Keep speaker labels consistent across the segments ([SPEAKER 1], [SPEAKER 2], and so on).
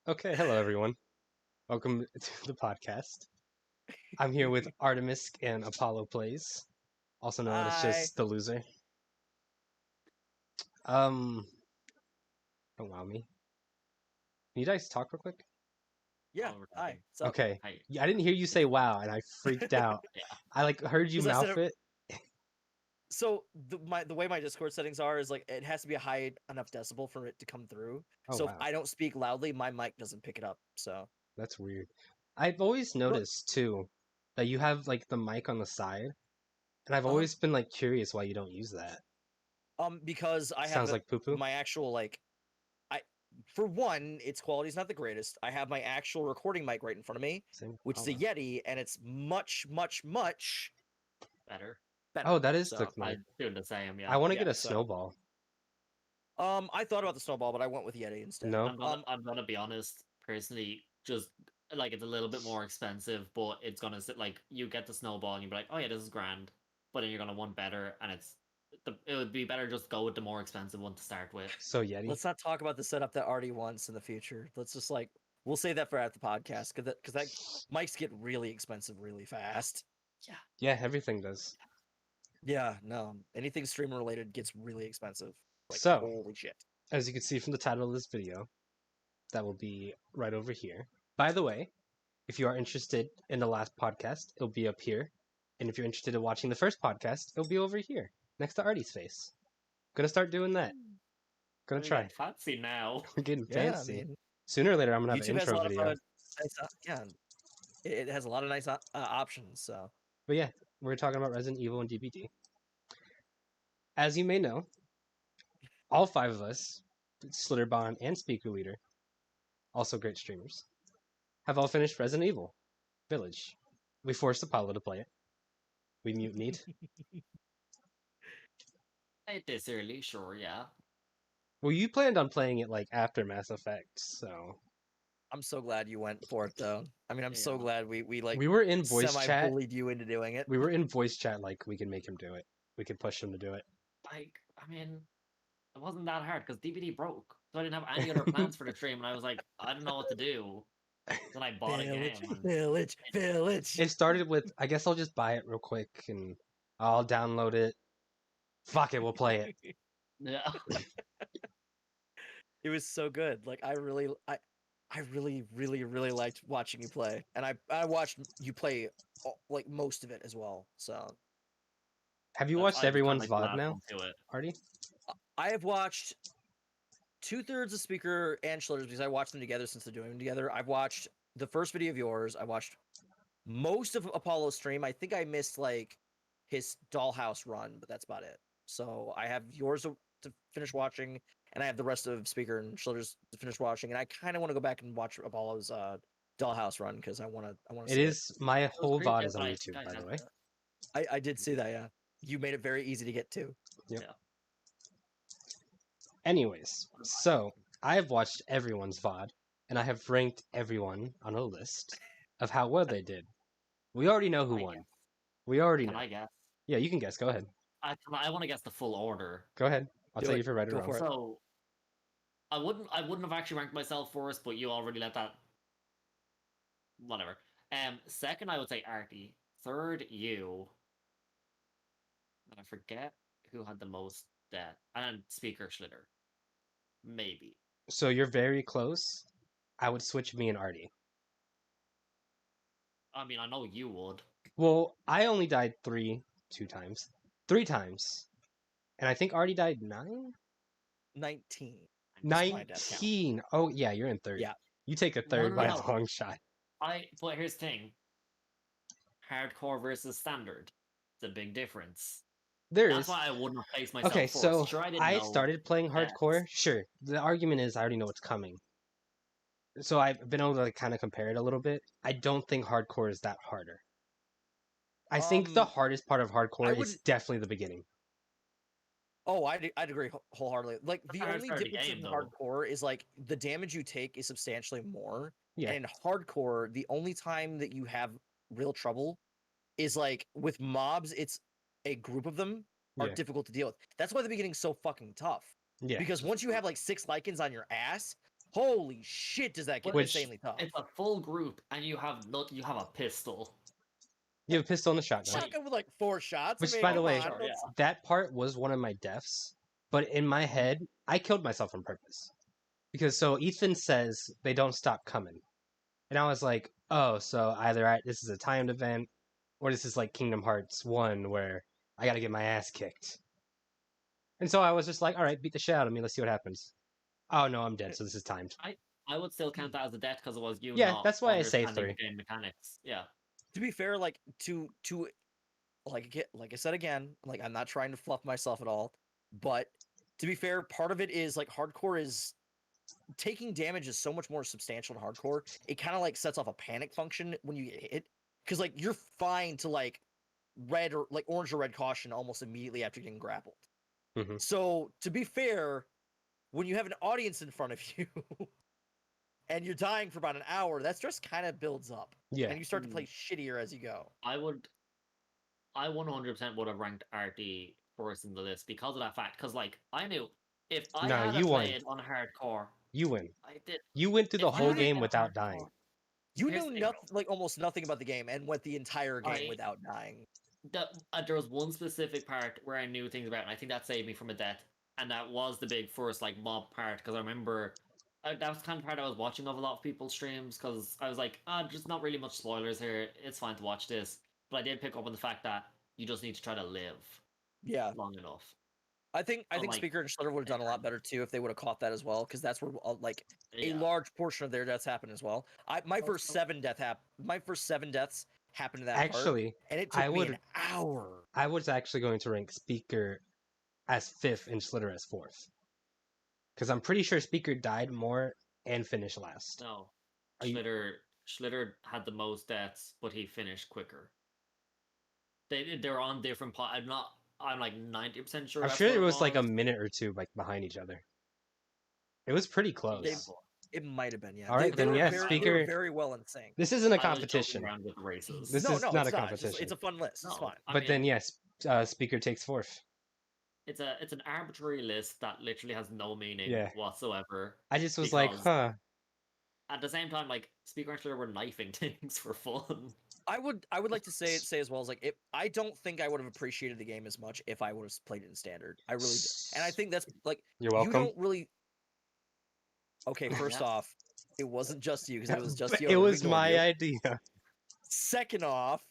[SPEAKER 1] Okay, hello everyone. Welcome to the podcast. I'm here with Artemis and Apollo Plays, also known as
[SPEAKER 2] Hi.
[SPEAKER 1] just the loser. Um, don't wow me. Can you guys talk real quick?
[SPEAKER 2] Yeah.
[SPEAKER 3] Oh, we're
[SPEAKER 2] Hi.
[SPEAKER 3] talking.
[SPEAKER 2] What's up?
[SPEAKER 1] Okay.
[SPEAKER 3] Hi.
[SPEAKER 1] Yeah, I didn't hear you say wow, and I freaked out.
[SPEAKER 3] Yeah.
[SPEAKER 1] I heard you
[SPEAKER 2] Because I said
[SPEAKER 1] mouth
[SPEAKER 2] it.
[SPEAKER 1] it.
[SPEAKER 2] So the way my Discord settings are is like it has to be a high enough decibel for it to come through.
[SPEAKER 1] Oh
[SPEAKER 2] So if
[SPEAKER 1] wow,
[SPEAKER 2] I don't speak loudly, my mic doesn't pick it up. So
[SPEAKER 1] that's weird. I've always
[SPEAKER 2] But-
[SPEAKER 1] noticed too that you have like the mic on the side, and I've
[SPEAKER 2] Uh-huh.
[SPEAKER 1] always been like curious why you don't use that.
[SPEAKER 2] because I
[SPEAKER 1] Sounds
[SPEAKER 2] have
[SPEAKER 1] like poo poo.
[SPEAKER 2] my actual I for one, its quality's not the greatest. I have my actual recording mic right in front of me,
[SPEAKER 1] Same.
[SPEAKER 2] which is a Yeti, and it's much
[SPEAKER 3] Better.
[SPEAKER 2] better.
[SPEAKER 1] Oh, that is
[SPEAKER 2] So,
[SPEAKER 1] the mic.
[SPEAKER 3] I'm doing the same.
[SPEAKER 1] I
[SPEAKER 3] Yeah.
[SPEAKER 1] want to
[SPEAKER 2] yeah,
[SPEAKER 1] get a
[SPEAKER 2] so-
[SPEAKER 1] snowball.
[SPEAKER 2] I thought about the snowball, but I went with Yeti instead.
[SPEAKER 1] No.
[SPEAKER 3] I'm gonna be honest. Personally, just like it's a little bit more expensive, but it's gonna sit like you get the snowball and you'll be like, oh yeah, this is grand. But then you're gonna want better, and it would be better just go with the more expensive one to start with.
[SPEAKER 1] So Yeti.
[SPEAKER 2] Let's not talk about the setup that Artie wants in the future. Let's just we'll save that for after the podcast because that mics get really expensive really fast.
[SPEAKER 1] Yeah, everything does.
[SPEAKER 2] Yeah, no, anything streamer related gets really expensive. Like
[SPEAKER 1] So-
[SPEAKER 2] holy shit.
[SPEAKER 1] As you can see from the title of this video, that will be right over here. By the way, if you are interested in the last podcast, it'll be up here. And if you're interested in watching the first podcast, it'll be over here, next to Artie's face. Gonna start doing that. Gonna
[SPEAKER 3] We're
[SPEAKER 1] try.
[SPEAKER 3] getting fancy now.
[SPEAKER 1] We're getting
[SPEAKER 2] Yeah,
[SPEAKER 1] fancy.
[SPEAKER 2] I mean,
[SPEAKER 1] Sooner or later, I'm gonna have
[SPEAKER 2] YouTube
[SPEAKER 1] an
[SPEAKER 2] has a
[SPEAKER 1] intro
[SPEAKER 2] lot
[SPEAKER 1] video.
[SPEAKER 2] of yeah, it has a lot of nice options. So
[SPEAKER 1] But yeah, we're talking about Resident Evil and DBD. As you may know, all five of us, Slitterbond and Speaker Leader, also great streamers, have all finished Resident Evil Village. We forced Apollo to play it. We mutinied.
[SPEAKER 3] At this early, sure, yeah.
[SPEAKER 1] Well, you planned on playing it like after Mass Effect, so
[SPEAKER 2] I'm so glad you went for it though. I mean, I'm so
[SPEAKER 3] Yeah.
[SPEAKER 2] glad we
[SPEAKER 1] we were in voice
[SPEAKER 2] semi
[SPEAKER 1] chat.
[SPEAKER 2] bullied you into doing it.
[SPEAKER 1] We were in voice chat like we could make him do it. We could push him to do it.
[SPEAKER 3] Like, I mean, it wasn't that hard because DVD broke, so I didn't have any other plans for the stream, and I was like, I don't know what to do. Then I bought a game.
[SPEAKER 2] Village.
[SPEAKER 1] It started with, I guess I'll just buy it real quick and I'll download it. Fuck it, we'll play it.
[SPEAKER 3] Yeah.
[SPEAKER 2] It was so good. Like I really liked watching you play, and I watched you play like most of it as well. So
[SPEAKER 1] Have you
[SPEAKER 3] I
[SPEAKER 1] watched
[SPEAKER 3] just kinda,
[SPEAKER 1] everyone's
[SPEAKER 3] like,
[SPEAKER 1] VOD now,
[SPEAKER 3] latched onto it.
[SPEAKER 1] Artie?
[SPEAKER 2] I have watched 2/3 of Speaker and Schiller's because I watched them together since they're doing them together. I've watched the first video of yours. I watched most of Apollo's stream. I think I missed like his Dollhouse run, but that's about it. So I have yours to finish watching, and I have the rest of Speaker and Schiller's to finish watching. And I kind of want to go back and watch Apollo's Dollhouse run because I want to.
[SPEAKER 1] It is, my whole
[SPEAKER 3] great,
[SPEAKER 1] VOD
[SPEAKER 3] yeah,
[SPEAKER 1] is on
[SPEAKER 3] but I
[SPEAKER 1] YouTube,
[SPEAKER 3] think I
[SPEAKER 1] by the
[SPEAKER 3] had
[SPEAKER 1] way.
[SPEAKER 3] that.
[SPEAKER 2] I did see that. Yeah, you made it very easy to get to.
[SPEAKER 1] Anyways, so I've watched everyone's VOD, and I have ranked everyone on a list of how well they did. We already know who
[SPEAKER 3] I
[SPEAKER 1] won.
[SPEAKER 3] guess.
[SPEAKER 1] We already
[SPEAKER 3] Can
[SPEAKER 1] know.
[SPEAKER 3] I guess?
[SPEAKER 1] Yeah, you can guess. Go ahead.
[SPEAKER 3] I want to guess the full order.
[SPEAKER 1] Go ahead. I'll
[SPEAKER 2] Do
[SPEAKER 1] tell
[SPEAKER 2] it.
[SPEAKER 1] you if you're right or
[SPEAKER 2] Go
[SPEAKER 1] wrong.
[SPEAKER 2] for it.
[SPEAKER 3] So I wouldn't have actually ranked myself first, but you already let that. Whatever. Second, I would say Artie. Third, you. And I forget who had the most death. And Speaker Schlitter. Maybe.
[SPEAKER 1] So you're very close. I would switch me and Artie.
[SPEAKER 3] I mean, I know you would.
[SPEAKER 1] Well, I only died two times. 3 times. And I think Artie died 9?
[SPEAKER 2] 19. Just my death count.
[SPEAKER 1] 19. Oh, yeah, you're in third.
[SPEAKER 2] Yeah.
[SPEAKER 1] You take a third
[SPEAKER 3] no,
[SPEAKER 1] by
[SPEAKER 3] no.
[SPEAKER 1] a long shot.
[SPEAKER 3] But here's the thing. Hardcore versus standard. It's a big difference.
[SPEAKER 1] There
[SPEAKER 3] That's
[SPEAKER 1] is.
[SPEAKER 3] why I wouldn't place myself
[SPEAKER 1] Okay,
[SPEAKER 3] first.
[SPEAKER 1] so
[SPEAKER 3] Sure, I didn't
[SPEAKER 1] I
[SPEAKER 3] know
[SPEAKER 1] started playing
[SPEAKER 3] deaths.
[SPEAKER 1] hardcore. Sure. The argument is I already know what's coming. So I've been able to like, kind of compare it a little bit. I don't think hardcore is that harder. I think the hardest part of hardcore is definitely the beginning.
[SPEAKER 2] Oh, I'd agree wholeheartedly. Like
[SPEAKER 3] That's
[SPEAKER 2] the
[SPEAKER 3] how I
[SPEAKER 2] only
[SPEAKER 3] started the
[SPEAKER 2] difference
[SPEAKER 3] game,
[SPEAKER 2] in
[SPEAKER 3] though.
[SPEAKER 2] hardcore is like the damage you take is substantially more.
[SPEAKER 1] Yeah.
[SPEAKER 2] And in hardcore, the only time that you have real trouble is like with mobs. It's a group of them are
[SPEAKER 1] Yeah.
[SPEAKER 2] difficult to deal with. That's why the beginning's so fucking tough.
[SPEAKER 1] Yeah.
[SPEAKER 2] Because once you have like 6 lichens on your ass, Holy shit, does that get
[SPEAKER 1] Which-
[SPEAKER 2] insanely tough?
[SPEAKER 3] It's a full group, and you have a pistol.
[SPEAKER 1] You have a pistol and a shotgun.
[SPEAKER 2] Shotgun with like 4 shots.
[SPEAKER 1] Which,
[SPEAKER 2] I mean,
[SPEAKER 1] by the
[SPEAKER 2] come
[SPEAKER 1] way,
[SPEAKER 2] on,
[SPEAKER 3] Sure,
[SPEAKER 2] that's-
[SPEAKER 3] yeah.
[SPEAKER 1] that part was one of my deaths. But in my head, I killed myself on purpose. Because so Ethan says they don't stop coming. And I was like, oh, so either this is a timed event, or this is like Kingdom Hearts 1 where I gotta get my ass kicked. And so I was just like, all right, beat the shit out of me, let's see what happens. Oh no, I'm dead, so this is timed.
[SPEAKER 3] I would still count that as a death because it was you
[SPEAKER 1] Yeah,
[SPEAKER 3] not
[SPEAKER 1] that's why I say
[SPEAKER 3] understanding
[SPEAKER 1] 3.
[SPEAKER 3] the game mechanics. Yeah.
[SPEAKER 2] to be fair, like to like I said again, like I'm not trying to fluff myself at all, but to be fair, part of it is like hardcore is taking damage is so much more substantial in hardcore. It kind of like sets off a panic function when you get hit, because like you're fine to like red or like orange or red caution almost immediately after getting grappled.
[SPEAKER 1] Mhm.
[SPEAKER 2] So to be fair, when you have an audience in front of you and you're dying for about an hour, that stress kind of builds up,
[SPEAKER 1] Yeah.
[SPEAKER 2] and you start to play shittier as you go.
[SPEAKER 3] I 100% would have ranked RT first in the list because of that fact. Because like I knew if I
[SPEAKER 1] No,
[SPEAKER 3] had
[SPEAKER 1] you won.
[SPEAKER 3] played on hardcore,
[SPEAKER 1] You win.
[SPEAKER 3] I did.
[SPEAKER 1] You went through the
[SPEAKER 3] If I
[SPEAKER 1] whole
[SPEAKER 3] had
[SPEAKER 1] game
[SPEAKER 3] played
[SPEAKER 1] without
[SPEAKER 3] hardcore-
[SPEAKER 1] dying.
[SPEAKER 2] You
[SPEAKER 3] Here's
[SPEAKER 2] knew
[SPEAKER 3] the thing,
[SPEAKER 2] nothing, like almost nothing about the game, and went the entire game
[SPEAKER 3] I-
[SPEAKER 2] without dying.
[SPEAKER 3] There was one specific part where I knew things about, and I think that saved me from a death. And that was the big first like mob part because I remember that was kind of part I was watching of a lot of people's streams because I was like, there's not really much spoilers here. It's fine to watch this, but I did pick up on the fact that you just need to try to live
[SPEAKER 2] Yeah,
[SPEAKER 3] long enough.
[SPEAKER 2] I think
[SPEAKER 3] like,
[SPEAKER 2] Speaker and Schlitter would have done a lot better too if they would have caught that as well, because that's where like a
[SPEAKER 3] Yeah.
[SPEAKER 2] large portion of their deaths happen as well. My first
[SPEAKER 3] Also-
[SPEAKER 2] 7 deaths happened in that part,
[SPEAKER 1] Actually,
[SPEAKER 2] and it took
[SPEAKER 1] I
[SPEAKER 2] me
[SPEAKER 1] would
[SPEAKER 2] an hour.
[SPEAKER 1] I was actually going to rank Speaker as 5th and Schlitter as 4th. Because I'm pretty sure Speaker died more and finished last.
[SPEAKER 3] No,
[SPEAKER 1] Are you-
[SPEAKER 3] Schlitter had the most deaths, but he finished quicker. They're on different I'm like 90% sure.
[SPEAKER 1] I'm
[SPEAKER 3] that's
[SPEAKER 1] sure
[SPEAKER 3] what
[SPEAKER 1] it was like a minute or two like behind each other. It was pretty close.
[SPEAKER 2] They- It might have been, yeah.
[SPEAKER 1] All right,
[SPEAKER 2] they
[SPEAKER 1] then,
[SPEAKER 2] were
[SPEAKER 1] yeah,
[SPEAKER 2] they were
[SPEAKER 1] Speaker-
[SPEAKER 2] very well in sync.
[SPEAKER 1] This isn't a
[SPEAKER 3] I was joking
[SPEAKER 1] competition.
[SPEAKER 3] around with races.
[SPEAKER 1] This
[SPEAKER 2] no,
[SPEAKER 1] is
[SPEAKER 2] no,
[SPEAKER 1] not
[SPEAKER 2] it's
[SPEAKER 1] a
[SPEAKER 2] not.
[SPEAKER 1] competition.
[SPEAKER 2] It's a fun list. It's
[SPEAKER 3] No,
[SPEAKER 2] fine.
[SPEAKER 3] I
[SPEAKER 1] But
[SPEAKER 3] mean,
[SPEAKER 1] then yes, Speaker takes 4th.
[SPEAKER 3] it's an arbitrary list that literally has no meaning
[SPEAKER 1] Yeah.
[SPEAKER 3] whatsoever.
[SPEAKER 1] I just was like,
[SPEAKER 3] Because-
[SPEAKER 1] huh.
[SPEAKER 3] At the same time, like Speaker and Schlitter were knifing things for fun.
[SPEAKER 2] I would like to say as well as like I don't think I would have appreciated the game as much if I would have played it in standard. I really do. And I think that's like
[SPEAKER 1] You're
[SPEAKER 2] you
[SPEAKER 1] welcome.
[SPEAKER 2] don't really. Okay, first
[SPEAKER 3] Yeah.
[SPEAKER 2] off, it wasn't just you because it was just you.
[SPEAKER 1] It
[SPEAKER 2] and we
[SPEAKER 1] was
[SPEAKER 2] ignored
[SPEAKER 1] my
[SPEAKER 2] you.
[SPEAKER 1] idea.
[SPEAKER 2] Second off,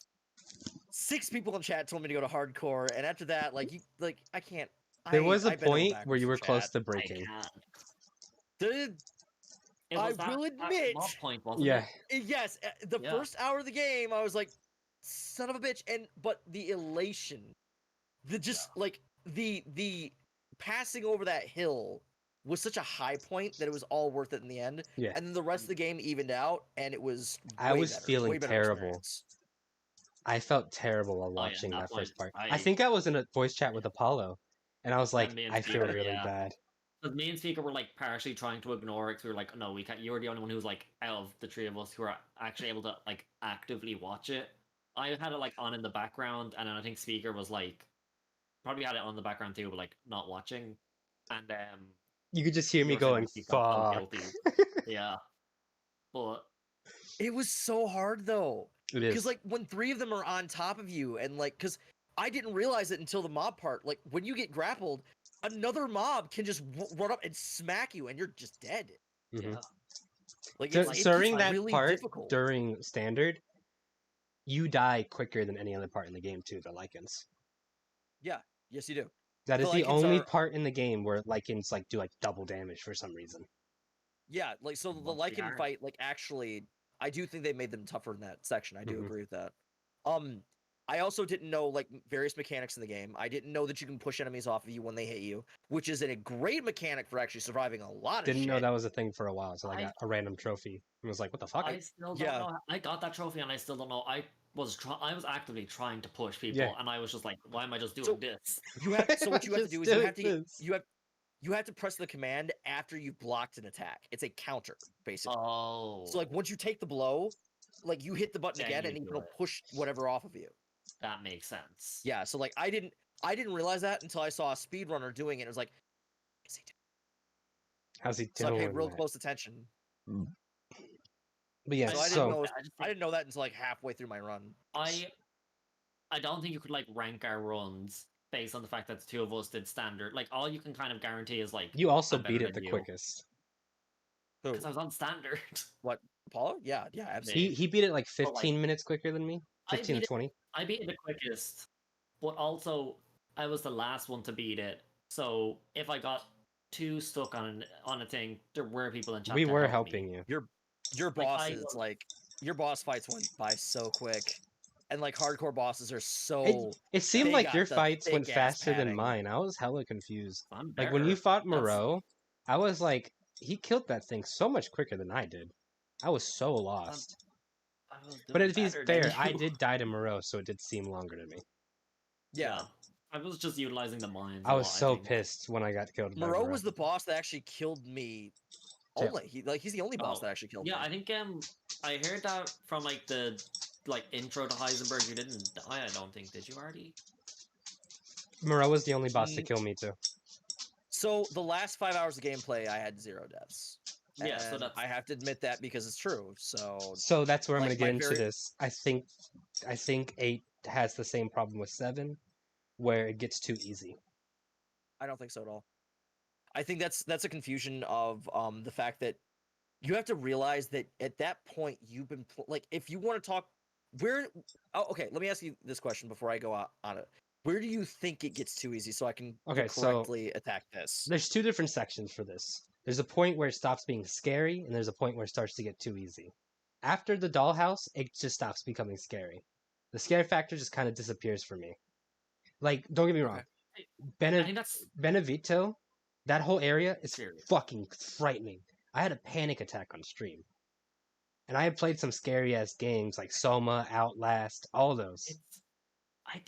[SPEAKER 2] 6 people in chat told me to go to hardcore, and after that, like I can't.
[SPEAKER 1] There was a
[SPEAKER 2] I bent over
[SPEAKER 1] point where
[SPEAKER 2] backwards
[SPEAKER 1] you
[SPEAKER 2] for
[SPEAKER 1] were close
[SPEAKER 2] chat.
[SPEAKER 1] to
[SPEAKER 3] I
[SPEAKER 1] breaking.
[SPEAKER 3] can't.
[SPEAKER 2] The-
[SPEAKER 3] It
[SPEAKER 2] I
[SPEAKER 3] was that,
[SPEAKER 2] will
[SPEAKER 3] that
[SPEAKER 2] admit-
[SPEAKER 3] mob point, wasn't
[SPEAKER 1] Yeah.
[SPEAKER 3] it?
[SPEAKER 2] Yes, the
[SPEAKER 3] Yeah.
[SPEAKER 2] first hour of the game, I was like, "Son of a bitch!" But the elation, the passing over that hill was such a high point that it was all worth it in the end.
[SPEAKER 1] Yeah.
[SPEAKER 2] And then the rest of the game evened out, and it was.
[SPEAKER 1] I
[SPEAKER 2] way
[SPEAKER 1] was
[SPEAKER 2] better,
[SPEAKER 1] feeling
[SPEAKER 2] way better
[SPEAKER 1] terrible.
[SPEAKER 2] experience.
[SPEAKER 1] I felt terrible while
[SPEAKER 3] Oh, yeah,
[SPEAKER 1] watching
[SPEAKER 3] that
[SPEAKER 1] that first
[SPEAKER 3] point,
[SPEAKER 1] part. I think I was in a voice chat with Apollo, and I was like,
[SPEAKER 3] me and
[SPEAKER 1] I feel
[SPEAKER 3] Speaker,
[SPEAKER 1] really
[SPEAKER 3] yeah.
[SPEAKER 1] bad.
[SPEAKER 3] Because me and Speaker were like partially trying to ignore it because we were like, no, we can't. You were the only one who was like out of the three of us who were actually able to like actively watch it. I had it like on in the background, and then I think Speaker was like probably had it on in the background too, but like not watching. And
[SPEAKER 1] You could just hear me
[SPEAKER 3] you were saying
[SPEAKER 1] going,
[SPEAKER 3] you felt so
[SPEAKER 1] fuck.
[SPEAKER 3] guilty. Yeah, but
[SPEAKER 2] It was so hard though.
[SPEAKER 1] It
[SPEAKER 2] Because
[SPEAKER 1] is.
[SPEAKER 2] like when 3 of them are on top of you, and like because I didn't realize it until the mob part. Like when you get grappled, another mob can just run up and smack you, and you're just dead.
[SPEAKER 1] Mhm.
[SPEAKER 3] yeah.
[SPEAKER 2] Like
[SPEAKER 1] Dur-
[SPEAKER 2] it's
[SPEAKER 1] during that
[SPEAKER 2] really
[SPEAKER 1] part,
[SPEAKER 2] difficult.
[SPEAKER 1] during standard, you die quicker than any other part in the game too, the Lycans.
[SPEAKER 2] Yes, you do.
[SPEAKER 1] That
[SPEAKER 2] The
[SPEAKER 1] is the
[SPEAKER 2] Lycans
[SPEAKER 1] only
[SPEAKER 2] are-
[SPEAKER 1] part in the game where Lycans like do like double damage for some reason.
[SPEAKER 2] Yeah, like so the
[SPEAKER 3] Well, they
[SPEAKER 2] Lycan
[SPEAKER 3] are.
[SPEAKER 2] fight, like actually, I do think they made them tougher in that section. I do
[SPEAKER 1] Mhm.
[SPEAKER 2] agree with that. I also didn't know like various mechanics in the game. I didn't know that you can push enemies off of you when they hit you, which is a great mechanic for actually surviving a lot of
[SPEAKER 1] Didn't
[SPEAKER 2] shit.
[SPEAKER 1] know that was a thing for a while, so I
[SPEAKER 3] I-
[SPEAKER 1] got a random trophy and was like, what the fuck?
[SPEAKER 3] I still don't
[SPEAKER 2] Yeah.
[SPEAKER 3] know. I got that trophy, and I still don't know. I was actively trying to push people,
[SPEAKER 1] Yeah.
[SPEAKER 3] and I was just like, why am I just doing
[SPEAKER 2] So-
[SPEAKER 3] this?
[SPEAKER 2] You have so what you have to
[SPEAKER 1] Just
[SPEAKER 2] do is you
[SPEAKER 1] doing
[SPEAKER 2] have to
[SPEAKER 1] this.
[SPEAKER 2] you have to press the command after you've blocked an attack. It's a counter, basically.
[SPEAKER 3] Oh,
[SPEAKER 2] So like once you take the blow, like you hit the button
[SPEAKER 3] Then
[SPEAKER 2] again,
[SPEAKER 3] you
[SPEAKER 2] and
[SPEAKER 3] do
[SPEAKER 2] it'll
[SPEAKER 3] it.
[SPEAKER 2] push whatever off of you.
[SPEAKER 3] that makes sense.
[SPEAKER 2] Yeah, so like I didn't realize that until I saw a speedrunner doing it. It was like, is he
[SPEAKER 1] How's he
[SPEAKER 2] So I
[SPEAKER 1] doing
[SPEAKER 2] paid real
[SPEAKER 1] that?
[SPEAKER 2] close attention.
[SPEAKER 1] But yeah,
[SPEAKER 2] So I
[SPEAKER 1] so
[SPEAKER 2] didn't know.
[SPEAKER 3] I just
[SPEAKER 2] I didn't know that until like halfway through my run.
[SPEAKER 3] I don't think you could like rank our runs based on the fact that the two of us did standard. Like all you can kind of guarantee is like
[SPEAKER 1] you also
[SPEAKER 3] I'm better
[SPEAKER 1] beat it
[SPEAKER 3] than
[SPEAKER 1] the
[SPEAKER 3] you
[SPEAKER 1] quickest.
[SPEAKER 2] Who?
[SPEAKER 3] because I was on standard.
[SPEAKER 2] What? Apollo? Yeah,
[SPEAKER 3] Me.
[SPEAKER 2] absolutely.
[SPEAKER 1] He beat it like
[SPEAKER 3] But, like,
[SPEAKER 1] 15 minutes quicker than me.
[SPEAKER 3] I
[SPEAKER 1] 15
[SPEAKER 3] beat
[SPEAKER 1] to
[SPEAKER 3] it.
[SPEAKER 1] 20.
[SPEAKER 3] I beat it the quickest, but also I was the last one to beat it. So if I got too stuck on a thing, there were people in chat
[SPEAKER 1] We
[SPEAKER 3] to
[SPEAKER 1] were
[SPEAKER 3] help
[SPEAKER 1] helping
[SPEAKER 3] me.
[SPEAKER 1] you.
[SPEAKER 2] Your
[SPEAKER 3] Like,
[SPEAKER 2] bosses, like your boss fights went by so quick, and like hardcore bosses are
[SPEAKER 1] It,
[SPEAKER 2] so.
[SPEAKER 1] it seemed
[SPEAKER 2] They
[SPEAKER 1] like
[SPEAKER 2] got
[SPEAKER 1] your
[SPEAKER 2] the
[SPEAKER 1] fights went
[SPEAKER 2] thick-ass
[SPEAKER 1] faster than
[SPEAKER 2] padding.
[SPEAKER 1] mine. I was hella confused.
[SPEAKER 3] I'm
[SPEAKER 1] Like when you
[SPEAKER 3] better.
[SPEAKER 1] fought
[SPEAKER 3] That's-
[SPEAKER 1] Moreau, I was like, he killed that thing so much quicker than I did. I was so lost.
[SPEAKER 3] I was
[SPEAKER 1] But
[SPEAKER 3] doing
[SPEAKER 1] if he's
[SPEAKER 3] better than
[SPEAKER 1] fair, I
[SPEAKER 3] you.
[SPEAKER 1] did die to Moreau, so it did seem longer to me.
[SPEAKER 2] Yeah,
[SPEAKER 3] I was just utilizing the mines.
[SPEAKER 1] I
[SPEAKER 3] a
[SPEAKER 1] was
[SPEAKER 3] lot,
[SPEAKER 1] so
[SPEAKER 3] think.
[SPEAKER 1] pissed when I got killed by
[SPEAKER 2] Moreau
[SPEAKER 1] Moreau.
[SPEAKER 2] was the boss that actually killed me.
[SPEAKER 1] Tail.
[SPEAKER 2] Only he's the only boss
[SPEAKER 3] Oh,
[SPEAKER 2] that actually killed
[SPEAKER 3] yeah,
[SPEAKER 2] me.
[SPEAKER 3] I think I heard that from like the intro to Heisenberg. You didn't die, I don't think. Did you, Artie?
[SPEAKER 1] Moreau was the only boss to
[SPEAKER 2] Mm.
[SPEAKER 1] kill me too.
[SPEAKER 2] So the last 5 hours of gameplay, I had 0 deaths.
[SPEAKER 3] Yeah, so
[SPEAKER 2] And
[SPEAKER 3] that's
[SPEAKER 2] I have to admit that because it's true. So
[SPEAKER 1] So that's where I'm
[SPEAKER 2] Like,
[SPEAKER 1] going to get
[SPEAKER 2] my
[SPEAKER 1] into
[SPEAKER 2] very-
[SPEAKER 1] this. I think 8 has the same problem with 7, where it gets too easy.
[SPEAKER 2] I don't think so at all. I think that's a confusion of the fact that you have to realize that at that point you've been like, if you want to talk where okay, let me ask you this question before I go out on it. Where do you think it gets too easy so I can
[SPEAKER 1] Okay, so
[SPEAKER 2] correctly attack this?
[SPEAKER 1] there's 2 different sections for this. There's a point where it stops being scary, and there's a point where it starts to get too easy. After the dollhouse, it just stops becoming scary. The scare factor just kind of disappears for me. Like, don't get me wrong,
[SPEAKER 3] I think that's
[SPEAKER 1] Benevito, that whole area is
[SPEAKER 3] Scary.
[SPEAKER 1] fucking frightening. I had a panic attack on stream. And I had played some scary ass games like Soma, Outlast, all those.
[SPEAKER 3] it's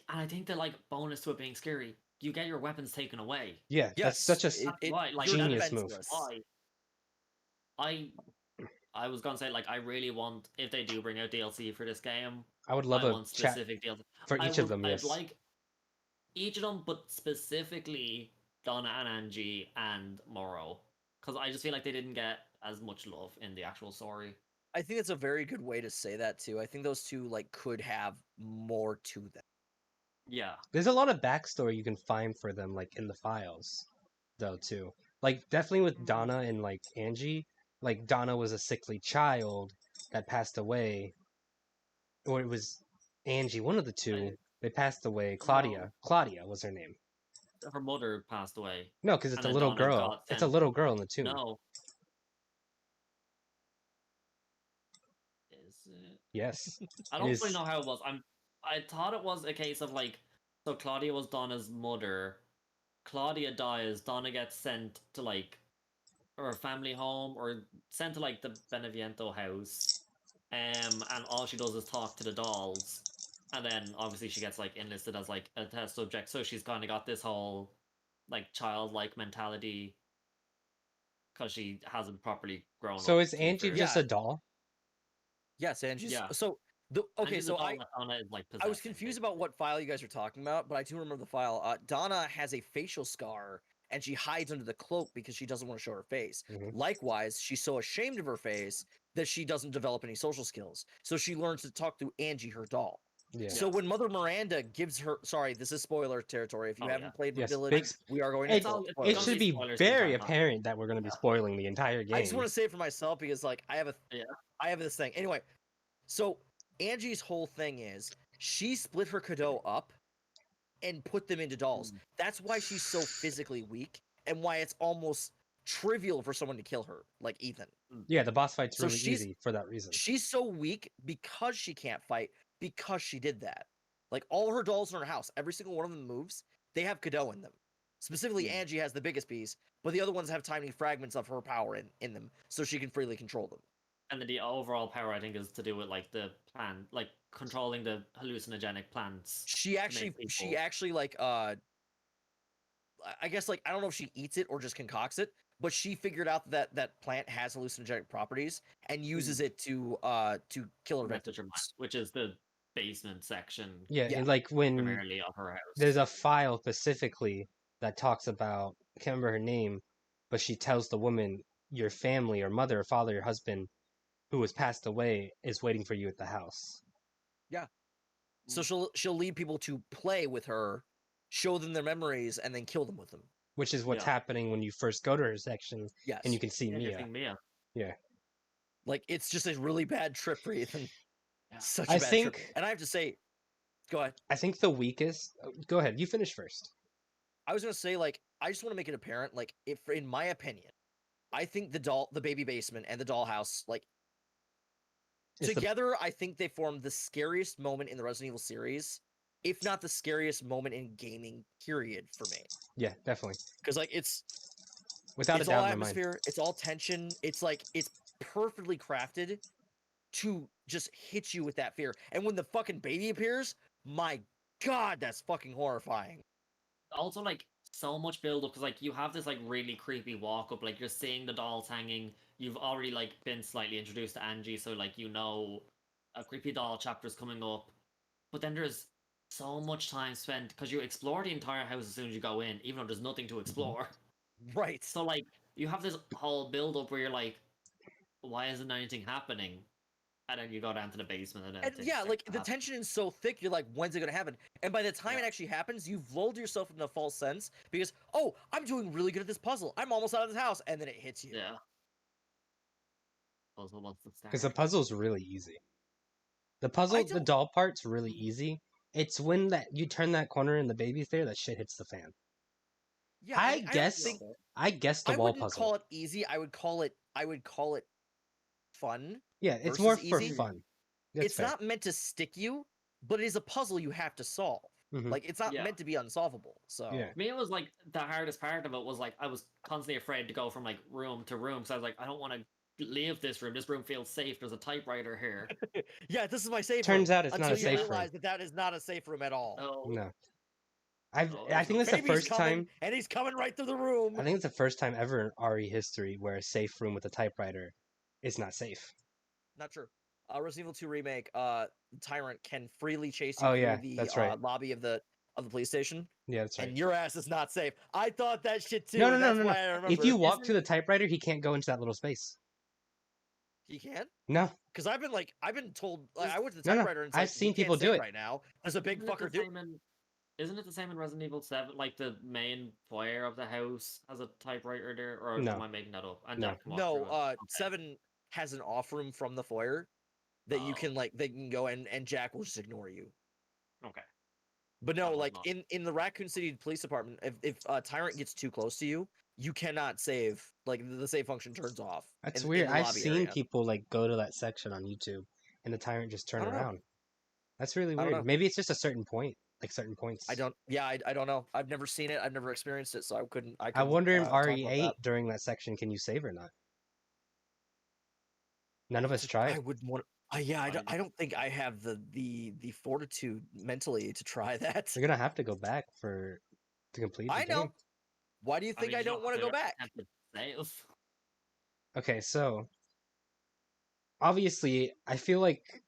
[SPEAKER 3] I think the like bonus to it being scary, you get your weapons taken away.
[SPEAKER 1] Yeah, that's
[SPEAKER 2] Yes,
[SPEAKER 1] such a
[SPEAKER 3] That's why, like,
[SPEAKER 2] you're
[SPEAKER 1] genius move.
[SPEAKER 2] defenseless.
[SPEAKER 3] Why I was gonna say, like, I really want, if they do bring out DLC for this game,
[SPEAKER 1] I would love
[SPEAKER 3] I
[SPEAKER 1] a
[SPEAKER 3] want
[SPEAKER 1] chat
[SPEAKER 3] specific DLC
[SPEAKER 1] for each of them.
[SPEAKER 3] I'd
[SPEAKER 1] Yes,
[SPEAKER 3] like each of them, but specifically Donna and Angie and Morrow, because I just feel like they didn't get as much love in the actual story.
[SPEAKER 2] I think that's a very good way to say that too. I think those two like could have more to them.
[SPEAKER 3] Yeah,
[SPEAKER 1] there's a lot of backstory you can find for them, like in the files, though too. Like definitely with Donna and like Angie. Like Donna was a sickly child that passed away, or it was Angie, one of the two. They passed away. Claudia was her name.
[SPEAKER 3] her mother passed away.
[SPEAKER 1] No, because it's
[SPEAKER 3] And
[SPEAKER 1] a
[SPEAKER 3] then
[SPEAKER 1] little
[SPEAKER 3] Donna
[SPEAKER 1] girl.
[SPEAKER 3] got
[SPEAKER 1] It's a
[SPEAKER 3] sent-
[SPEAKER 1] little girl in the tomb.
[SPEAKER 3] No. Is it?
[SPEAKER 1] Yes.
[SPEAKER 3] I don't
[SPEAKER 1] is-
[SPEAKER 3] really know how it was. I thought it was a case of like, so Claudia was Donna's mother. Claudia dies. Donna gets sent to like her family home or sent to like the Beneviento house. And all she does is talk to the dolls. And then obviously she gets like enlisted as like a test subject. So she's kind of got this whole like childlike mentality because she hasn't properly grown
[SPEAKER 1] So
[SPEAKER 3] up.
[SPEAKER 1] is
[SPEAKER 3] to be
[SPEAKER 1] Angie
[SPEAKER 3] fair.
[SPEAKER 1] just
[SPEAKER 2] Yeah.
[SPEAKER 1] a doll?
[SPEAKER 2] Yes, Angie's.
[SPEAKER 3] Yeah.
[SPEAKER 2] So okay,
[SPEAKER 3] Angie's
[SPEAKER 2] so
[SPEAKER 3] a doll
[SPEAKER 2] I
[SPEAKER 3] that Donna is like
[SPEAKER 2] I was
[SPEAKER 3] possessing,
[SPEAKER 2] confused about what file you guys were talking about, but I do remember the file. Donna has a facial scar, and she hides under the cloak because she doesn't want to show her face.
[SPEAKER 1] Mhm.
[SPEAKER 2] Likewise, she's so ashamed of her face that she doesn't develop any social skills. So she learns to talk through Angie, her doll.
[SPEAKER 1] Yeah.
[SPEAKER 2] So when Mother Miranda gives her, sorry, this is spoiler territory. If you
[SPEAKER 3] Oh,
[SPEAKER 2] haven't
[SPEAKER 3] yeah.
[SPEAKER 2] played
[SPEAKER 1] Yes,
[SPEAKER 2] Village,
[SPEAKER 1] big
[SPEAKER 2] we are going to
[SPEAKER 1] It,
[SPEAKER 3] all-
[SPEAKER 2] spoil
[SPEAKER 1] it
[SPEAKER 3] gonna
[SPEAKER 1] should
[SPEAKER 3] be
[SPEAKER 1] be
[SPEAKER 3] spoilers the
[SPEAKER 1] very
[SPEAKER 3] entire time.
[SPEAKER 1] apparent that we're going to be
[SPEAKER 3] Yeah.
[SPEAKER 1] spoiling the entire game.
[SPEAKER 2] I just want to say it for myself because like I have this thing. Anyway, so Angie's whole thing is she split her Cadeau up and put them into dolls.
[SPEAKER 3] Mm.
[SPEAKER 2] That's why she's so physically weak and why it's almost trivial for someone to kill her, like Ethan.
[SPEAKER 1] Yeah, the boss fight's
[SPEAKER 2] So
[SPEAKER 1] really
[SPEAKER 2] she's-
[SPEAKER 1] easy for that reason.
[SPEAKER 2] She's so weak because she can't fight because she did that. Like all her dolls in her house, every single one of them moves, they have Cadeau in them. Specifically,
[SPEAKER 3] Mm.
[SPEAKER 2] Angie has the biggest piece, but the other ones have tiny fragments of her power in them, so she can freely control them.
[SPEAKER 3] And then the overall power, I think, is to do with like the plan, like controlling the hallucinogenic plants.
[SPEAKER 2] She actually like I guess like I don't know if she eats it or just concocts it, but she figured out that that plant has hallucinogenic properties and uses it to kill her
[SPEAKER 3] Message her mind,
[SPEAKER 2] victims.
[SPEAKER 3] which is the basement section
[SPEAKER 1] Yeah,
[SPEAKER 2] Yeah.
[SPEAKER 1] and like when
[SPEAKER 3] primarily of her house.
[SPEAKER 1] there's a file specifically that talks about, I can't remember her name, but she tells the woman, your family, or mother, or father, your husband, who has passed away, is waiting for you at the house.
[SPEAKER 2] So she'll lead people to play with her, show them their memories, and then kill them with them.
[SPEAKER 1] Which is what's
[SPEAKER 3] Yeah.
[SPEAKER 1] happening when you first go to her section,
[SPEAKER 2] Yes.
[SPEAKER 1] and you can see
[SPEAKER 3] Yeah, you're
[SPEAKER 1] Mia.
[SPEAKER 3] seeing Mia.
[SPEAKER 1] Yeah.
[SPEAKER 2] Like, it's just a really bad trip for Ethan.
[SPEAKER 3] Yeah.
[SPEAKER 2] Such
[SPEAKER 1] I
[SPEAKER 2] a bad trip.
[SPEAKER 1] think-
[SPEAKER 2] And I have to say, go ahead.
[SPEAKER 1] I think the weakest. Go ahead. You finish first.
[SPEAKER 2] I was gonna say, like, I just want to make it apparent, like, if in my opinion, I think the baby basement and the dollhouse, like,
[SPEAKER 1] It's the-
[SPEAKER 2] together, I think they formed the scariest moment in the Resident Evil series, if not the scariest moment in gaming, period, for me.
[SPEAKER 1] Yeah, definitely.
[SPEAKER 2] Because, like, it's
[SPEAKER 1] Without a
[SPEAKER 2] all
[SPEAKER 1] doubt in my mind.
[SPEAKER 2] atmosphere, it's all tension. It's like it's perfectly crafted to just hit you with that fear. And when the fucking baby appears, my god, that's fucking horrifying.
[SPEAKER 3] Also, like, so much build up because like you have this like really creepy walk up, like you're seeing the dolls hanging. You've already like been slightly introduced to Angie, so like you know a creepy doll chapter's coming up. But then there's so much time spent because you explore the entire house as soon as you go in, even though there's nothing to explore.
[SPEAKER 2] Right.
[SPEAKER 3] So like you have this whole build up where you're like, why isn't anything happening? And then you go down to the basement and then
[SPEAKER 2] And
[SPEAKER 3] things
[SPEAKER 2] yeah,
[SPEAKER 3] start
[SPEAKER 2] like
[SPEAKER 3] to
[SPEAKER 2] the
[SPEAKER 3] happen.
[SPEAKER 2] tension is so thick, you're like, when's it gonna happen? And by the time it
[SPEAKER 3] Yeah.
[SPEAKER 2] actually happens, you've lulled yourself into a false sense because, oh, I'm doing really good at this puzzle. I'm almost out of this house, and then it hits you.
[SPEAKER 3] Yeah. Puzzle wants to start.
[SPEAKER 1] Because the puzzle's really easy. The puzzle, the
[SPEAKER 2] don't-
[SPEAKER 1] doll part's really easy. It's when that you turn that corner and the baby's there that shit hits the fan.
[SPEAKER 2] Yeah,
[SPEAKER 1] I
[SPEAKER 2] mean,
[SPEAKER 1] guess-
[SPEAKER 2] don't think,
[SPEAKER 1] I guess the
[SPEAKER 2] I
[SPEAKER 1] wall
[SPEAKER 2] wouldn't
[SPEAKER 1] puzzle.
[SPEAKER 2] call it easy. I would call it fun.
[SPEAKER 1] Yeah, it's
[SPEAKER 2] versus
[SPEAKER 1] more for
[SPEAKER 2] easy.
[SPEAKER 1] fun. That's
[SPEAKER 2] It's
[SPEAKER 1] fair.
[SPEAKER 2] not meant to stick you, but it is a puzzle you have to solve.
[SPEAKER 1] Mhm.
[SPEAKER 2] Like it's not
[SPEAKER 3] Yeah.
[SPEAKER 2] meant to be unsolvable. So
[SPEAKER 1] Yeah.
[SPEAKER 3] Me, it was like the hardest part of it was like I was constantly afraid to go from like room to room. So I was like, I don't want to leave this room. This room feels safe. There's a typewriter here.
[SPEAKER 2] yeah, this is my safe
[SPEAKER 1] Turns
[SPEAKER 2] room.
[SPEAKER 1] out it's not
[SPEAKER 2] until
[SPEAKER 1] a safe
[SPEAKER 2] you
[SPEAKER 1] room.
[SPEAKER 2] realize that that is not a safe room at all.
[SPEAKER 3] Oh,
[SPEAKER 1] No.
[SPEAKER 3] Oh,
[SPEAKER 1] I
[SPEAKER 3] there's
[SPEAKER 1] think
[SPEAKER 3] no-
[SPEAKER 1] that's the
[SPEAKER 2] Baby's
[SPEAKER 1] first
[SPEAKER 2] coming,
[SPEAKER 1] time.
[SPEAKER 2] and he's coming right through the room.
[SPEAKER 1] I think it's the first time ever in RE history where a safe room with a typewriter is not safe.
[SPEAKER 2] Not true. Resident Evil 2 remake, Tyrant can freely chase you
[SPEAKER 1] Oh,
[SPEAKER 2] through
[SPEAKER 1] yeah,
[SPEAKER 2] the
[SPEAKER 1] that's right.
[SPEAKER 2] lobby of the police station,
[SPEAKER 1] Yeah, that's right.
[SPEAKER 2] and your ass is not safe. I thought that shit too.
[SPEAKER 1] No, no, no,
[SPEAKER 2] That's
[SPEAKER 1] no,
[SPEAKER 2] why
[SPEAKER 1] no.
[SPEAKER 2] I remember.
[SPEAKER 1] If you walk
[SPEAKER 3] Isn't-
[SPEAKER 1] to the typewriter, he can't go into that little space.
[SPEAKER 2] he can,
[SPEAKER 1] No,
[SPEAKER 2] because I've been told. Like, I went to the
[SPEAKER 1] No, no,
[SPEAKER 2] typewriter and it's
[SPEAKER 1] I've
[SPEAKER 2] like,
[SPEAKER 1] seen
[SPEAKER 2] you can't
[SPEAKER 1] people do
[SPEAKER 2] save
[SPEAKER 1] it.
[SPEAKER 2] right now. There's a big
[SPEAKER 3] Isn't it the
[SPEAKER 2] fucker dude.
[SPEAKER 3] same in- Isn't it the same in Resident Evil 7? Like the main foyer of the house has a typewriter there, or
[SPEAKER 1] No.
[SPEAKER 3] am I making that up? And
[SPEAKER 1] No.
[SPEAKER 3] Jack can walk
[SPEAKER 2] No,
[SPEAKER 3] through it. Okay.
[SPEAKER 2] 7 has an off room from the foyer that you
[SPEAKER 3] Oh.
[SPEAKER 2] can like they can go and Jack will just ignore you.
[SPEAKER 3] Okay.
[SPEAKER 2] But no,
[SPEAKER 3] That was
[SPEAKER 2] like
[SPEAKER 3] not-
[SPEAKER 2] in the Raccoon City Police Department, if Tyrant gets too close to you, you cannot save. Like the save function turns off.
[SPEAKER 1] that's
[SPEAKER 2] in
[SPEAKER 1] weird.
[SPEAKER 2] the
[SPEAKER 1] I've
[SPEAKER 2] lobby
[SPEAKER 1] seen
[SPEAKER 2] area.
[SPEAKER 1] people like go to that section on YouTube, and the tyrant just turn
[SPEAKER 2] I don't know.
[SPEAKER 1] around. That's really
[SPEAKER 2] I don't
[SPEAKER 1] weird.
[SPEAKER 2] know.
[SPEAKER 1] Maybe it's just a certain point, like certain points.
[SPEAKER 2] I don't. Yeah, I don't know. I've never seen it. I've never experienced it, so I couldn't. I,
[SPEAKER 1] I
[SPEAKER 2] couldn't,
[SPEAKER 1] wonder in
[SPEAKER 2] talk about
[SPEAKER 1] RE8
[SPEAKER 2] that.
[SPEAKER 1] during that section, can you save or not? None of us
[SPEAKER 2] I
[SPEAKER 1] tried.
[SPEAKER 2] would want. Yeah,
[SPEAKER 3] I-
[SPEAKER 2] I don't think I have the fortitude mentally to try that.
[SPEAKER 1] We're gonna have to go back to complete the
[SPEAKER 2] I know.
[SPEAKER 1] game.
[SPEAKER 2] Why do you think
[SPEAKER 3] mean,
[SPEAKER 2] I
[SPEAKER 3] you
[SPEAKER 2] don't want to
[SPEAKER 3] have
[SPEAKER 2] go back?
[SPEAKER 3] attempt to save.
[SPEAKER 1] Okay, so obviously, I feel like.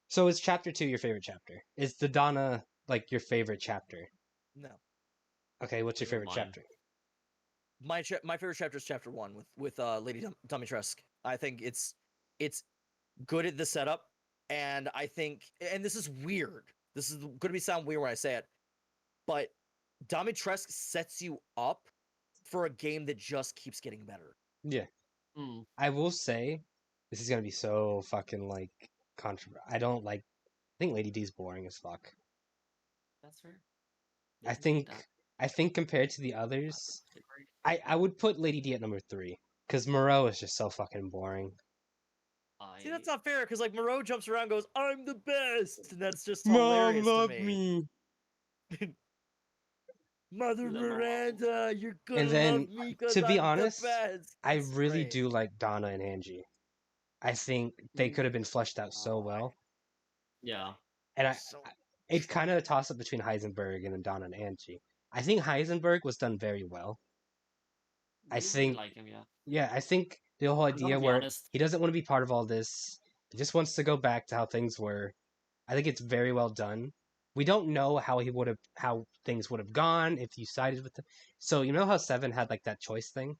[SPEAKER 1] So is chapter 2 your favorite chapter? Is the Donna like your favorite chapter?
[SPEAKER 2] No.
[SPEAKER 1] Okay, what's your
[SPEAKER 3] Isn't
[SPEAKER 1] favorite
[SPEAKER 3] mine.
[SPEAKER 1] chapter?
[SPEAKER 2] My favorite chapter is chapter 1 with Lady Dimitrescu. I think it's good at the setup, and I think, and this is weird. This is going to sound weird when I say it, but Dimitrescu sets you up for a game that just keeps getting better.
[SPEAKER 1] Yeah,
[SPEAKER 3] Hmm.
[SPEAKER 1] I will say this is gonna be so fucking like controversial. I don't like. I think Lady D's boring as fuck.
[SPEAKER 3] That's fair.
[SPEAKER 1] I
[SPEAKER 3] Isn't
[SPEAKER 1] think
[SPEAKER 3] that-
[SPEAKER 1] I think compared to the others,
[SPEAKER 3] agree.
[SPEAKER 1] I would put Lady D at number 3 because Moreau is just so fucking boring.
[SPEAKER 2] See, that's not fair because like Moreau jumps around, and goes, "I'm the best," and that's just hilarious to me. Mother
[SPEAKER 3] Little Moreau.
[SPEAKER 2] Miranda, you're gonna
[SPEAKER 1] And then,
[SPEAKER 2] love me 'cause
[SPEAKER 1] to be
[SPEAKER 2] I'm
[SPEAKER 1] honest,
[SPEAKER 2] the best.
[SPEAKER 1] I
[SPEAKER 2] It's
[SPEAKER 1] really
[SPEAKER 2] great.
[SPEAKER 1] do like Donna and Angie. I think they could have been fleshed out so
[SPEAKER 3] Oh,
[SPEAKER 1] well,
[SPEAKER 3] Yeah.
[SPEAKER 1] and
[SPEAKER 2] So-
[SPEAKER 1] it's kind of a toss up between Heisenberg and then Donna and Angie. I think Heisenberg was done very well. I
[SPEAKER 3] You really
[SPEAKER 1] think-
[SPEAKER 3] like him, yeah.
[SPEAKER 1] Yeah, I think the whole
[SPEAKER 3] I'm gonna
[SPEAKER 1] idea
[SPEAKER 3] be
[SPEAKER 1] where
[SPEAKER 3] honest.
[SPEAKER 1] he doesn't want to be part of all this, he just wants to go back to how things were. I think it's very well done. We don't know how things would have gone if you sided with them. So you know how Seven had like that choice thing.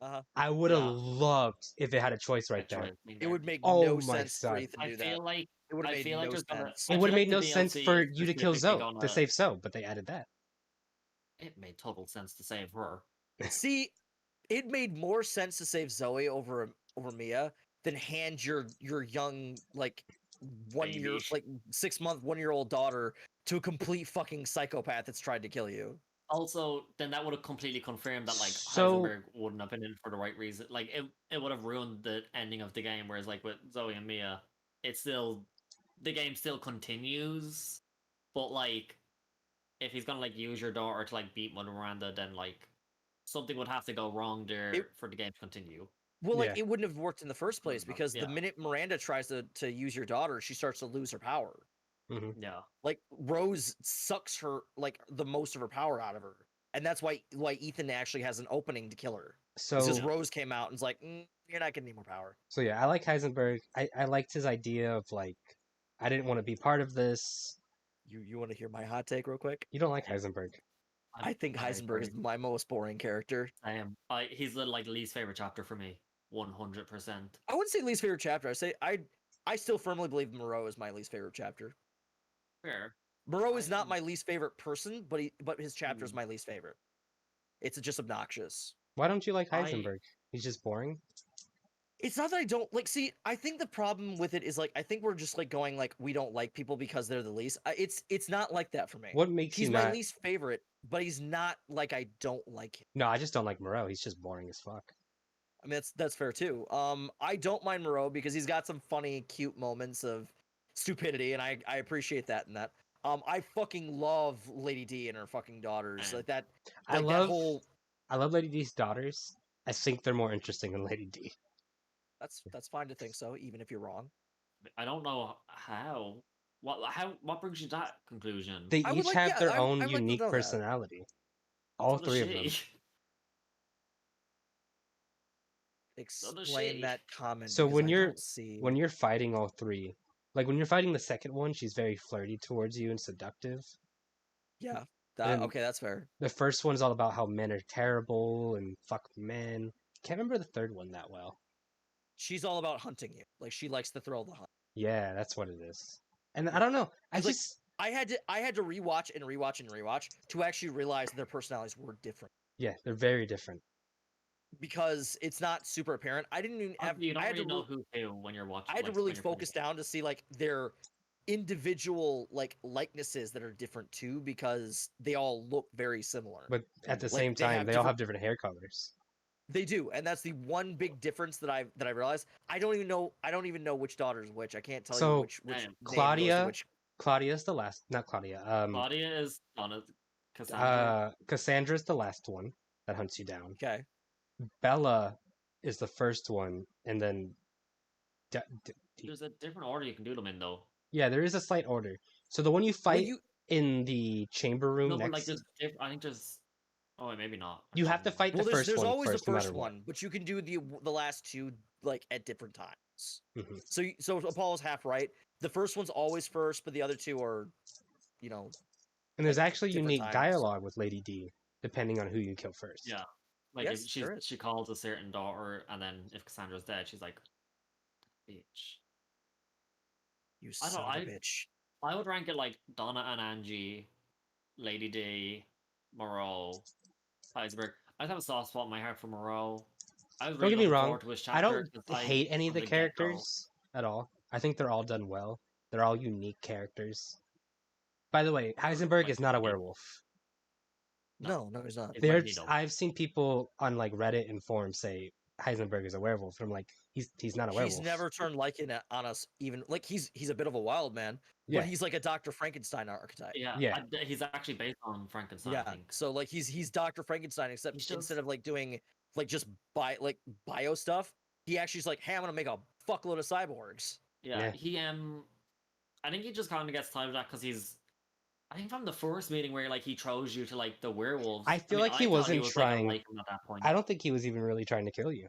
[SPEAKER 2] Uh-huh.
[SPEAKER 1] I would have
[SPEAKER 3] Yeah.
[SPEAKER 1] loved if it had a choice right
[SPEAKER 3] Good
[SPEAKER 1] there.
[SPEAKER 3] choice being
[SPEAKER 2] It
[SPEAKER 3] there.
[SPEAKER 2] would make
[SPEAKER 1] Oh
[SPEAKER 2] no
[SPEAKER 1] my
[SPEAKER 2] sense for
[SPEAKER 1] god!
[SPEAKER 2] Ethan to
[SPEAKER 3] I
[SPEAKER 2] do that.
[SPEAKER 3] feel like
[SPEAKER 2] It would have
[SPEAKER 3] I
[SPEAKER 2] made
[SPEAKER 3] feel like
[SPEAKER 2] no
[SPEAKER 3] there's gonna.
[SPEAKER 2] sense.
[SPEAKER 3] I
[SPEAKER 1] It would
[SPEAKER 3] feel
[SPEAKER 1] have
[SPEAKER 3] like
[SPEAKER 1] made
[SPEAKER 3] the
[SPEAKER 1] no sense
[SPEAKER 3] DLC
[SPEAKER 1] for
[SPEAKER 3] is
[SPEAKER 1] you to kill
[SPEAKER 3] specifically
[SPEAKER 1] Zoe to
[SPEAKER 3] gonna.
[SPEAKER 1] save Zoe, but they added that.
[SPEAKER 3] It made total sense to save her.
[SPEAKER 2] See, it made more sense to save Zoe over Mia than hand your young like 1 year
[SPEAKER 3] Baby.
[SPEAKER 2] like 6 month 1 year old daughter to a complete fucking psychopath that's tried to kill you.
[SPEAKER 3] Also, then that would have completely confirmed that like
[SPEAKER 1] So
[SPEAKER 3] Heisenberg wouldn't have been in for the right reason. Like it would have ruined the ending of the game. Whereas like with Zoe and Mia, it's still the game still continues. But like, if he's gonna like use your daughter to like beat Mother Miranda, then like something would have to go wrong there
[SPEAKER 2] It,
[SPEAKER 3] for the game to continue.
[SPEAKER 2] well, like
[SPEAKER 1] yeah,
[SPEAKER 2] it wouldn't have worked in the first place because the
[SPEAKER 3] Yeah,
[SPEAKER 2] minute Miranda tries to use your daughter, she starts to lose her power.
[SPEAKER 1] hmm
[SPEAKER 3] yeah.
[SPEAKER 2] Like Rose sucks her like the most of her power out of her, and that's why Ethan actually has an opening to kill her. Because
[SPEAKER 1] so
[SPEAKER 2] Rose came out and was like, "You're not getting any more power."
[SPEAKER 1] so yeah, I like Heisenberg. I liked his idea of like I didn't want to be part of this.
[SPEAKER 2] You want to hear my hot take real quick?
[SPEAKER 1] You don't like Heisenberg.
[SPEAKER 2] I think Heisenberg is my most boring character.
[SPEAKER 3] He's the like least favorite chapter for me. 100%.
[SPEAKER 2] I wouldn't say least favorite chapter. I still firmly believe Moreau is my least favorite chapter.
[SPEAKER 3] Fair.
[SPEAKER 2] Moreau is
[SPEAKER 3] I
[SPEAKER 2] not
[SPEAKER 3] am-
[SPEAKER 2] my least favorite person, but his chapter is
[SPEAKER 3] Hmm.
[SPEAKER 2] my least favorite. It's just obnoxious.
[SPEAKER 1] Why don't you like
[SPEAKER 3] I
[SPEAKER 1] Heisenberg? He's just boring.
[SPEAKER 2] It's not that I don't like. See, I think the problem with it is like I think we're just like going like we don't like people because they're the least. It's not like that for me.
[SPEAKER 1] What makes
[SPEAKER 2] He's
[SPEAKER 1] you
[SPEAKER 2] my
[SPEAKER 1] not?
[SPEAKER 2] least favorite, but he's not like I don't like him.
[SPEAKER 1] No, I just don't like Moreau. He's just boring as fuck.
[SPEAKER 2] I mean that's fair too. I don't mind Moreau because he's got some funny, cute moments of stupidity, and I appreciate that in that. I fucking love Lady D and her fucking daughters.
[SPEAKER 3] am.
[SPEAKER 2] Like that,
[SPEAKER 1] I
[SPEAKER 2] like that
[SPEAKER 1] love
[SPEAKER 2] whole.
[SPEAKER 1] I love Lady D's daughters. I think they're more interesting than Lady D.
[SPEAKER 2] That's fine to think so, even if you're wrong.
[SPEAKER 3] I don't know how. What brings you to that conclusion?
[SPEAKER 1] They
[SPEAKER 2] I would
[SPEAKER 1] each
[SPEAKER 2] like,
[SPEAKER 1] have
[SPEAKER 2] yeah,
[SPEAKER 1] their own
[SPEAKER 2] I'd like to
[SPEAKER 1] unique
[SPEAKER 2] know that.
[SPEAKER 1] personality. All
[SPEAKER 3] So does
[SPEAKER 1] three of them.
[SPEAKER 3] she. does
[SPEAKER 2] Explain
[SPEAKER 3] she.
[SPEAKER 2] that comment
[SPEAKER 1] So
[SPEAKER 2] because I don't see.
[SPEAKER 1] when you're fighting all three, like when you're fighting the second one, she's very flirty towards you and seductive.
[SPEAKER 2] Yeah,
[SPEAKER 1] And
[SPEAKER 2] okay, that's fair.
[SPEAKER 1] the first one's all about how men are terrible and fuck men. Can't remember the third one that well.
[SPEAKER 2] She's all about hunting you. Like she likes the thrill of the hunt.
[SPEAKER 1] Yeah, that's what it is. And I don't know. I
[SPEAKER 2] 'Cause, like,
[SPEAKER 1] just
[SPEAKER 2] I had to rewatch and rewatch and rewatch to actually realize their personalities were different
[SPEAKER 1] yeah, they're very different.
[SPEAKER 2] because it's not super apparent. I didn't even have.
[SPEAKER 3] You don't
[SPEAKER 2] I had
[SPEAKER 3] really
[SPEAKER 2] to.
[SPEAKER 3] know who's who when you're watching.
[SPEAKER 2] I had to
[SPEAKER 3] like,
[SPEAKER 2] really
[SPEAKER 3] when you're playing
[SPEAKER 2] focus
[SPEAKER 3] the game.
[SPEAKER 2] down to see like their individual like likenesses that are different too because they all look very similar.
[SPEAKER 1] But at the
[SPEAKER 3] Like,
[SPEAKER 1] same
[SPEAKER 2] they
[SPEAKER 1] time,
[SPEAKER 2] have
[SPEAKER 1] they all
[SPEAKER 2] different-
[SPEAKER 1] have different hair colors.
[SPEAKER 2] They do, and that's the one big difference that I realized. I don't even know which daughter's which. I can't tell you
[SPEAKER 1] So,
[SPEAKER 2] which name goes to
[SPEAKER 1] Claudia,
[SPEAKER 2] which.
[SPEAKER 1] Claudia's the last. Not Claudia.
[SPEAKER 3] Claudia is Donna Cassandra.
[SPEAKER 1] Cassandra's the last one that hunts you down.
[SPEAKER 2] Okay.
[SPEAKER 1] Bella is the first one, and then
[SPEAKER 3] There's a different order you can do them in though.
[SPEAKER 1] yeah, there is a slight order. So the one you
[SPEAKER 2] Well,
[SPEAKER 1] fight in the chamber room
[SPEAKER 3] No, but like
[SPEAKER 1] next,
[SPEAKER 3] I think there's. Oh, wait, maybe not.
[SPEAKER 1] you have to
[SPEAKER 3] Actually,
[SPEAKER 1] fight the
[SPEAKER 2] Well,
[SPEAKER 1] first
[SPEAKER 2] there's
[SPEAKER 1] one
[SPEAKER 2] always
[SPEAKER 1] first,
[SPEAKER 2] the
[SPEAKER 1] no
[SPEAKER 2] first
[SPEAKER 1] matter
[SPEAKER 2] one, but you can do the last two like at different times.
[SPEAKER 1] what. Mhm.
[SPEAKER 2] So Apollo's half right. The first one's always first, but the other two are, you know,
[SPEAKER 1] And there's
[SPEAKER 2] like,
[SPEAKER 1] actually
[SPEAKER 2] different
[SPEAKER 1] unique
[SPEAKER 2] times.
[SPEAKER 1] dialogue with Lady D, depending on who you kill first.
[SPEAKER 3] Yeah. Like
[SPEAKER 2] Yes,
[SPEAKER 3] if
[SPEAKER 2] there is.
[SPEAKER 3] she calls a certain daughter, and then if Cassandra's dead, she's like, "Bitch."
[SPEAKER 2] You
[SPEAKER 3] I
[SPEAKER 2] son
[SPEAKER 3] don't.
[SPEAKER 2] of a bitch.
[SPEAKER 3] I would rank it like Donna and Angie, Lady D, Moreau, Heisenberg. I have a soft spot in my heart for Moreau. I was
[SPEAKER 1] Don't
[SPEAKER 3] really
[SPEAKER 1] get me
[SPEAKER 3] looking
[SPEAKER 1] wrong.
[SPEAKER 3] forward to his
[SPEAKER 1] I
[SPEAKER 3] chapter.
[SPEAKER 1] don't
[SPEAKER 3] 'Cause
[SPEAKER 1] hate any of
[SPEAKER 3] from
[SPEAKER 1] the
[SPEAKER 3] get-go-
[SPEAKER 1] characters at all. I think they're all done well. They're all unique characters. By the way, Heisenberg is not a werewolf.
[SPEAKER 2] No, he's not.
[SPEAKER 3] It's Magneto.
[SPEAKER 1] I've seen people on like Reddit and forums say Heisenberg is a werewolf. I'm like, he's not a werewolf.
[SPEAKER 2] He's never turned Lycan on us. Even like he's a bit of a wild man,
[SPEAKER 1] Yeah.
[SPEAKER 2] but he's like a Dr. Frankenstein archetype.
[SPEAKER 3] Yeah,
[SPEAKER 1] Yeah.
[SPEAKER 3] he's actually based on Frankenstein. I
[SPEAKER 2] Yeah.
[SPEAKER 3] think.
[SPEAKER 2] So like he's Dr. Frankenstein, except
[SPEAKER 3] He's just-
[SPEAKER 2] instead of like doing like just bio stuff, he actually is like, hey, I'm gonna make a fuckload of cyborgs.
[SPEAKER 3] Yeah,
[SPEAKER 1] Yeah.
[SPEAKER 3] he I think he just kind of gets tired of that because he's. I think from the first meeting where like he throws you to like the werewolves.
[SPEAKER 1] I feel like he
[SPEAKER 3] thought
[SPEAKER 1] wasn't
[SPEAKER 3] was,
[SPEAKER 1] trying-
[SPEAKER 3] Like, a Lycan at that point.
[SPEAKER 1] I don't think he was even really trying to kill you.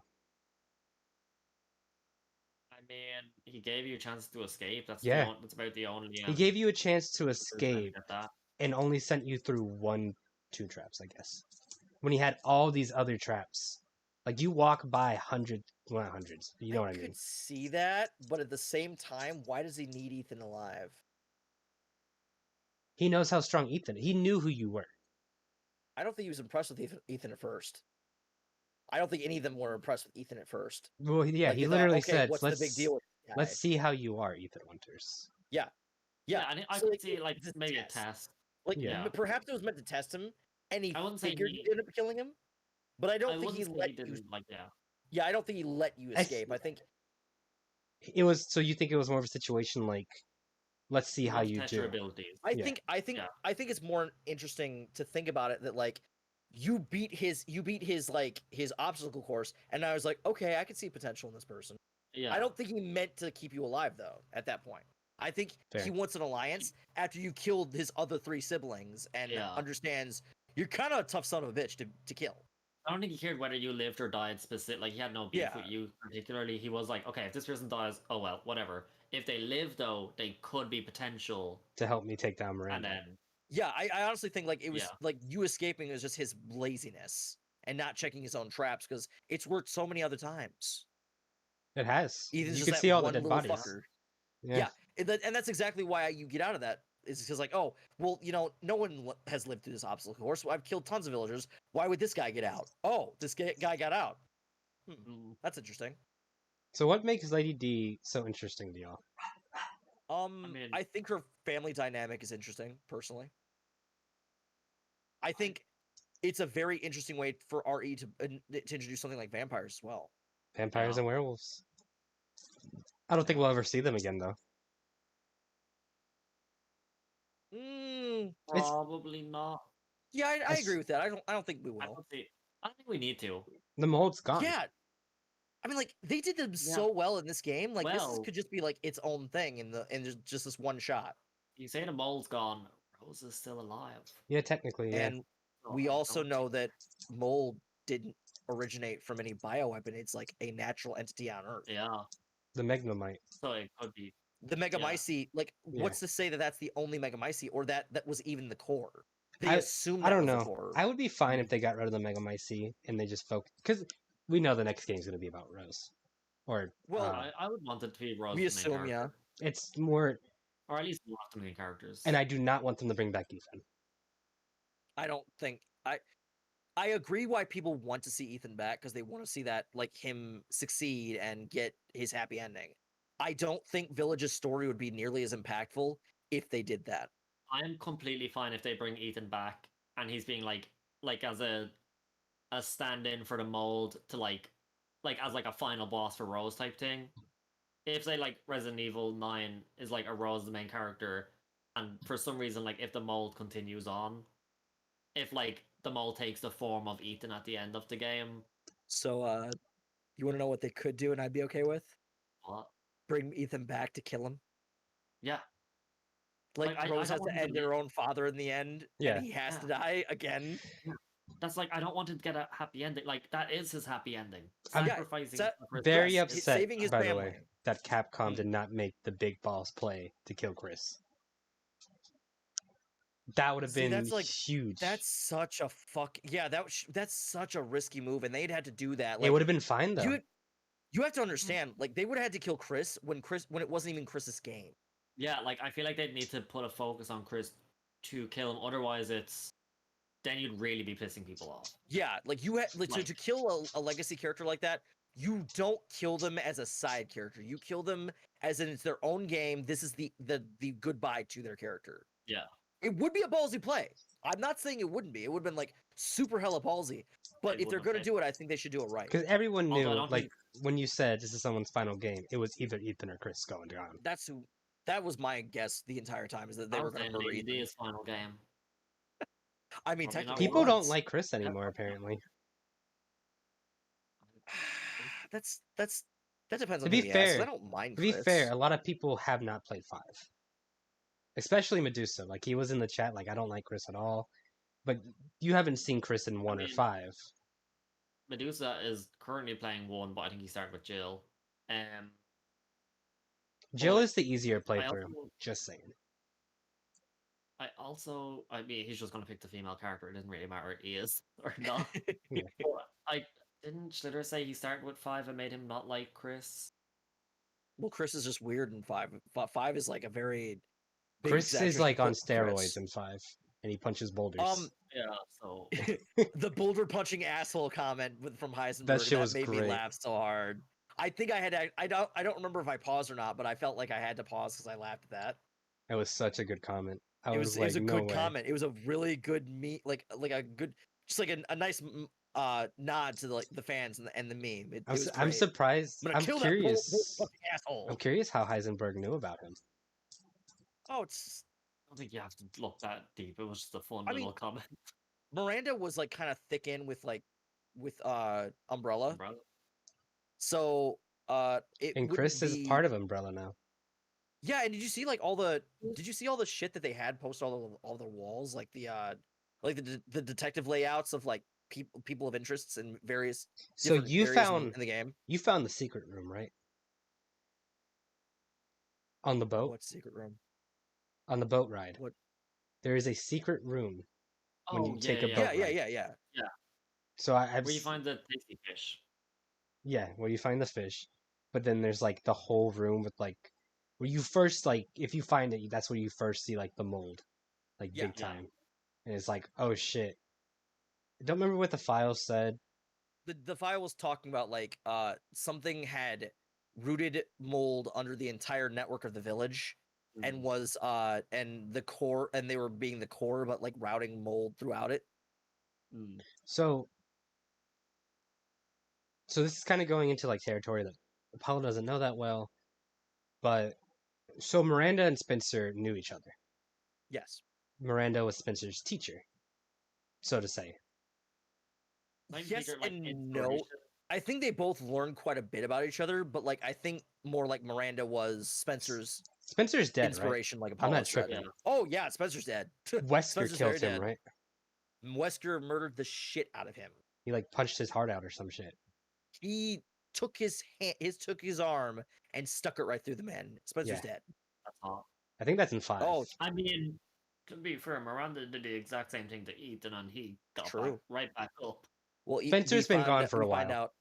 [SPEAKER 3] I mean, He gave you a chance to escape.
[SPEAKER 1] Yeah.
[SPEAKER 3] That's about the only.
[SPEAKER 1] He gave you a chance to
[SPEAKER 3] reason I
[SPEAKER 1] escape
[SPEAKER 3] get that.
[SPEAKER 1] and only sent you through 1-2 traps, I guess. When he had all these other traps. Like, you walk by hundreds, well, not hundreds, but you know what I mean.
[SPEAKER 2] could see that, but at the same time, why does he need Ethan alive?
[SPEAKER 1] He knows how strong Ethan. He knew who you were.
[SPEAKER 2] I don't think he was impressed with Ethan at first. I don't think any of them were impressed with Ethan at first.
[SPEAKER 1] Well, yeah,
[SPEAKER 2] Like,
[SPEAKER 1] he
[SPEAKER 2] they thought,
[SPEAKER 1] literally
[SPEAKER 2] okay,
[SPEAKER 1] said,
[SPEAKER 2] what's
[SPEAKER 1] "Let's
[SPEAKER 2] the big deal with this guy?"
[SPEAKER 1] let's see how you are, Ethan Winters."
[SPEAKER 2] Yeah,
[SPEAKER 3] and I
[SPEAKER 2] so,
[SPEAKER 3] could see like
[SPEAKER 2] it's a
[SPEAKER 3] maybe a
[SPEAKER 2] test.
[SPEAKER 3] test.
[SPEAKER 2] Like,
[SPEAKER 1] Yeah.
[SPEAKER 2] perhaps it was meant to test him, and he
[SPEAKER 3] I wouldn't say
[SPEAKER 2] figured
[SPEAKER 3] he-
[SPEAKER 2] he'd end up killing him. But I
[SPEAKER 3] I
[SPEAKER 2] don't think
[SPEAKER 3] wouldn't
[SPEAKER 2] he
[SPEAKER 3] say
[SPEAKER 2] let
[SPEAKER 3] he
[SPEAKER 2] you.
[SPEAKER 3] didn't like yeah.
[SPEAKER 2] Yeah, I don't think he let you
[SPEAKER 1] I
[SPEAKER 2] escape. I think
[SPEAKER 1] It was so you think it was more of a situation like, let's see how
[SPEAKER 3] Let's
[SPEAKER 1] you
[SPEAKER 3] test your
[SPEAKER 1] do.
[SPEAKER 3] abilities.
[SPEAKER 2] I
[SPEAKER 1] Yeah.
[SPEAKER 2] think
[SPEAKER 3] Yeah.
[SPEAKER 2] I think it's more interesting to think about it that like you beat his like his obstacle course, and I was like, okay, I can see potential in this person.
[SPEAKER 3] Yeah.
[SPEAKER 2] I don't think he meant to keep you alive though. At that point, I think
[SPEAKER 1] Fair.
[SPEAKER 2] he wants an alliance after you killed his other 3 siblings and
[SPEAKER 3] Yeah.
[SPEAKER 2] understands you're kind of a tough son of a bitch to kill.
[SPEAKER 3] I don't think he cared whether you lived or died specific. Like he had no beef
[SPEAKER 2] Yeah.
[SPEAKER 3] with you particularly. He was like, okay, if this person dies, oh well, whatever. If they live though, they could be potential.
[SPEAKER 1] To help me take down Miranda.
[SPEAKER 3] And then
[SPEAKER 2] Yeah, I honestly think like it was
[SPEAKER 3] Yeah.
[SPEAKER 2] like you escaping was just his laziness and not checking his own traps because it's worked so many other times.
[SPEAKER 1] It has.
[SPEAKER 2] Ethan's
[SPEAKER 1] You
[SPEAKER 2] just
[SPEAKER 1] can
[SPEAKER 2] that
[SPEAKER 1] see all the
[SPEAKER 2] one
[SPEAKER 1] dead
[SPEAKER 2] little
[SPEAKER 1] bodies.
[SPEAKER 2] fucker.
[SPEAKER 1] Yeah.
[SPEAKER 2] Yeah, and that's exactly why you get out of that. Is because like, oh, well, no one has lived through this obstacle course. So I've killed tons of villagers. Why would this guy get out? Oh, this guy got out. That's interesting.
[SPEAKER 1] So what makes Lady D so interesting to y'all?
[SPEAKER 3] mean-
[SPEAKER 2] I think her family dynamic is interesting, personally. I think it's a very interesting way for RE to introduce something like vampires as well.
[SPEAKER 1] Vampires
[SPEAKER 3] Yeah.
[SPEAKER 1] and werewolves. I don't think we'll ever see them again, though.
[SPEAKER 3] probably not.
[SPEAKER 2] Yeah, I
[SPEAKER 1] That's-
[SPEAKER 2] agree with that. I don't think we
[SPEAKER 3] I
[SPEAKER 2] will.
[SPEAKER 3] don't think we need to.
[SPEAKER 1] The mold's gone.
[SPEAKER 2] Yeah. I mean, like they did them so well in this game. Like this
[SPEAKER 3] Well-
[SPEAKER 2] could just be like its own thing in just this one shot.
[SPEAKER 3] You say the mole's gone, Rose is still alive.
[SPEAKER 1] Yeah, technically, yeah.
[SPEAKER 2] And
[SPEAKER 3] So
[SPEAKER 2] we
[SPEAKER 3] I
[SPEAKER 2] also
[SPEAKER 3] don't
[SPEAKER 2] know
[SPEAKER 3] think-
[SPEAKER 2] that mold didn't originate from any bioweapon. It's like a natural entity on Earth.
[SPEAKER 3] Yeah.
[SPEAKER 1] The Megnomite.
[SPEAKER 3] So it could be.
[SPEAKER 2] The Megamycete, like,
[SPEAKER 1] Yeah.
[SPEAKER 2] what's to say that that's the only Megamycete, or that was even the core? They
[SPEAKER 1] I-
[SPEAKER 2] assume
[SPEAKER 1] I
[SPEAKER 2] that
[SPEAKER 1] don't
[SPEAKER 2] was the
[SPEAKER 1] know.
[SPEAKER 2] core.
[SPEAKER 1] I would be fine if they got rid of the Megamycete and they just focus, because we know the next game's going to be about Rose. Or,
[SPEAKER 2] Well,
[SPEAKER 3] I would want it to be Rose.
[SPEAKER 2] we
[SPEAKER 3] the main
[SPEAKER 2] assume, yeah.
[SPEAKER 3] character.
[SPEAKER 1] it's more,
[SPEAKER 3] Or at least one of the main characters.
[SPEAKER 1] and I do not want them to bring back Ethan.
[SPEAKER 2] I don't think I agree why people want to see Ethan back because they want to see that like him succeed and get his happy ending. I don't think Village's story would be nearly as impactful if they did that.
[SPEAKER 3] I'm completely fine if they bring Ethan back and he's being like as a stand-in for the mold to like as like a final boss for Rose type thing. If say like Resident Evil 9 is like a Rose the main character, and for some reason like if the mold continues on, if like the mold takes the form of Ethan at the end of the game,
[SPEAKER 2] So, you want to know what they could do and I'd be okay with?
[SPEAKER 3] what?
[SPEAKER 2] Bring Ethan back to kill him.
[SPEAKER 3] Yeah.
[SPEAKER 2] Like,
[SPEAKER 3] Like, I
[SPEAKER 2] Rose
[SPEAKER 3] don't
[SPEAKER 2] has
[SPEAKER 3] want
[SPEAKER 2] to
[SPEAKER 3] him to
[SPEAKER 2] end her own father in the end,
[SPEAKER 1] Yeah.
[SPEAKER 2] and he has to
[SPEAKER 3] Yeah.
[SPEAKER 2] die again.
[SPEAKER 3] That's like I don't want him to get a happy ending. Like that is his happy ending.
[SPEAKER 1] I'm
[SPEAKER 3] Sacrificing for his
[SPEAKER 1] Very
[SPEAKER 3] friends.
[SPEAKER 2] He's
[SPEAKER 1] upset,
[SPEAKER 2] saving his
[SPEAKER 1] by the
[SPEAKER 2] family.
[SPEAKER 1] way, that Capcom
[SPEAKER 3] Mm.
[SPEAKER 1] did not make the big balls play to kill Chris. That would have
[SPEAKER 2] See,
[SPEAKER 1] been
[SPEAKER 2] that's like-
[SPEAKER 1] huge.
[SPEAKER 2] That's such a that's such a risky move, and they'd had to do that.
[SPEAKER 1] It
[SPEAKER 2] Like,
[SPEAKER 1] would have been fine, though.
[SPEAKER 2] you have to understand, like they would have had to kill Chris when it wasn't even Chris's game.
[SPEAKER 3] Yeah, like I feel like they'd need to put a focus on Chris to kill him. Otherwise, then you'd really be pissing people off.
[SPEAKER 2] Yeah, like you had like,
[SPEAKER 3] Like-
[SPEAKER 2] to kill a legacy character like that, you don't kill them as a side character. You kill them as in it's their own game. This is the goodbye to their character.
[SPEAKER 3] Yeah.
[SPEAKER 2] It would be a ballsy play. I'm not saying it wouldn't be. It would have been like super hella ballsy. But
[SPEAKER 3] It
[SPEAKER 2] if they're
[SPEAKER 3] wouldn't
[SPEAKER 2] going to
[SPEAKER 3] have
[SPEAKER 2] do it, I think they should do it right.
[SPEAKER 1] Because everyone
[SPEAKER 3] Although
[SPEAKER 1] knew,
[SPEAKER 3] I don't
[SPEAKER 1] like,
[SPEAKER 3] think-
[SPEAKER 1] when you said this is someone's final game, it was either Ethan or Chris going down.
[SPEAKER 2] That was my guess the entire time, is that they
[SPEAKER 3] I
[SPEAKER 2] were
[SPEAKER 3] was
[SPEAKER 2] going to
[SPEAKER 3] saying
[SPEAKER 2] murder
[SPEAKER 3] Lady D
[SPEAKER 2] Ethan.
[SPEAKER 3] is final game.
[SPEAKER 2] I mean,
[SPEAKER 3] Probably not
[SPEAKER 2] technically,
[SPEAKER 1] People
[SPEAKER 2] it
[SPEAKER 1] don't
[SPEAKER 2] was.
[SPEAKER 1] like Chris anymore, apparently.
[SPEAKER 2] That depends
[SPEAKER 1] To
[SPEAKER 2] on
[SPEAKER 1] be
[SPEAKER 2] who you ask, 'cause
[SPEAKER 1] fair-
[SPEAKER 2] I don't mind
[SPEAKER 1] To be
[SPEAKER 2] Chris.
[SPEAKER 1] fair, a lot of people have not played 5. Especially Medusa. Like, he was in the chat, like, I don't like Chris at all. But you haven't seen Chris in 1 or
[SPEAKER 3] mean-
[SPEAKER 1] 5.
[SPEAKER 3] Medusa is currently playing 1, but I think he started with Jill.
[SPEAKER 1] Jill
[SPEAKER 3] But
[SPEAKER 1] is the easier play
[SPEAKER 3] I
[SPEAKER 1] through.
[SPEAKER 3] also,
[SPEAKER 1] Just saying.
[SPEAKER 3] I mean, he's just gonna pick the female character. It doesn't really matter if he is or not.
[SPEAKER 1] Yeah.
[SPEAKER 3] But I didn't Schlitter say he started with 5 and made him not like Chris.
[SPEAKER 2] Well, Chris is just weird in 5. 5 is like a very big
[SPEAKER 1] Chris is
[SPEAKER 2] exaggeration
[SPEAKER 1] like on
[SPEAKER 2] for Chris.
[SPEAKER 1] steroids in 5, and he punches boulders.
[SPEAKER 3] Yeah, so
[SPEAKER 2] The boulder punching asshole comment from Heisenberg
[SPEAKER 1] That shit was
[SPEAKER 2] made me
[SPEAKER 1] great.
[SPEAKER 2] laugh so hard. I think I had I don't remember if I paused or not, but I felt like I had to pause because I laughed at that.
[SPEAKER 1] It was such a good comment. I
[SPEAKER 2] It
[SPEAKER 1] was
[SPEAKER 2] was
[SPEAKER 1] like,
[SPEAKER 2] a
[SPEAKER 1] no
[SPEAKER 2] good
[SPEAKER 1] way.
[SPEAKER 2] comment. It was a really good like a good just like a nice nod to the fans and the meme. It was
[SPEAKER 1] I'm
[SPEAKER 2] great.
[SPEAKER 1] surprised.
[SPEAKER 2] I'm gonna
[SPEAKER 1] I'm
[SPEAKER 2] kill that
[SPEAKER 1] curious.
[SPEAKER 2] fucking asshole.
[SPEAKER 1] I'm curious how Heisenberg knew about him.
[SPEAKER 2] Oh, it's
[SPEAKER 3] I don't think you have to look that deep. It was just a fun
[SPEAKER 2] I
[SPEAKER 3] little
[SPEAKER 2] mean-
[SPEAKER 3] comment.
[SPEAKER 2] Miranda was like kind of thick in with Umbrella.
[SPEAKER 3] Bro.
[SPEAKER 2] So it
[SPEAKER 1] And
[SPEAKER 2] wouldn't
[SPEAKER 1] Chris is
[SPEAKER 2] be
[SPEAKER 1] part of Umbrella now.
[SPEAKER 2] Yeah, and did you see all the shit that they had posted all the walls, like the detective layouts of like people of interests in various
[SPEAKER 1] So
[SPEAKER 2] different
[SPEAKER 1] you
[SPEAKER 2] areas
[SPEAKER 1] found
[SPEAKER 2] in the game.
[SPEAKER 1] you found the secret room, right? On the boat?
[SPEAKER 2] What secret room?
[SPEAKER 1] On the boat ride.
[SPEAKER 2] What?
[SPEAKER 1] There is a secret room when you take a
[SPEAKER 2] Yeah,
[SPEAKER 1] boat ride.
[SPEAKER 2] yeah.
[SPEAKER 1] So I've
[SPEAKER 3] Where you find the tasty fish.
[SPEAKER 1] yeah, where you find the fish, but then there's like the whole room with like where you first like if you find it, that's where you first see like the mold, like
[SPEAKER 2] Yeah.
[SPEAKER 1] big
[SPEAKER 3] Yeah.
[SPEAKER 1] time, and it's like oh shit. I don't remember what the file said.
[SPEAKER 2] The file was talking about like something had rooted mold under the entire network of the village and was and the core and they were being the core but like routing mold throughout it.
[SPEAKER 1] So this is kind of going into like territory that Apollo doesn't know that well, but so Miranda and Spencer knew each other.
[SPEAKER 2] Yes.
[SPEAKER 1] Miranda was Spencer's teacher, so to say.
[SPEAKER 3] Same
[SPEAKER 2] Yes
[SPEAKER 3] secret, like,
[SPEAKER 2] and no.
[SPEAKER 3] inspiration.
[SPEAKER 2] I think they both learned quite a bit about each other, but like I think more like Miranda was Spencer's
[SPEAKER 1] Spencer's dead,
[SPEAKER 2] inspiration, like
[SPEAKER 1] I'm
[SPEAKER 2] Apollo
[SPEAKER 1] not
[SPEAKER 2] said.
[SPEAKER 1] tripping.
[SPEAKER 2] Oh yeah, Spencer's dead.
[SPEAKER 1] right? Wesker
[SPEAKER 2] Spencer's
[SPEAKER 1] killed
[SPEAKER 2] very
[SPEAKER 1] him,
[SPEAKER 2] dead.
[SPEAKER 1] right?
[SPEAKER 2] Wesker murdered the shit out of him.
[SPEAKER 1] He like punched his heart out or some shit.
[SPEAKER 2] He took his arm and stuck it right through the man. Spencer's
[SPEAKER 1] Yeah.
[SPEAKER 2] dead.
[SPEAKER 3] That's hot.
[SPEAKER 1] I think that's in 5.
[SPEAKER 2] Oh,
[SPEAKER 3] I mean, to be fair, Miranda did the exact same thing to Ethan, and he got
[SPEAKER 2] True.
[SPEAKER 3] right back up.
[SPEAKER 2] well,
[SPEAKER 1] Spencer's been gone for a
[SPEAKER 2] we find
[SPEAKER 1] while.
[SPEAKER 2] out.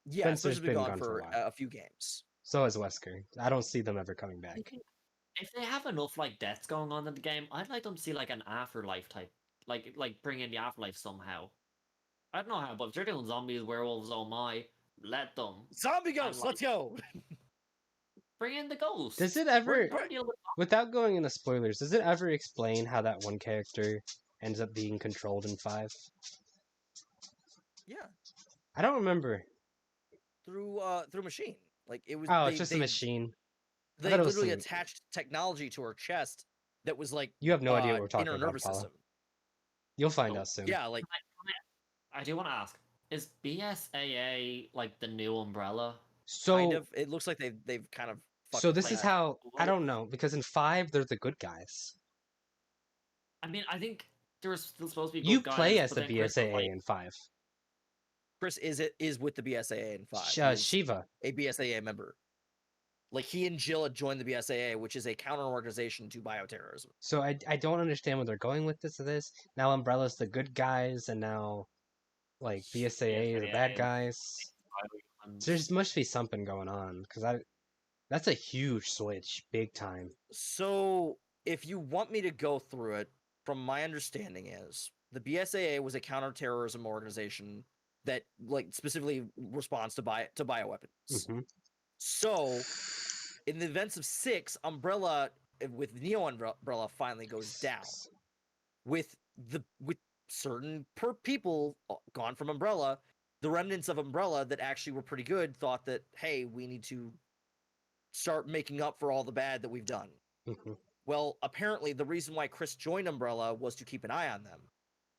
[SPEAKER 2] Yeah,
[SPEAKER 1] Spencer's
[SPEAKER 2] Spencer's been gone for
[SPEAKER 1] a while.
[SPEAKER 2] a few games.
[SPEAKER 1] So is Wesker. I don't see them ever coming back.
[SPEAKER 3] If they have enough like deaths going on in the game, I'd like them to see like an afterlife type, like bring in the afterlife somehow. I don't know how, but if they're doing zombies, werewolves, oh my, let them
[SPEAKER 2] Zombie ghosts, let's go.
[SPEAKER 3] bring in the ghosts.
[SPEAKER 1] Does it ever,
[SPEAKER 3] We're dealing with-
[SPEAKER 1] without going into spoilers, does it ever explain how that one character ends up being controlled in 5?
[SPEAKER 2] Yeah,
[SPEAKER 1] I don't remember.
[SPEAKER 2] through machine. Like it was.
[SPEAKER 1] Oh, it's just a machine.
[SPEAKER 2] They
[SPEAKER 1] thought it was
[SPEAKER 2] literally
[SPEAKER 1] some-
[SPEAKER 2] attached technology to her chest that was like
[SPEAKER 1] You have no idea what we're
[SPEAKER 2] in
[SPEAKER 1] talking
[SPEAKER 2] her
[SPEAKER 1] about,
[SPEAKER 2] nervous
[SPEAKER 1] Paula.
[SPEAKER 2] system.
[SPEAKER 1] You'll find
[SPEAKER 3] Oh,
[SPEAKER 1] out soon.
[SPEAKER 2] Yeah, like
[SPEAKER 3] I do want to ask: is BSAA like the new Umbrella?
[SPEAKER 1] So,
[SPEAKER 2] kind of. It looks like they've kind of.
[SPEAKER 1] so this
[SPEAKER 2] fucked
[SPEAKER 1] is
[SPEAKER 2] that.
[SPEAKER 1] how I don't know because in 5 they're the good guys.
[SPEAKER 3] I mean, I think there was still supposed to be.
[SPEAKER 1] You
[SPEAKER 3] good
[SPEAKER 1] play
[SPEAKER 3] guys,
[SPEAKER 1] as
[SPEAKER 3] but
[SPEAKER 1] the
[SPEAKER 3] then Chris was
[SPEAKER 1] BSAA
[SPEAKER 3] like,
[SPEAKER 1] in 5.
[SPEAKER 2] Chris is with the BSAA in 5. He is
[SPEAKER 1] Shiva.
[SPEAKER 2] a BSAA member. Like he and Jill had joined the BSAA, which is a counter organization to bioterrorism.
[SPEAKER 1] So I don't understand where they're going with this. Now Umbrella's the good guys, and now like BSAA is the bad guys. So there must be something going on because that's a huge switch, big time.
[SPEAKER 2] So, if you want me to go through it, from my understanding is the BSAA was a counterterrorism organization that like specifically responds to bioweapons.
[SPEAKER 1] hmm
[SPEAKER 2] So, in the events of 6, Umbrella with Neo Umbrella finally goes down. With certain people gone from Umbrella, the remnants of Umbrella that actually were pretty good thought that, hey, we need to start making up for all the bad that we've done.
[SPEAKER 1] hmm
[SPEAKER 2] Well, apparently the reason why Chris joined Umbrella was to keep an eye on them.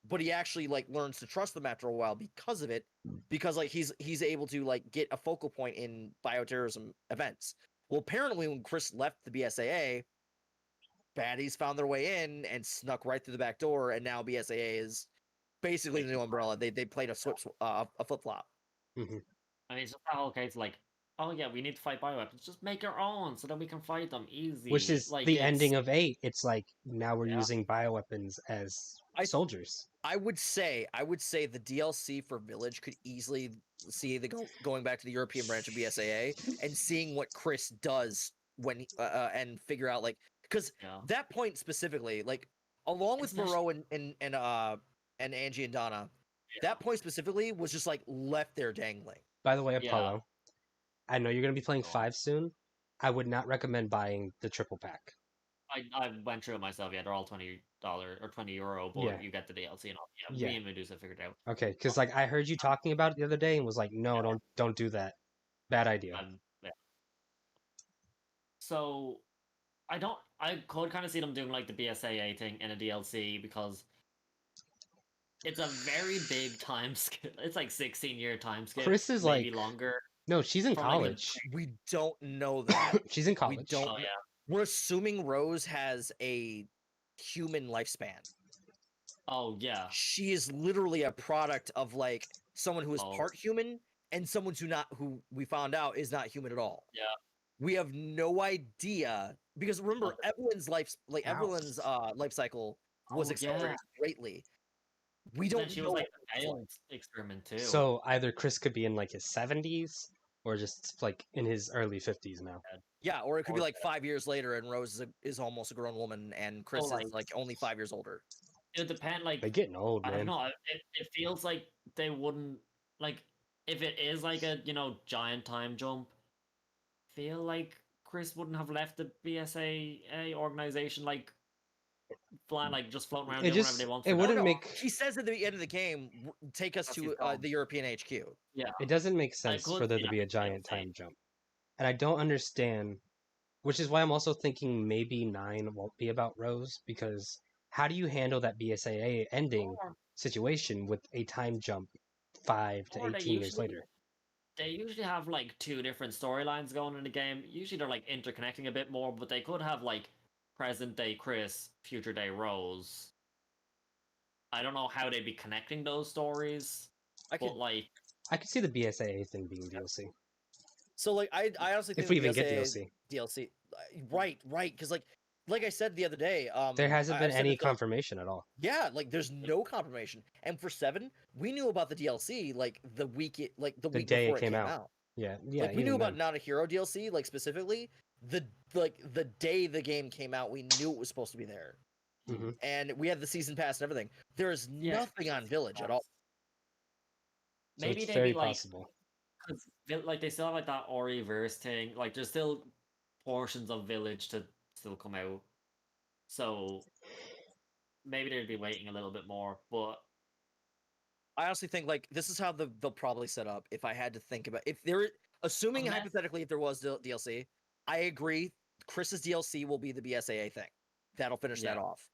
[SPEAKER 2] But he actually like learns to trust them after a while because of it, because like he's able to like get a focal point in bioterrorism events. Well, apparently when Chris left the BSAA, baddies found their way in and snuck right through the back door, and now BSAA is basically the new Umbrella. They played a flip flop.
[SPEAKER 1] hmm
[SPEAKER 3] I mean, it's just that whole case like oh yeah, we need to fight bioweapons. Just make your own so that we can fight them easy.
[SPEAKER 1] Which is
[SPEAKER 3] Like
[SPEAKER 1] the
[SPEAKER 3] it's
[SPEAKER 1] ending of 8. It's like now we're
[SPEAKER 3] Yeah.
[SPEAKER 1] using bioweapons as
[SPEAKER 2] I-
[SPEAKER 1] soldiers.
[SPEAKER 2] I would say the DLC for Village could easily see going back to the European branch of BSAA and seeing what Chris does when and figure out, like, because
[SPEAKER 3] yeah.
[SPEAKER 2] that point specifically, like, along with
[SPEAKER 3] Especially-
[SPEAKER 2] Moreau and Angie and Donna, that point specifically was just like left there dangling.
[SPEAKER 1] By the way,
[SPEAKER 3] Yeah.
[SPEAKER 1] Apollo, I know you're going to be playing
[SPEAKER 3] Go on.
[SPEAKER 1] 5 soon. I would not recommend buying the triple pack.
[SPEAKER 3] I went through it myself. Yeah, they're all $20 or €20, but
[SPEAKER 1] Yeah.
[SPEAKER 3] you get the DLC and all. Yeah,
[SPEAKER 1] Yeah.
[SPEAKER 3] me and Medusa figured it out.
[SPEAKER 1] Okay, because like I heard you talking about it the other day and was like, no, don't do that. Bad idea.
[SPEAKER 3] Yeah. So I could kind of see them doing like the BSAA thing in a DLC because it's a very big time skip. It's like 16-year time skip.
[SPEAKER 1] Chris is
[SPEAKER 3] maybe
[SPEAKER 1] like
[SPEAKER 3] longer.
[SPEAKER 1] No, she's in
[SPEAKER 3] From, like, the
[SPEAKER 1] college.
[SPEAKER 2] We don't know that.
[SPEAKER 1] She's in
[SPEAKER 2] We
[SPEAKER 1] college.
[SPEAKER 2] don't.
[SPEAKER 3] Oh yeah.
[SPEAKER 2] We're assuming Rose has a human lifespan.
[SPEAKER 3] Oh yeah.
[SPEAKER 2] She is literally a product of like someone who is
[SPEAKER 3] Oh.
[SPEAKER 2] part human and someone who we found out is not human at all.
[SPEAKER 3] Yeah.
[SPEAKER 2] We have no idea because remember
[SPEAKER 3] Okay.
[SPEAKER 2] Evelyn's life life cycle was
[SPEAKER 3] Oh,
[SPEAKER 2] accelerated
[SPEAKER 3] yeah.
[SPEAKER 2] greatly. We
[SPEAKER 3] Then
[SPEAKER 2] don't
[SPEAKER 3] she
[SPEAKER 2] know.
[SPEAKER 3] was like
[SPEAKER 2] what
[SPEAKER 3] a
[SPEAKER 2] it's like.
[SPEAKER 3] failed experiment too.
[SPEAKER 1] So either Chris could be in like his 70s or just like in his early 50s now.
[SPEAKER 2] Yeah, or it could be
[SPEAKER 3] Or
[SPEAKER 2] like 5 years later and Rose is almost a grown woman and Chris is
[SPEAKER 3] like-
[SPEAKER 2] like only 5 years older.
[SPEAKER 3] it would depend. Like
[SPEAKER 1] They're getting old,
[SPEAKER 3] I don't
[SPEAKER 1] man.
[SPEAKER 3] know. It feels like they wouldn't like if it is like a giant time jump. Feel like Chris wouldn't have left the BSAA organization like flying like just floating around
[SPEAKER 1] It
[SPEAKER 3] doing
[SPEAKER 1] just-
[SPEAKER 3] whatever they want.
[SPEAKER 1] it
[SPEAKER 3] for now.
[SPEAKER 1] wouldn't
[SPEAKER 2] no,
[SPEAKER 1] make
[SPEAKER 2] He says at the end of the game, take us
[SPEAKER 3] That's
[SPEAKER 2] to
[SPEAKER 3] his goal.
[SPEAKER 2] the European HQ.
[SPEAKER 3] Yeah.
[SPEAKER 1] it doesn't make sense
[SPEAKER 3] could
[SPEAKER 1] for there
[SPEAKER 3] see
[SPEAKER 1] to
[SPEAKER 3] that
[SPEAKER 1] be a
[SPEAKER 3] being
[SPEAKER 1] giant
[SPEAKER 3] insane.
[SPEAKER 1] time jump. And I don't understand, which is why I'm also thinking maybe 9 won't be about Rose, because how do you handle that BSAA ending
[SPEAKER 3] Or-
[SPEAKER 1] situation with a time jump 5 to
[SPEAKER 3] or they
[SPEAKER 1] 18 years
[SPEAKER 3] usually-
[SPEAKER 1] later?
[SPEAKER 3] They usually have like 2 different storylines going in the game. Usually they're like interconnecting a bit more, but they could have like present day Chris, future day Rose. I don't know how they'd be connecting those stories,
[SPEAKER 2] I could
[SPEAKER 3] but like
[SPEAKER 1] I could see the BSAA thing being DLC.
[SPEAKER 2] so like I honestly think
[SPEAKER 1] If we
[SPEAKER 2] the
[SPEAKER 1] even get
[SPEAKER 2] BSAA
[SPEAKER 1] DLC.
[SPEAKER 2] right, because like I said the other day,
[SPEAKER 1] There hasn't
[SPEAKER 2] I've
[SPEAKER 1] been
[SPEAKER 2] said
[SPEAKER 1] any
[SPEAKER 2] this,
[SPEAKER 1] confirmation at all.
[SPEAKER 2] yeah, like there's no confirmation. And for 7, we knew about the DLC like the week week
[SPEAKER 1] day
[SPEAKER 2] before
[SPEAKER 1] it came out. Yeah,
[SPEAKER 2] Like we
[SPEAKER 1] even
[SPEAKER 2] knew about
[SPEAKER 1] then.
[SPEAKER 2] Not a Hero DLC like specifically the day the game came out, we knew it was supposed to be there.
[SPEAKER 1] Mhm.
[SPEAKER 2] And we had the season pass and everything. There is
[SPEAKER 3] Yeah,
[SPEAKER 2] nothing on Village at all.
[SPEAKER 1] So
[SPEAKER 3] maybe
[SPEAKER 1] it's
[SPEAKER 3] they'd
[SPEAKER 1] very
[SPEAKER 3] be like
[SPEAKER 1] possible.
[SPEAKER 3] because like they still have like that Ori verse thing. Like there's still portions of Village to still come out, so maybe they'd be waiting a little bit more. But
[SPEAKER 2] I honestly think like this is how they'll probably set up. If I had to think about if there, assuming
[SPEAKER 3] Unless-
[SPEAKER 2] hypothetically if there was DLC, I agree. Chris's DLC will be the BSAA thing. That'll finish that
[SPEAKER 3] Yeah.
[SPEAKER 2] off.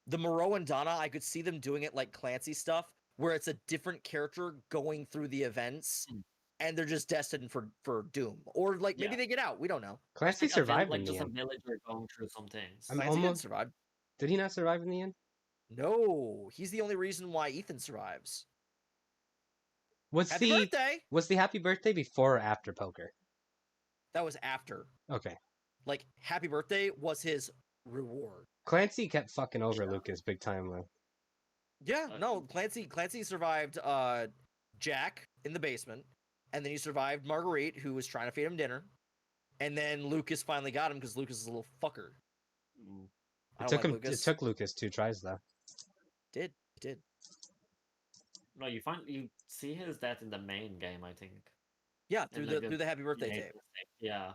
[SPEAKER 2] The Moreau and Donna, I could see them doing it like Clancy stuff, where it's a different character going through the events,
[SPEAKER 3] Mm.
[SPEAKER 2] and they're just destined for doom, or like maybe
[SPEAKER 3] Yeah.
[SPEAKER 2] they get out. We don't know.
[SPEAKER 1] Clancy
[SPEAKER 3] like
[SPEAKER 1] survived
[SPEAKER 3] like
[SPEAKER 1] in the
[SPEAKER 3] just a
[SPEAKER 1] end.
[SPEAKER 3] villager going through some things.
[SPEAKER 1] I'm
[SPEAKER 2] Clancy didn't
[SPEAKER 1] almost-
[SPEAKER 2] survive.
[SPEAKER 1] Did he not survive in the end?
[SPEAKER 2] No, he's the only reason why Ethan survives.
[SPEAKER 1] Was
[SPEAKER 2] Happy
[SPEAKER 1] the
[SPEAKER 2] birthday!
[SPEAKER 1] was the happy birthday before or after poker?
[SPEAKER 2] That was after.
[SPEAKER 1] Okay.
[SPEAKER 2] Like, happy birthday was his reward.
[SPEAKER 1] Clancy kept fucking over
[SPEAKER 3] Yeah.
[SPEAKER 1] Lucas big time though.
[SPEAKER 2] Yeah,
[SPEAKER 3] Uh,
[SPEAKER 2] no, Clancy survived Jack in the basement, and then he survived Marguerite, who was trying to feed him dinner, and then Lucas finally got him because Lucas is a little fucker.
[SPEAKER 3] Mm.
[SPEAKER 2] I
[SPEAKER 1] It
[SPEAKER 2] don't
[SPEAKER 1] took
[SPEAKER 2] like
[SPEAKER 1] him.
[SPEAKER 2] Lucas.
[SPEAKER 1] It took Lucas 2 tries though.
[SPEAKER 2] Did.
[SPEAKER 3] No, you see his death in the main game, I think.
[SPEAKER 2] Yeah,
[SPEAKER 3] And,
[SPEAKER 2] through
[SPEAKER 3] like,
[SPEAKER 2] the happy birthday
[SPEAKER 3] Made
[SPEAKER 2] tape.
[SPEAKER 3] the mistake. Yeah.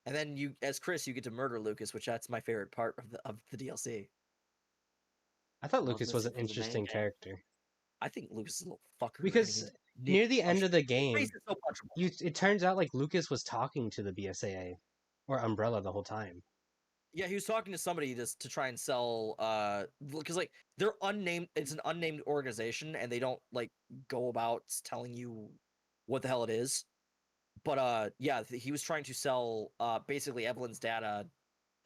[SPEAKER 2] And then you, as Chris, you get to murder Lucas, which that's my favorite part of the DLC.
[SPEAKER 1] I thought
[SPEAKER 3] was
[SPEAKER 1] Lucas was an
[SPEAKER 3] missing from the main
[SPEAKER 1] interesting
[SPEAKER 3] game.
[SPEAKER 1] character
[SPEAKER 2] I think Lucas is a little fucker. and
[SPEAKER 1] because
[SPEAKER 2] he's
[SPEAKER 1] near the end of the
[SPEAKER 2] His
[SPEAKER 1] game,
[SPEAKER 2] face is so punchable.
[SPEAKER 1] it turns out like Lucas was talking to the BSAA or Umbrella the whole time.
[SPEAKER 2] Yeah, he was talking to somebody to try and sell because like they're unnamed, it's an unnamed organization and they don't like go about telling you what the hell it is. But yeah, he was trying to sell basically Evelyn's data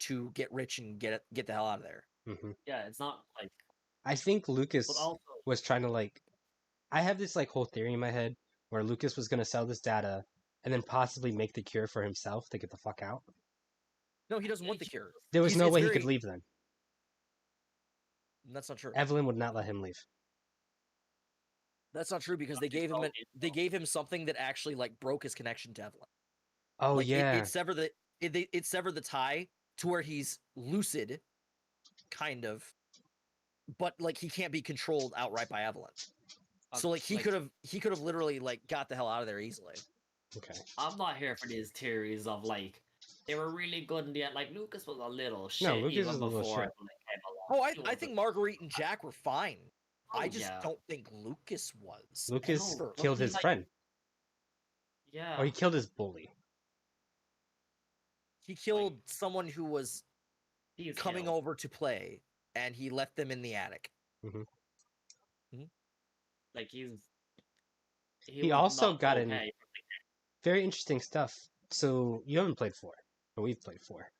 [SPEAKER 2] to get rich and get the hell out of there.
[SPEAKER 1] hmm
[SPEAKER 3] Yeah, it's not like
[SPEAKER 1] I think Lucas
[SPEAKER 3] but also
[SPEAKER 1] was trying to like. I have this like whole theory in my head where Lucas was gonna sell this data and then possibly make the cure for himself to get the fuck out?
[SPEAKER 2] No, he doesn't want the cure.
[SPEAKER 1] There was no
[SPEAKER 2] it's
[SPEAKER 1] way he
[SPEAKER 2] very-
[SPEAKER 1] could leave then.
[SPEAKER 2] That's not true.
[SPEAKER 1] Evelyn would not let him leave.
[SPEAKER 2] That's not true because they gave him something that actually like broke his connection to Evelyn.
[SPEAKER 1] Oh
[SPEAKER 2] Like
[SPEAKER 1] yeah.
[SPEAKER 2] it severed the tie to where he's lucid, kind of, but like he can't be controlled outright by Evelyn. So like he could have literally like got the hell out of there easily.
[SPEAKER 1] Okay.
[SPEAKER 3] I'm not here for these theories of like they were really good in the end. Like Lucas was a little shit
[SPEAKER 1] Lucas
[SPEAKER 3] even
[SPEAKER 1] was a little
[SPEAKER 3] before
[SPEAKER 1] shit.
[SPEAKER 3] Evelyn came along.
[SPEAKER 2] Oh, I think Marguerite and Jack were fine.
[SPEAKER 3] Oh,
[SPEAKER 2] I just
[SPEAKER 3] yeah.
[SPEAKER 2] don't think Lucas was.
[SPEAKER 1] Lucas
[SPEAKER 2] ever.
[SPEAKER 1] killed his friend.
[SPEAKER 3] Yeah.
[SPEAKER 1] Or he killed his bully.
[SPEAKER 2] He killed someone who was
[SPEAKER 3] He's
[SPEAKER 2] coming
[SPEAKER 3] killed.
[SPEAKER 2] over to play, and he left them in the attic.
[SPEAKER 3] Like he
[SPEAKER 1] He
[SPEAKER 3] was
[SPEAKER 1] also
[SPEAKER 3] not
[SPEAKER 1] got in
[SPEAKER 3] okay.
[SPEAKER 1] very interesting stuff. So you haven't played 4, but we've played 4.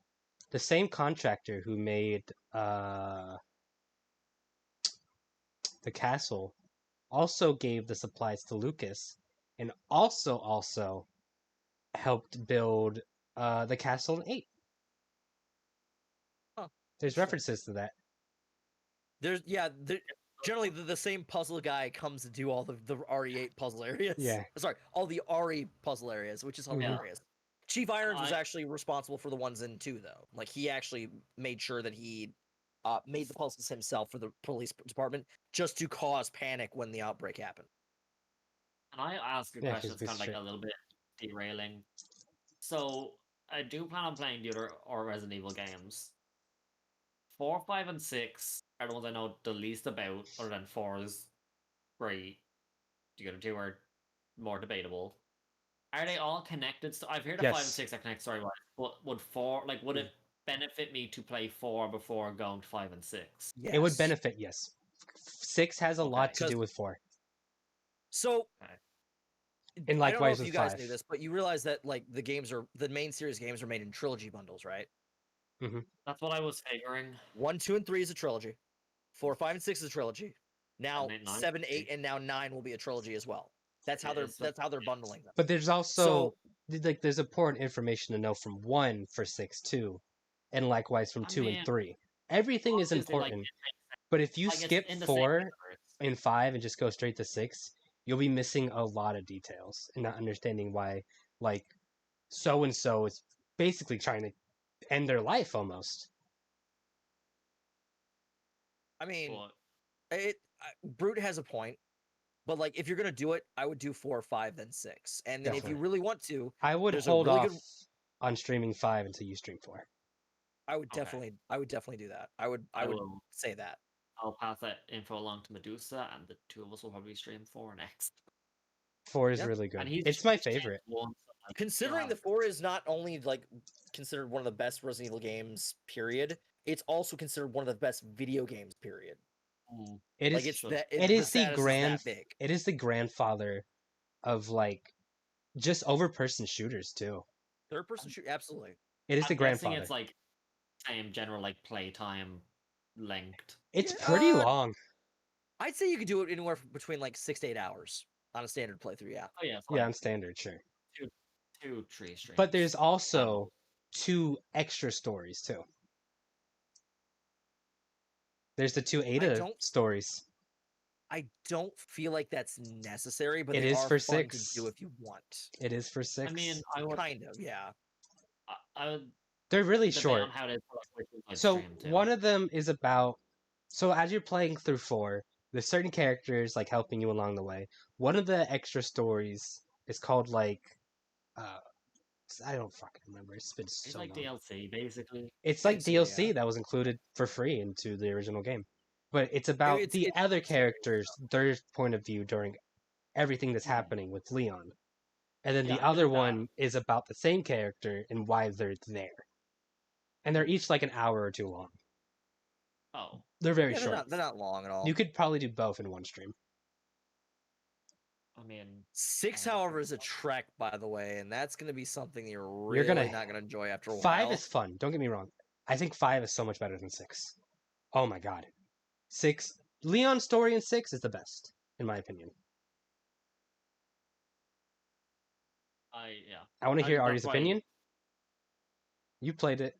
[SPEAKER 1] The same contractor who made the castle also gave the supplies to Lucas, and also helped build the castle in 8.
[SPEAKER 2] Huh.
[SPEAKER 1] There's references to that.
[SPEAKER 2] Generally the same puzzle guy comes to do all the RE8 puzzle areas.
[SPEAKER 1] Yeah.
[SPEAKER 2] Sorry, all the RE puzzle areas, which is hilarious. Chief Irons was actually responsible for the ones in 2, though. Like he actually made sure that he made the puzzles himself for the police department just to cause panic when the outbreak happened.
[SPEAKER 3] Can I ask a question that's kind of like a little bit derailing? So I do plan on playing the other or Resident Evil games. 4, 5, and 6 are the ones I know the least about, other than 4 is great. The other 2 are more debatable. Are they all connected? So I've heard that 5 and 6 are connected story-wise, but would it benefit me to play 4 before going to 5 and 6?
[SPEAKER 2] Yes.
[SPEAKER 1] It would benefit, yes. 6 has a lot to do with 4.
[SPEAKER 2] So,
[SPEAKER 1] and likewise
[SPEAKER 2] I don't know if
[SPEAKER 1] with
[SPEAKER 2] you guys
[SPEAKER 1] 5.
[SPEAKER 2] knew this, but you realize that like the main series games are made in trilogy bundles, right?
[SPEAKER 1] Mm-hmm.
[SPEAKER 3] That's what I was figuring.
[SPEAKER 2] 1, 2, and 3 is a trilogy. 4, 5, and 6 is a trilogy. Now 7, 8, and now 9 will be a trilogy as well. That's how they're bundling them.
[SPEAKER 1] But there's also there's important information to know from 1 for 6 too, and likewise from 2 and 3. Everything is important. But if you skip 4 and 5 and just go straight to 6, you'll be missing a lot of details and not understanding why like so and so is basically trying to end their life almost.
[SPEAKER 2] I mean, Brute has a point, but like if you're gonna do it, I would do 4 or 5 then 6, and then if you really want to,
[SPEAKER 1] I would hold off on streaming 5 until you stream 4.
[SPEAKER 2] I would definitely do that. I would say that.
[SPEAKER 3] I'll pass that info along to Medusa, and the 2 of us will probably stream 4 next.
[SPEAKER 1] 4 is really good. It's my favorite.
[SPEAKER 2] Considering the 4 is not only like considered one of the best Resident Evil games, period, it's also considered one of the best video games, period.
[SPEAKER 1] It is. It is the grandfather of like just over-person shooters too.
[SPEAKER 2] Third-person shoot, absolutely.
[SPEAKER 1] It is the grandfather.
[SPEAKER 3] It's like same general like playtime length.
[SPEAKER 1] It's pretty long.
[SPEAKER 2] I'd say you could do it anywhere between like 6 to 8 hours on a standard playthrough. Yeah.
[SPEAKER 3] Oh yeah.
[SPEAKER 1] Yeah, on standard, sure.
[SPEAKER 3] 2 tree streams.
[SPEAKER 1] But there's also 2 extra stories too. There's the 2 Ada stories.
[SPEAKER 2] I don't feel like that's necessary, but
[SPEAKER 1] it
[SPEAKER 2] they
[SPEAKER 1] is
[SPEAKER 2] are
[SPEAKER 1] for
[SPEAKER 2] fun
[SPEAKER 1] 6
[SPEAKER 2] to do if you want.
[SPEAKER 1] It is for 6.
[SPEAKER 3] I mean,
[SPEAKER 2] kind of, yeah.
[SPEAKER 1] They're really short. So one of them is about. So as you're playing through 4, there's certain characters like helping you along the way. One of the extra stories is called like. I don't fucking remember. It's been so long.
[SPEAKER 3] It's like DLC, basically.
[SPEAKER 1] It's like DLC that was included for free into the original game. But it's about the other characters, their point of view during everything that's happening with Leon. And then the other one is about the same character and why they're there. And they're each like an hour or 2 long.
[SPEAKER 3] Oh.
[SPEAKER 1] They're very short.
[SPEAKER 2] They're not long at all.
[SPEAKER 1] You could probably do both in one stream.
[SPEAKER 3] I mean,
[SPEAKER 2] 6, however, is a trek, by the way, and that's going to be something you're really not going to enjoy after a while.
[SPEAKER 1] 5 is fun. Don't get me wrong. I think 5 is so much better than 6. Oh my god. 6, Leon's story in 6 is the best, in my opinion.
[SPEAKER 3] Yeah.
[SPEAKER 1] I want to hear
[SPEAKER 3] That's
[SPEAKER 1] Ari's
[SPEAKER 3] why-
[SPEAKER 1] opinion. You played it,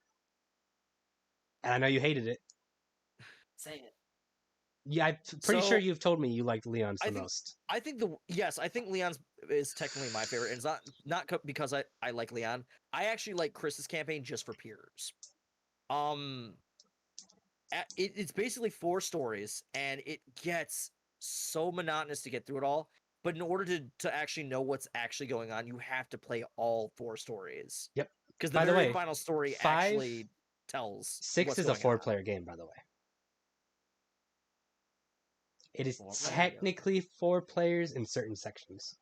[SPEAKER 1] and I know you hated it.
[SPEAKER 3] Say it.
[SPEAKER 1] Yeah, I'm pretty sure
[SPEAKER 2] So,
[SPEAKER 1] you've told me you liked Leon's the
[SPEAKER 2] I think-
[SPEAKER 1] most.
[SPEAKER 2] I think Leon's is technically my favorite, and it's not because I like Leon. I actually like Chris's campaign just for Piers. It's basically 4 stories, and it gets so monotonous to get through it all. But in order to actually know what's actually going on, you have to play all 4 stories.
[SPEAKER 1] Yep.
[SPEAKER 2] Because the
[SPEAKER 1] By the
[SPEAKER 2] very
[SPEAKER 1] way,
[SPEAKER 2] final story
[SPEAKER 1] 5,
[SPEAKER 2] actually tells
[SPEAKER 1] 6
[SPEAKER 2] what's
[SPEAKER 1] is a
[SPEAKER 2] going on.
[SPEAKER 1] 4-player game, by the way. It is
[SPEAKER 3] 4-player?
[SPEAKER 1] technically 4 players in certain sections.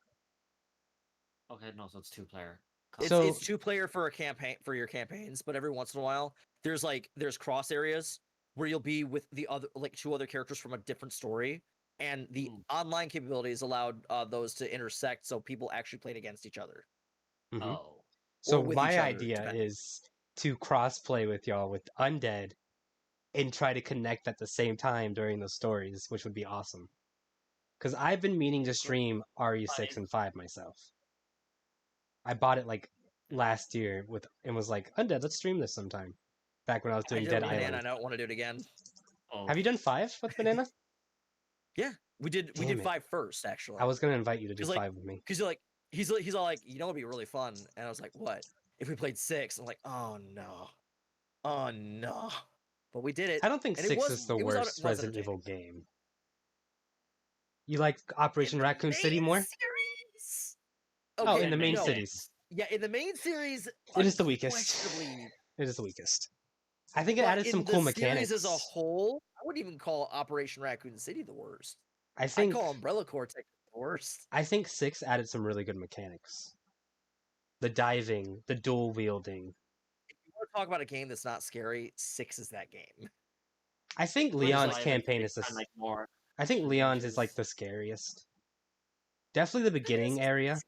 [SPEAKER 3] Okay, no, so it's 2-player.
[SPEAKER 1] So-
[SPEAKER 2] It's 2-player for a campaign for your campaigns, but every once in a while there's cross areas where you'll be with the other 2 other characters from a different story, and the online capabilities allowed those to intersect, so people actually played against each other.
[SPEAKER 1] Mhm.
[SPEAKER 3] Oh.
[SPEAKER 1] So
[SPEAKER 2] with
[SPEAKER 1] my
[SPEAKER 2] each other,
[SPEAKER 1] idea
[SPEAKER 2] depending.
[SPEAKER 1] is to cross-play with y'all with Undead and try to connect at the same time during those stories, which would be awesome. Because I've been meaning to stream RE6 and 5 myself. I bought it last year and was like, Undead, let's stream this sometime. Back when I was
[SPEAKER 2] I
[SPEAKER 1] doing
[SPEAKER 2] did
[SPEAKER 1] Dead
[SPEAKER 2] it with Banana,
[SPEAKER 1] Island.
[SPEAKER 2] I don't want to do it again.
[SPEAKER 3] Oh.
[SPEAKER 1] Have you done 5 with Banana?
[SPEAKER 2] Yeah, we did
[SPEAKER 1] Damn it.
[SPEAKER 2] 5 first, actually.
[SPEAKER 1] I was gonna invite you to do
[SPEAKER 2] 'Cause,
[SPEAKER 1] 5 with me.
[SPEAKER 2] Because he's all like, you know, it'd be really fun, and I was like, what? If we played 6, I'm like, oh no, but we did it.
[SPEAKER 1] I don't think
[SPEAKER 2] and it
[SPEAKER 1] 6
[SPEAKER 2] was-
[SPEAKER 1] is the
[SPEAKER 2] it was
[SPEAKER 1] worst Resident
[SPEAKER 2] entertaining.
[SPEAKER 1] Evil game. You like
[SPEAKER 2] In
[SPEAKER 1] Operation
[SPEAKER 2] the
[SPEAKER 1] Raccoon City
[SPEAKER 2] main
[SPEAKER 1] more?
[SPEAKER 2] series?
[SPEAKER 1] Oh,
[SPEAKER 2] Okay,
[SPEAKER 1] in the main
[SPEAKER 2] no.
[SPEAKER 1] cities.
[SPEAKER 2] Yeah, in the main series,
[SPEAKER 1] It is the weakest.
[SPEAKER 2] unquestionably.
[SPEAKER 1] It is the weakest. I think it
[SPEAKER 2] But
[SPEAKER 1] added
[SPEAKER 2] in
[SPEAKER 1] some
[SPEAKER 2] the
[SPEAKER 1] cool
[SPEAKER 2] series
[SPEAKER 1] mechanics.
[SPEAKER 2] as a whole, I wouldn't even call Operation Raccoon City the worst.
[SPEAKER 1] I
[SPEAKER 2] I
[SPEAKER 1] think
[SPEAKER 2] call Umbrella Cortex the worst.
[SPEAKER 1] I think 6 added some really good mechanics. The diving, the dual wielding.
[SPEAKER 2] If you want to talk about a game that's not scary, 6 is that game.
[SPEAKER 1] I think
[SPEAKER 3] Which is
[SPEAKER 1] Leon's
[SPEAKER 3] why I
[SPEAKER 1] campaign
[SPEAKER 3] think
[SPEAKER 1] is the
[SPEAKER 3] I'm, like, more
[SPEAKER 1] I think Leon's is
[SPEAKER 3] challenges.
[SPEAKER 1] like the scariest. Definitely the beginning area.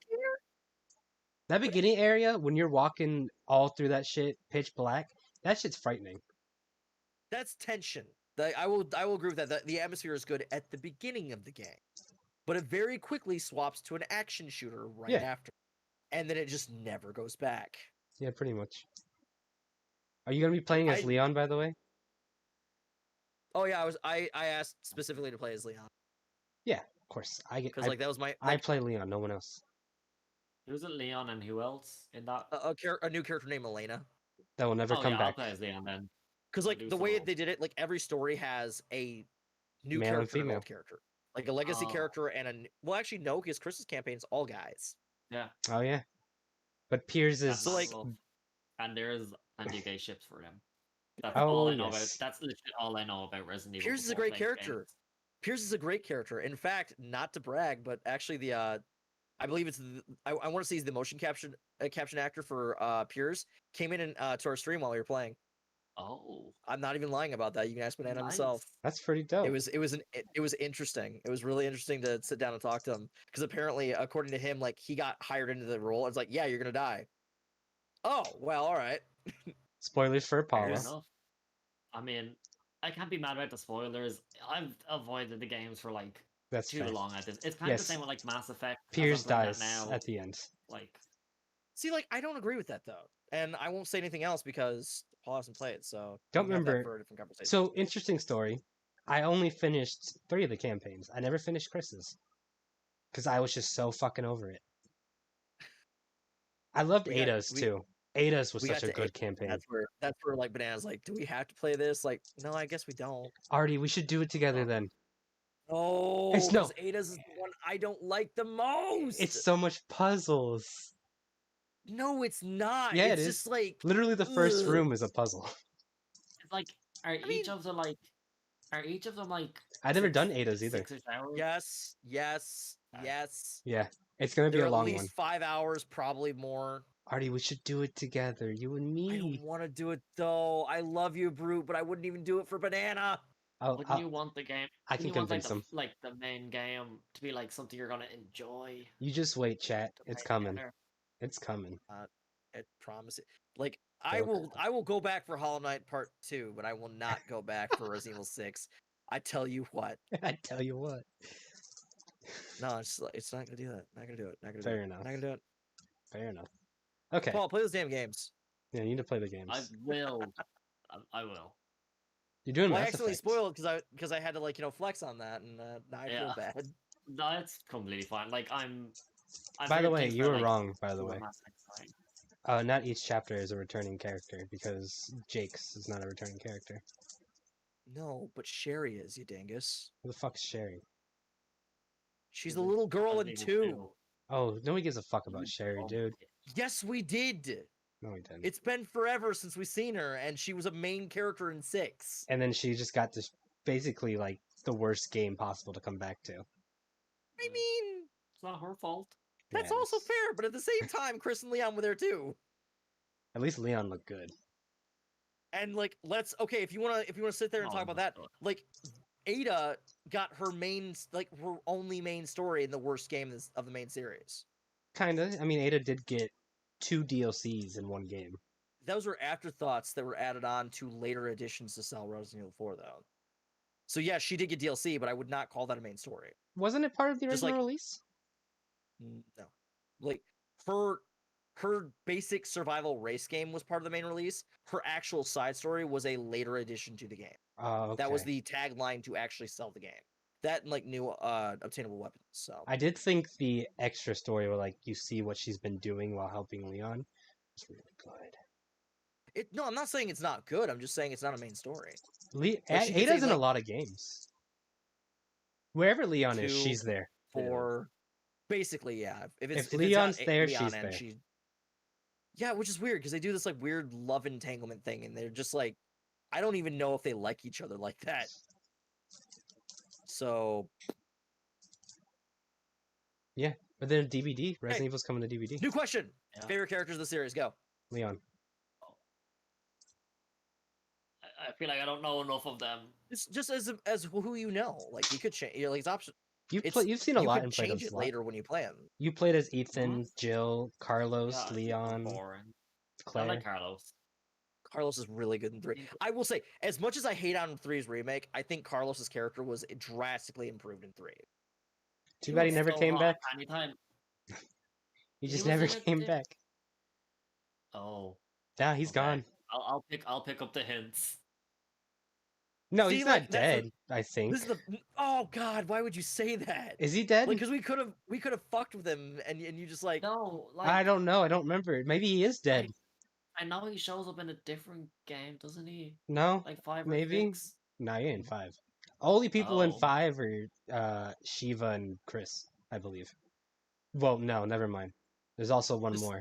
[SPEAKER 1] That beginning area when you're walking all through that shit pitch black, that shit's frightening.
[SPEAKER 2] That's tension. I will agree with that. The atmosphere is good at the beginning of the game, but it very quickly swaps to an action shooter right
[SPEAKER 1] Yeah.
[SPEAKER 2] after, and then it just never goes back.
[SPEAKER 1] Yeah, pretty much. Are you gonna be playing as
[SPEAKER 2] I-
[SPEAKER 1] Leon, by the way?
[SPEAKER 2] Oh yeah, I asked specifically to play as Leon
[SPEAKER 1] Yeah, of course.
[SPEAKER 2] because that was my
[SPEAKER 1] I play Leon, no one else.
[SPEAKER 3] Who's it, Leon, and who else in that?
[SPEAKER 2] a new character named Elena.
[SPEAKER 1] That will never
[SPEAKER 3] Oh
[SPEAKER 1] come
[SPEAKER 3] yeah, I'll
[SPEAKER 1] back.
[SPEAKER 3] play as Leon then.
[SPEAKER 2] Because
[SPEAKER 3] Reduce
[SPEAKER 2] the
[SPEAKER 3] the
[SPEAKER 2] way
[SPEAKER 3] role.
[SPEAKER 2] they did it, every story has a new
[SPEAKER 1] Male and
[SPEAKER 2] character and an
[SPEAKER 1] female.
[SPEAKER 2] old character, like a legacy
[SPEAKER 3] Oh.
[SPEAKER 2] character and well, actually no, because Chris's campaign's all guys.
[SPEAKER 3] Yeah.
[SPEAKER 1] Oh yeah. But Piers
[SPEAKER 3] That's
[SPEAKER 1] is
[SPEAKER 2] So,
[SPEAKER 3] what I love. And there's plenty of gay ships for them. That's
[SPEAKER 1] Oh,
[SPEAKER 3] all I know about.
[SPEAKER 1] yes.
[SPEAKER 3] That's legit all I know about Resident Evil.
[SPEAKER 2] Piers is a
[SPEAKER 3] before
[SPEAKER 2] great
[SPEAKER 3] playing
[SPEAKER 2] character.
[SPEAKER 3] games.
[SPEAKER 2] Pierce is a great character. In fact, not to brag, but actually I believe it's I want to say he's the motion caption actor for Piers. Came in and to our stream while we were playing.
[SPEAKER 3] Oh,
[SPEAKER 2] I'm not even lying about that. You can ask Banana himself.
[SPEAKER 3] nice.
[SPEAKER 1] that's pretty dope.
[SPEAKER 2] It was interesting. It was really interesting to sit down and talk to him because apparently, according to him, he got hired into the role. It's like, yeah, you're gonna die. Oh well, all right.
[SPEAKER 1] Spoilers for
[SPEAKER 3] Fair
[SPEAKER 1] Apollo.
[SPEAKER 3] enough. I mean, I can't be mad about the spoilers. I've avoided the games for
[SPEAKER 1] That's
[SPEAKER 3] too
[SPEAKER 1] fair.
[SPEAKER 3] long at this. It's kind of
[SPEAKER 1] Yes.
[SPEAKER 3] the same with Mass Effect. as I'm
[SPEAKER 1] Piers
[SPEAKER 3] playing that
[SPEAKER 1] dies
[SPEAKER 3] now.
[SPEAKER 1] at the end.
[SPEAKER 2] See, I don't agree with that though, and I won't say anything else because Paul hasn't played it. So
[SPEAKER 1] Don't
[SPEAKER 2] we can have that
[SPEAKER 1] remember-
[SPEAKER 2] for a different conversation.
[SPEAKER 1] So interesting story. I only finished 3 of the campaigns. I never finished Chris's. Because I was just so fucking over it. I loved
[SPEAKER 2] We got-
[SPEAKER 1] Ada's
[SPEAKER 2] we-
[SPEAKER 1] too. Ada's was
[SPEAKER 2] we
[SPEAKER 1] such
[SPEAKER 2] got
[SPEAKER 1] a
[SPEAKER 2] to
[SPEAKER 1] good
[SPEAKER 2] Ada,
[SPEAKER 1] campaign.
[SPEAKER 2] That's where Banana's like, do we have to play this? No, I guess we don't.
[SPEAKER 1] Artie, we should do it together
[SPEAKER 3] Oh.
[SPEAKER 1] then.
[SPEAKER 2] Oh,
[SPEAKER 1] It's no-
[SPEAKER 2] because Ada's is the one I don't like the most.
[SPEAKER 1] It's so much puzzles.
[SPEAKER 2] No, it's not.
[SPEAKER 1] Yeah,
[SPEAKER 2] it's
[SPEAKER 1] it is.
[SPEAKER 2] just like
[SPEAKER 1] Literally the first
[SPEAKER 2] ugh.
[SPEAKER 1] room is a puzzle.
[SPEAKER 3] It's like, are each of them
[SPEAKER 1] I've never
[SPEAKER 3] six-
[SPEAKER 1] done Ada's either.
[SPEAKER 3] 6-ish hours?
[SPEAKER 2] yes.
[SPEAKER 1] Yeah. It's gonna be
[SPEAKER 2] They're
[SPEAKER 1] a
[SPEAKER 2] at
[SPEAKER 1] long
[SPEAKER 2] least
[SPEAKER 1] one.
[SPEAKER 2] 5 hours, probably more.
[SPEAKER 1] Artie, we should do it together, you and
[SPEAKER 2] I don't
[SPEAKER 1] me.
[SPEAKER 2] want to do it though. I love you, Brute, but I wouldn't even do it for Banana.
[SPEAKER 3] Wouldn't you want the game?
[SPEAKER 1] I
[SPEAKER 3] wouldn't
[SPEAKER 1] can
[SPEAKER 3] you want,
[SPEAKER 1] convince him.
[SPEAKER 3] the main game to be something you're gonna enjoy.
[SPEAKER 1] You just wait, chat.
[SPEAKER 3] to
[SPEAKER 1] It's
[SPEAKER 3] play
[SPEAKER 1] coming.
[SPEAKER 3] together?
[SPEAKER 1] It's coming.
[SPEAKER 2] I promise it. I will go back for Hollow Knight Part 2, but I will not go back for Resident Evil 6. I tell you what.
[SPEAKER 1] I tell you what.
[SPEAKER 2] No, it's not gonna do that. Not gonna do it. Not gonna
[SPEAKER 1] Fair
[SPEAKER 2] do it.
[SPEAKER 1] enough.
[SPEAKER 2] Not gonna do it.
[SPEAKER 1] Fair enough. Okay.
[SPEAKER 2] Paul, play those damn games.
[SPEAKER 1] Yeah, you need to play the games.
[SPEAKER 3] I will. I will.
[SPEAKER 1] You're doing
[SPEAKER 2] Well, I
[SPEAKER 1] Mass
[SPEAKER 2] accidentally
[SPEAKER 1] Effect.
[SPEAKER 2] spoiled because I had to like flex on that, and now I feel
[SPEAKER 3] Yeah.
[SPEAKER 2] bad.
[SPEAKER 3] No, it's completely fine. Like I've
[SPEAKER 1] By the
[SPEAKER 3] heard
[SPEAKER 1] way,
[SPEAKER 3] things
[SPEAKER 1] you
[SPEAKER 3] about,
[SPEAKER 1] were
[SPEAKER 3] like,
[SPEAKER 1] wrong, by the
[SPEAKER 3] Super
[SPEAKER 1] way.
[SPEAKER 3] Mass Effect fine.
[SPEAKER 1] Not each chapter is a returning character, because Jake's is not a returning character.
[SPEAKER 2] No, but Sherry is, you dingus.
[SPEAKER 1] Who the fuck's Sherry?
[SPEAKER 2] She's
[SPEAKER 3] Is
[SPEAKER 2] the
[SPEAKER 3] it
[SPEAKER 2] little girl in
[SPEAKER 3] Resident
[SPEAKER 2] 2.
[SPEAKER 3] Evil
[SPEAKER 1] Oh, nobody gives a fuck about
[SPEAKER 3] You
[SPEAKER 1] Sherry,
[SPEAKER 3] dumb
[SPEAKER 1] dude.
[SPEAKER 3] bitch.
[SPEAKER 2] Yes, we did.
[SPEAKER 1] No, he didn't.
[SPEAKER 2] It's been forever since we've seen her, and she was a main character in 6.
[SPEAKER 1] And then she just got this basically like the worst game possible to come back to.
[SPEAKER 2] I mean,
[SPEAKER 3] It's not her fault.
[SPEAKER 2] that's
[SPEAKER 1] Yeah, it
[SPEAKER 2] also
[SPEAKER 1] is.
[SPEAKER 2] fair, but at the same time, Chris and Leon were there too.
[SPEAKER 1] At least Leon looked good.
[SPEAKER 2] And like, if you wanna sit there and
[SPEAKER 3] Oh,
[SPEAKER 2] talk about
[SPEAKER 3] my
[SPEAKER 2] that,
[SPEAKER 3] God.
[SPEAKER 2] like, Ada got her her only main story in the worst game of the main series.
[SPEAKER 1] Kinda. I mean, Ada did get 2 DLCs in one game.
[SPEAKER 2] Those were afterthoughts that were added on to later additions to sell Resident Evil 4, though. So yeah, she did get DLC, but I would not call that a main story.
[SPEAKER 1] Wasn't it part of the
[SPEAKER 2] Just
[SPEAKER 1] original
[SPEAKER 2] like-
[SPEAKER 1] release?
[SPEAKER 2] No, like her basic survival race game was part of the main release. Her actual side story was a later addition to the game.
[SPEAKER 1] Okay.
[SPEAKER 2] That was the tagline to actually sell the game. That and like new obtainable weapons. So
[SPEAKER 1] I did think the extra story where like you see what she's been doing while helping Leon was really good.
[SPEAKER 2] no, I'm not saying it's not good. I'm just saying it's not a main story.
[SPEAKER 1] Le-
[SPEAKER 2] Like, she gets
[SPEAKER 1] Ada's
[SPEAKER 2] a,
[SPEAKER 1] in a
[SPEAKER 2] like-
[SPEAKER 1] lot of games. Wherever Leon is,
[SPEAKER 2] 2,
[SPEAKER 1] she's there.
[SPEAKER 2] For basically, yeah.
[SPEAKER 1] If
[SPEAKER 2] it's
[SPEAKER 1] Leon's
[SPEAKER 2] not
[SPEAKER 1] there,
[SPEAKER 2] Leon
[SPEAKER 1] she's
[SPEAKER 2] and
[SPEAKER 1] there.
[SPEAKER 2] she. Yeah, which is weird because they do this like weird love entanglement thing, and they're just like, I don't even know if they like each other like that. So
[SPEAKER 1] But then DVD, Resident Evil's coming to DVD.
[SPEAKER 2] new question:
[SPEAKER 3] Yeah.
[SPEAKER 2] favorite characters of the series? Go.
[SPEAKER 1] Leon.
[SPEAKER 3] I feel like I don't know enough of them.
[SPEAKER 2] Just as who you know, like he could change. Like his option.
[SPEAKER 1] You've seen a
[SPEAKER 2] You
[SPEAKER 1] lot
[SPEAKER 2] could
[SPEAKER 1] and played
[SPEAKER 2] change
[SPEAKER 1] as
[SPEAKER 2] it
[SPEAKER 1] a lot.
[SPEAKER 2] later when you play him.
[SPEAKER 1] You played as Ethan, Jill, Carlos,
[SPEAKER 3] Yeah, it's
[SPEAKER 1] Leon,
[SPEAKER 3] boring. I
[SPEAKER 1] Claire.
[SPEAKER 3] like Carlos.
[SPEAKER 2] Carlos is really good in 3.
[SPEAKER 3] Yeah.
[SPEAKER 2] I will say, as much as I hate on 3's remake, I think Carlos's character was drastically improved in 3.
[SPEAKER 1] Too bad he
[SPEAKER 3] was
[SPEAKER 1] never
[SPEAKER 3] so
[SPEAKER 1] came
[SPEAKER 3] hot
[SPEAKER 1] back.
[SPEAKER 3] Anytime.
[SPEAKER 1] He just
[SPEAKER 3] was
[SPEAKER 1] never
[SPEAKER 3] in it,
[SPEAKER 1] came
[SPEAKER 3] did-
[SPEAKER 1] back.
[SPEAKER 3] Oh,
[SPEAKER 1] Now he's
[SPEAKER 3] okay.
[SPEAKER 1] gone.
[SPEAKER 3] I'll pick up the hints.
[SPEAKER 1] No,
[SPEAKER 2] See,
[SPEAKER 1] he's
[SPEAKER 2] like,
[SPEAKER 1] not
[SPEAKER 2] that's
[SPEAKER 1] dead. I think.
[SPEAKER 2] This is oh god, why would you say that?
[SPEAKER 1] Is he dead?
[SPEAKER 2] Like, because we could have fucked with him, and you just like
[SPEAKER 3] No, like
[SPEAKER 1] I don't know. I don't remember. Maybe he is dead.
[SPEAKER 3] I know he shows up in a different game, doesn't he?
[SPEAKER 1] No,
[SPEAKER 3] Like 5 or
[SPEAKER 1] maybe.
[SPEAKER 3] 6.
[SPEAKER 1] No, you're in 5. Only people in
[SPEAKER 3] Oh.
[SPEAKER 1] 5 are Shiva and Chris, I believe. Well, no, never mind. There's also one
[SPEAKER 2] just,
[SPEAKER 1] more.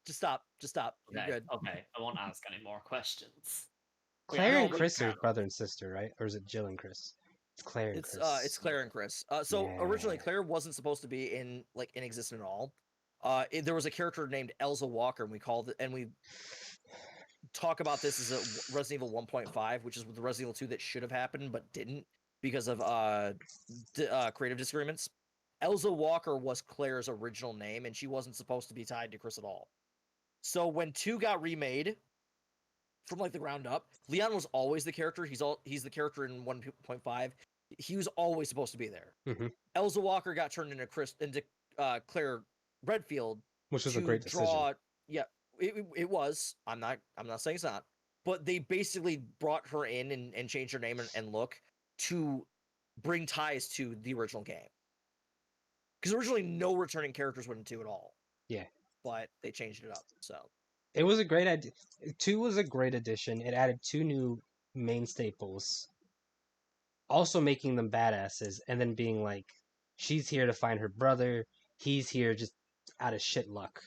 [SPEAKER 2] Just stop. You're
[SPEAKER 3] Okay,
[SPEAKER 2] good.
[SPEAKER 3] okay. I won't ask any more questions. Wait,
[SPEAKER 1] Claire
[SPEAKER 3] I
[SPEAKER 1] and
[SPEAKER 3] know
[SPEAKER 1] Chris are
[SPEAKER 3] Carlos.
[SPEAKER 1] brother and sister, right? Or is it Jill and Chris? It's Claire and Chris.
[SPEAKER 2] It's Claire and Chris. So originally
[SPEAKER 1] Yeah.
[SPEAKER 2] Claire wasn't supposed to be in existence at all. There was a character named Elsa Walker, and we talk about this as a Resident Evil 1.5, which is the Resident Evil 2 that should have happened but didn't because of creative disagreements. Elsa Walker was Claire's original name, and she wasn't supposed to be tied to Chris at all. So when 2 got remade from like the ground up, Leon was always the character. He's the character in 1.5. He was always supposed to be there.
[SPEAKER 1] Mhm.
[SPEAKER 2] Elsa Walker got turned into Claire Redfield,
[SPEAKER 1] Which was a
[SPEAKER 2] to
[SPEAKER 1] great decision.
[SPEAKER 2] draw. Yeah, it was. I'm not saying it's not, but they basically brought her in and changed her name and look to bring ties to the original game. Because originally no returning characters went into at all.
[SPEAKER 1] Yeah.
[SPEAKER 2] But they changed it up. So
[SPEAKER 1] It was a great idea. 2 was a great addition. It added 2 new main staples, also making them badasses, and then being like, she's here to find her brother. He's here just out of shit luck.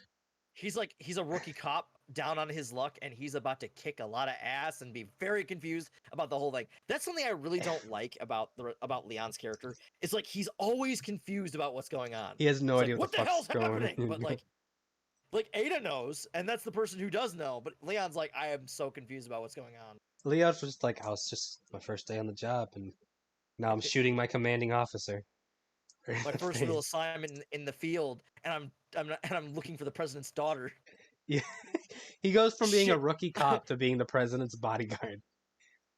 [SPEAKER 2] he's a rookie cop down on his luck, and he's about to kick a lot of ass and be very confused about the whole thing. That's something I really don't like about Leon's character. It's like he's always confused about what's going on.
[SPEAKER 1] He has no
[SPEAKER 2] It's
[SPEAKER 1] idea
[SPEAKER 2] like,
[SPEAKER 1] what the
[SPEAKER 2] the hell's
[SPEAKER 1] fuck's going
[SPEAKER 2] happening?
[SPEAKER 1] on.
[SPEAKER 2] But like Ada knows, and that's the person who does know. But Leon's like, I am so confused about what's going on.
[SPEAKER 1] Leon's just like, I was just my first day on the job, and now I'm shooting my commanding officer.
[SPEAKER 2] My first real assignment in the field, and I'm looking for the president's daughter.
[SPEAKER 1] Yeah, he goes from being a
[SPEAKER 2] Shit.
[SPEAKER 1] rookie cop to being the president's bodyguard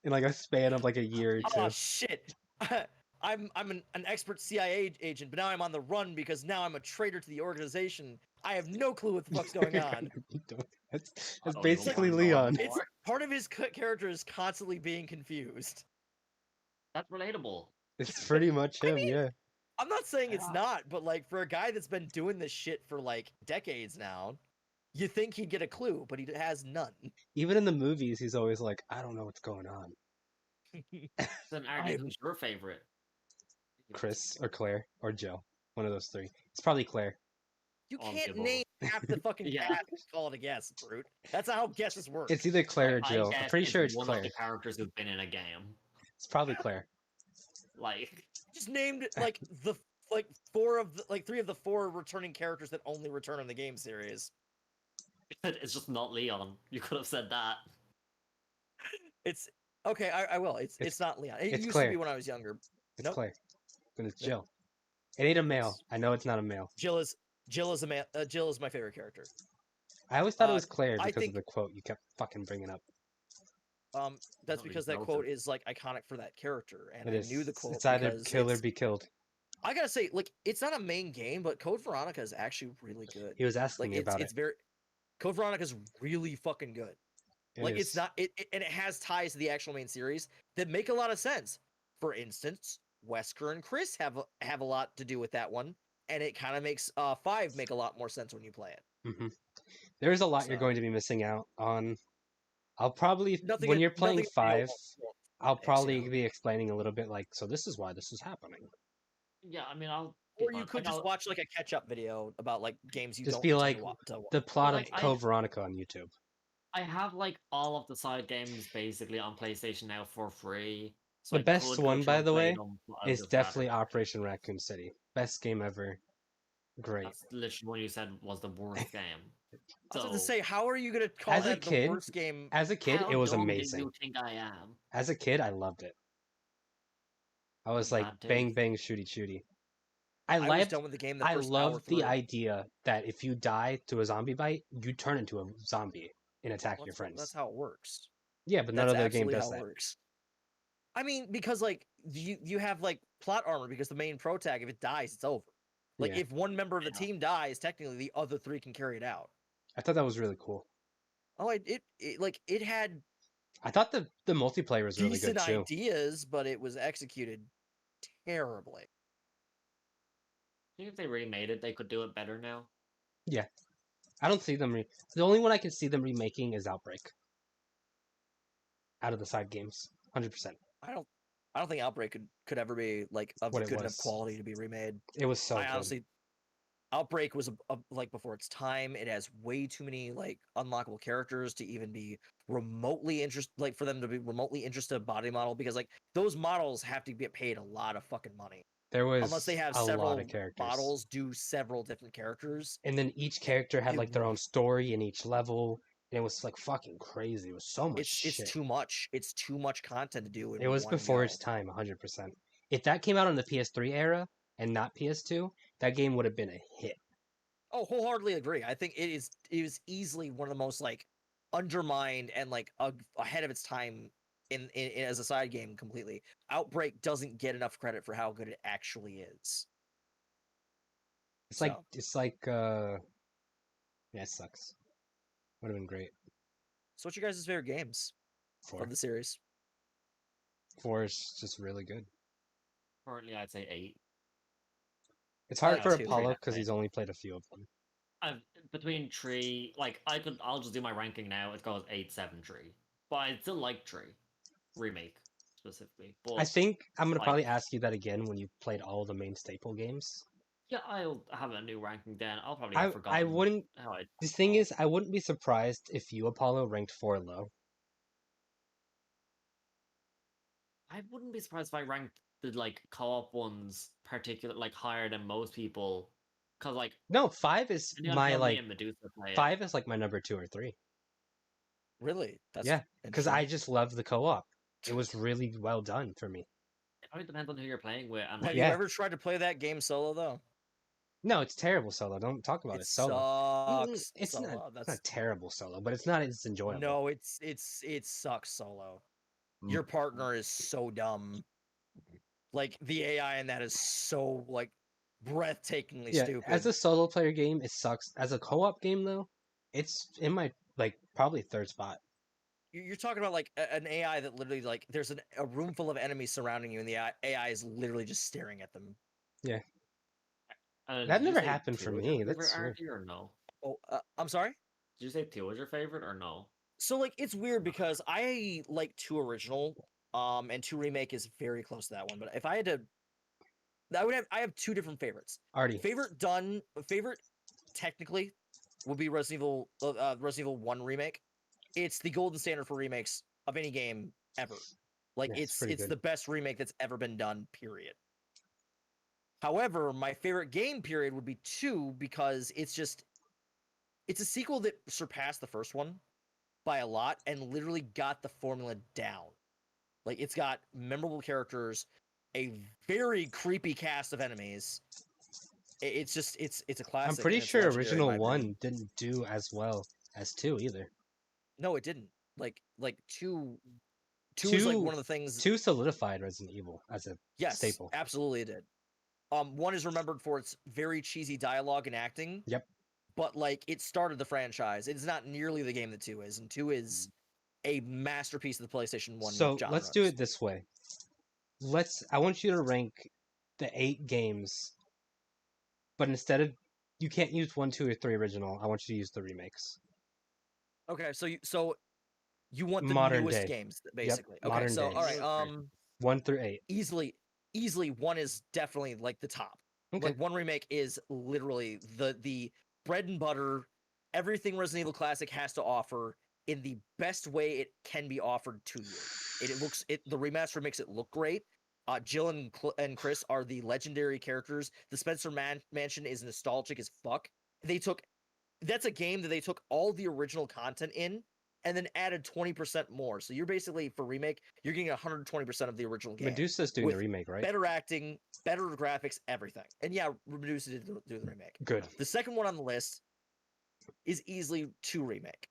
[SPEAKER 1] in like a span of like a year or two.
[SPEAKER 2] Oh shit! I'm an expert CIA agent, but now I'm on the run because now I'm a traitor to the organization. I have no clue what the fuck's going on.
[SPEAKER 1] You don't- That's
[SPEAKER 3] I don't even
[SPEAKER 1] basically
[SPEAKER 3] wanna know
[SPEAKER 1] Leon.
[SPEAKER 3] anymore.
[SPEAKER 2] It's part of his character is constantly being confused.
[SPEAKER 3] That's relatable.
[SPEAKER 1] It's pretty much
[SPEAKER 2] I
[SPEAKER 1] him,
[SPEAKER 2] mean,
[SPEAKER 1] yeah.
[SPEAKER 2] I'm not saying it's
[SPEAKER 3] Yeah.
[SPEAKER 2] not, but like for a guy that's been doing this shit for like decades now, you think he'd get a clue, but he has none.
[SPEAKER 1] Even in the movies, he's always like, I don't know what's going on.
[SPEAKER 3] Then Artie, who's your favorite?
[SPEAKER 1] Chris or Claire or Jill. One of those three. It's probably Claire.
[SPEAKER 2] You
[SPEAKER 3] I'll
[SPEAKER 2] can't
[SPEAKER 3] give over.
[SPEAKER 2] name half the fucking
[SPEAKER 3] Yeah.
[SPEAKER 2] cast and call it a guess, brute. That's not how guesses work.
[SPEAKER 1] It's either Claire or
[SPEAKER 3] Like, I
[SPEAKER 1] Jill. I'm
[SPEAKER 3] guess
[SPEAKER 1] pretty sure it's
[SPEAKER 3] one
[SPEAKER 1] Claire.
[SPEAKER 3] of the characters who's been in a game.
[SPEAKER 1] It's probably Claire.
[SPEAKER 3] Like,
[SPEAKER 2] Just named like three of the four returning characters that only return in the game series.
[SPEAKER 3] it's just not Leon. You could have said that.
[SPEAKER 2] It's okay. I will. It's not Leon. It
[SPEAKER 1] it's
[SPEAKER 2] used
[SPEAKER 1] Claire.
[SPEAKER 2] to be when I was younger.
[SPEAKER 1] It's
[SPEAKER 2] Nope.
[SPEAKER 1] Claire. But it's
[SPEAKER 2] Nope.
[SPEAKER 1] Jill. It ain't a male.
[SPEAKER 2] It's-
[SPEAKER 1] I know it's not a male.
[SPEAKER 2] Jill is a man. Jill is my favorite character.
[SPEAKER 1] I always thought it was Claire
[SPEAKER 2] I
[SPEAKER 1] because
[SPEAKER 2] think-
[SPEAKER 1] of the quote you kept fucking bringing up.
[SPEAKER 2] That's
[SPEAKER 3] Don't
[SPEAKER 2] because
[SPEAKER 3] need
[SPEAKER 2] that
[SPEAKER 3] to
[SPEAKER 2] quote
[SPEAKER 3] know.
[SPEAKER 2] is like iconic for that character, and
[SPEAKER 1] It
[SPEAKER 2] I
[SPEAKER 1] is.
[SPEAKER 2] knew the quote.
[SPEAKER 1] It's either
[SPEAKER 2] because
[SPEAKER 1] kill or
[SPEAKER 2] it's-
[SPEAKER 1] be killed.
[SPEAKER 2] I gotta say, like, it's not a main game, but Code Veronica is actually really good.
[SPEAKER 1] He was asking
[SPEAKER 2] Like,
[SPEAKER 1] me about
[SPEAKER 2] it's
[SPEAKER 1] it.
[SPEAKER 2] very Code Veronica is really fucking good. Like, it's not and it has ties to the actual main series that make a lot of sense. For instance, Wesker and Chris have a lot to do with that one, and it kind of makes 5 make a lot more sense when you play it.
[SPEAKER 1] Hmm. There's a lot you're
[SPEAKER 2] So-
[SPEAKER 1] going to be missing out on. I'll probably
[SPEAKER 2] Nothing
[SPEAKER 1] when
[SPEAKER 2] in-
[SPEAKER 1] you're playing
[SPEAKER 2] nothing in
[SPEAKER 1] 5, I'll
[SPEAKER 2] X,
[SPEAKER 1] probably
[SPEAKER 2] yeah.
[SPEAKER 1] be explaining a little bit like, so this is why this is happening.
[SPEAKER 3] Yeah, I mean, I'll.
[SPEAKER 2] Or
[SPEAKER 3] keep
[SPEAKER 2] you
[SPEAKER 3] on-
[SPEAKER 2] could
[SPEAKER 3] like,
[SPEAKER 2] just
[SPEAKER 3] I'll-
[SPEAKER 2] watch like a catch-up video about like games you
[SPEAKER 1] Just
[SPEAKER 2] don't
[SPEAKER 1] be
[SPEAKER 2] intend
[SPEAKER 1] like,
[SPEAKER 2] to
[SPEAKER 1] The plot
[SPEAKER 3] like,
[SPEAKER 1] of
[SPEAKER 3] I-
[SPEAKER 1] Code Veronica on YouTube.
[SPEAKER 3] I have like all of the side games basically on PlayStation now for free. So
[SPEAKER 1] The
[SPEAKER 3] I
[SPEAKER 1] best
[SPEAKER 3] could go
[SPEAKER 1] one,
[SPEAKER 3] through
[SPEAKER 1] by
[SPEAKER 3] and
[SPEAKER 1] the
[SPEAKER 3] play
[SPEAKER 1] way,
[SPEAKER 3] them, but I would
[SPEAKER 1] It's
[SPEAKER 3] just rather
[SPEAKER 1] definitely
[SPEAKER 3] not.
[SPEAKER 1] Operation Raccoon City. Best game ever. Great.
[SPEAKER 3] That's literally what you said was the worst game.
[SPEAKER 2] I was about to
[SPEAKER 3] So,
[SPEAKER 2] say, how are you gonna call
[SPEAKER 1] As a
[SPEAKER 2] that
[SPEAKER 1] kid,
[SPEAKER 2] the worst game?
[SPEAKER 1] As a kid,
[SPEAKER 3] how
[SPEAKER 1] it was
[SPEAKER 3] dumb
[SPEAKER 1] amazing.
[SPEAKER 3] do you think I am?
[SPEAKER 1] As a kid, I loved it. I was like,
[SPEAKER 3] Bad
[SPEAKER 1] bang,
[SPEAKER 3] taste.
[SPEAKER 1] bang, shooty, shooty.
[SPEAKER 2] I was
[SPEAKER 1] loved,
[SPEAKER 2] done with the game the
[SPEAKER 1] I
[SPEAKER 2] first hour
[SPEAKER 1] loved the
[SPEAKER 2] through.
[SPEAKER 1] idea that if you die to a zombie bite, you turn into a zombie and attack your friends.
[SPEAKER 2] That's how it works.
[SPEAKER 1] Yeah, but none
[SPEAKER 2] That's
[SPEAKER 1] other game
[SPEAKER 2] absolutely
[SPEAKER 1] does
[SPEAKER 2] how it
[SPEAKER 1] that.
[SPEAKER 2] works. I mean, because like you have like plot armor because the main pro tag, if it dies, it's over. Like
[SPEAKER 1] Yeah.
[SPEAKER 2] if one member of the
[SPEAKER 3] Yeah.
[SPEAKER 2] team dies, technically the other 3 can carry it out.
[SPEAKER 1] I thought that was really cool.
[SPEAKER 2] Oh, it had
[SPEAKER 1] I thought the multiplayer was really good
[SPEAKER 2] decent
[SPEAKER 1] too.
[SPEAKER 2] ideas, but it was executed terribly.
[SPEAKER 3] I think if they remade it, they could do it better now.
[SPEAKER 1] I don't see them. The only one I can see them remaking is Outbreak. Out of the side games, 100%.
[SPEAKER 2] I don't think Outbreak could ever be like of
[SPEAKER 1] What it
[SPEAKER 2] good enough
[SPEAKER 1] was.
[SPEAKER 2] quality to be remade.
[SPEAKER 1] It was so
[SPEAKER 2] I
[SPEAKER 1] good.
[SPEAKER 2] honestly, Outbreak was like before its time. It has way too many like unlockable characters to even be remotely interested. Like for them to be remotely interested in body model, because like those models have to get paid a lot of fucking money
[SPEAKER 1] There was
[SPEAKER 2] unless they have
[SPEAKER 1] a
[SPEAKER 2] several
[SPEAKER 1] lot of characters.
[SPEAKER 2] models do several different characters.
[SPEAKER 1] And then each character had
[SPEAKER 2] it
[SPEAKER 1] like their
[SPEAKER 2] was-
[SPEAKER 1] own story in each level, and it was like fucking crazy. It was so much shit.
[SPEAKER 2] It's too much. It's too much content to do. In
[SPEAKER 1] It was
[SPEAKER 2] one
[SPEAKER 1] before
[SPEAKER 2] go.
[SPEAKER 1] its time, 100%. If that came out on the PS3 era and not PS2, that game would have been a hit.
[SPEAKER 2] Oh, wholeheartedly agree. I think it is easily one of the most like undermined and like ahead of its time in as a side game completely. Outbreak doesn't get enough credit for how good it actually is.
[SPEAKER 1] It's like
[SPEAKER 2] So.
[SPEAKER 1] yeah, it sucks. Would have been great.
[SPEAKER 2] So, what's your guys' favorite games
[SPEAKER 1] Four.
[SPEAKER 2] of the series?
[SPEAKER 1] 4 is just really good.
[SPEAKER 3] Currently, I'd say 8.
[SPEAKER 1] It's hard
[SPEAKER 2] like
[SPEAKER 1] for
[SPEAKER 2] 2.
[SPEAKER 1] Apollo
[SPEAKER 3] Yeah,
[SPEAKER 1] because
[SPEAKER 3] right.
[SPEAKER 1] he's only played a few of them.
[SPEAKER 3] Between 3, like I'll just do my ranking now. It goes 8, 7, 3. But I still like 3 remake specifically. But
[SPEAKER 1] I think I'm gonna
[SPEAKER 3] like-
[SPEAKER 1] probably ask you that again when you played all the main staple games.
[SPEAKER 3] yeah, I'll have a new ranking then. I'll probably
[SPEAKER 1] I
[SPEAKER 3] have forgotten.
[SPEAKER 1] wouldn't.
[SPEAKER 3] How I
[SPEAKER 1] The thing is, I wouldn't be surprised if you Apollo ranked 4 low.
[SPEAKER 3] I wouldn't be surprised if I ranked the like co-op ones particular like higher than most people, because like
[SPEAKER 1] No, 5 is
[SPEAKER 3] Neon
[SPEAKER 1] my
[SPEAKER 3] Fury
[SPEAKER 1] like
[SPEAKER 3] and Medusa play it.
[SPEAKER 1] 5 is like my number 2 or 3.
[SPEAKER 2] Really? That's
[SPEAKER 1] Yeah, because I
[SPEAKER 2] interesting.
[SPEAKER 1] just love the co-op. It was really well done for me.
[SPEAKER 3] It probably depends on who you're playing with. And
[SPEAKER 2] Have
[SPEAKER 3] like,
[SPEAKER 2] you
[SPEAKER 1] Yeah.
[SPEAKER 2] ever tried to play that game solo though?
[SPEAKER 1] No, it's terrible solo. Don't talk about it. Solo.
[SPEAKER 2] Sucks.
[SPEAKER 1] It's
[SPEAKER 2] solo.
[SPEAKER 1] not. It's
[SPEAKER 2] That's
[SPEAKER 1] not terrible solo, but it's not as enjoyable.
[SPEAKER 2] no, it sucks solo. Your partner is so dumb. Like the AI in that is so like breathtakingly
[SPEAKER 1] Yeah,
[SPEAKER 2] stupid.
[SPEAKER 1] as a solo player game, it sucks. As a co-op game, though, it's in my like probably third spot.
[SPEAKER 2] You're talking about like an AI that literally like there's a room full of enemies surrounding you, and the AI is literally just staring at them.
[SPEAKER 1] Yeah,
[SPEAKER 3] Did
[SPEAKER 1] that
[SPEAKER 3] you
[SPEAKER 1] never
[SPEAKER 3] say
[SPEAKER 1] happened for
[SPEAKER 3] 2 was your
[SPEAKER 1] me.
[SPEAKER 3] favorite
[SPEAKER 1] That's weird.
[SPEAKER 3] arty or no?
[SPEAKER 2] Oh, I'm sorry.
[SPEAKER 3] Did you say 2 was your favorite or no?
[SPEAKER 2] So like it's weird because I like 2 original, and 2 remake is very close to that one. But if I had to, I have 2 different favorites.
[SPEAKER 1] Artie,
[SPEAKER 2] Favorite technically would be Resident Evil 1 remake. It's the golden standard for remakes of any game ever. Like
[SPEAKER 1] yeah, it's pretty
[SPEAKER 2] it's
[SPEAKER 1] good.
[SPEAKER 2] the best remake that's ever been done, period. However, my favorite game period would be 2 because it's a sequel that surpassed the first one by a lot and literally got the formula down. Like it's got memorable characters, a very creepy cast of enemies. It's just it's a classic.
[SPEAKER 1] I'm pretty
[SPEAKER 2] and it's
[SPEAKER 1] sure
[SPEAKER 2] legendary in my
[SPEAKER 1] original
[SPEAKER 2] opinion.
[SPEAKER 1] 1 didn't do as well as 2 either.
[SPEAKER 2] No, it didn't. Like two is like
[SPEAKER 1] 2
[SPEAKER 2] one of the things.
[SPEAKER 1] 2 solidified Resident Evil as a
[SPEAKER 2] Yes,
[SPEAKER 1] staple.
[SPEAKER 2] absolutely it did. 1 is remembered for its very cheesy dialogue and acting.
[SPEAKER 1] Yep.
[SPEAKER 2] But like it started the franchise. It's not nearly the game that 2 is, and 2 is a masterpiece of the PlayStation 1
[SPEAKER 1] So
[SPEAKER 2] genre.
[SPEAKER 1] let's do it this way. I want you to rank the 8 games, but instead of you can't use 1, 2, or 3 original. I want you to use the remakes.
[SPEAKER 2] Okay, so you want the
[SPEAKER 1] Modern
[SPEAKER 2] newest
[SPEAKER 1] day.
[SPEAKER 2] games, basically. Okay,
[SPEAKER 1] modern
[SPEAKER 2] so
[SPEAKER 1] day.
[SPEAKER 2] all right,
[SPEAKER 3] Okay.
[SPEAKER 1] 1 through 8.
[SPEAKER 2] easily 1 is definitely like the top.
[SPEAKER 1] Okay.
[SPEAKER 2] Like 1 remake is literally the bread and butter, everything Resident Evil Classic has to offer in the best way it can be offered to you. The remaster makes it look great. Jill and Chris are the legendary characters. The Spencer Mansion is nostalgic as fuck. That's a game that they took all the original content in and then added 20% more. So you're basically, for remake, you're getting 120% of the original game.
[SPEAKER 1] Medusa's doing
[SPEAKER 2] with
[SPEAKER 1] the remake, right?
[SPEAKER 2] better acting, better graphics, everything. And yeah, Medusa did do the remake.
[SPEAKER 1] Good.
[SPEAKER 2] The second one on the list is easily 2 remake.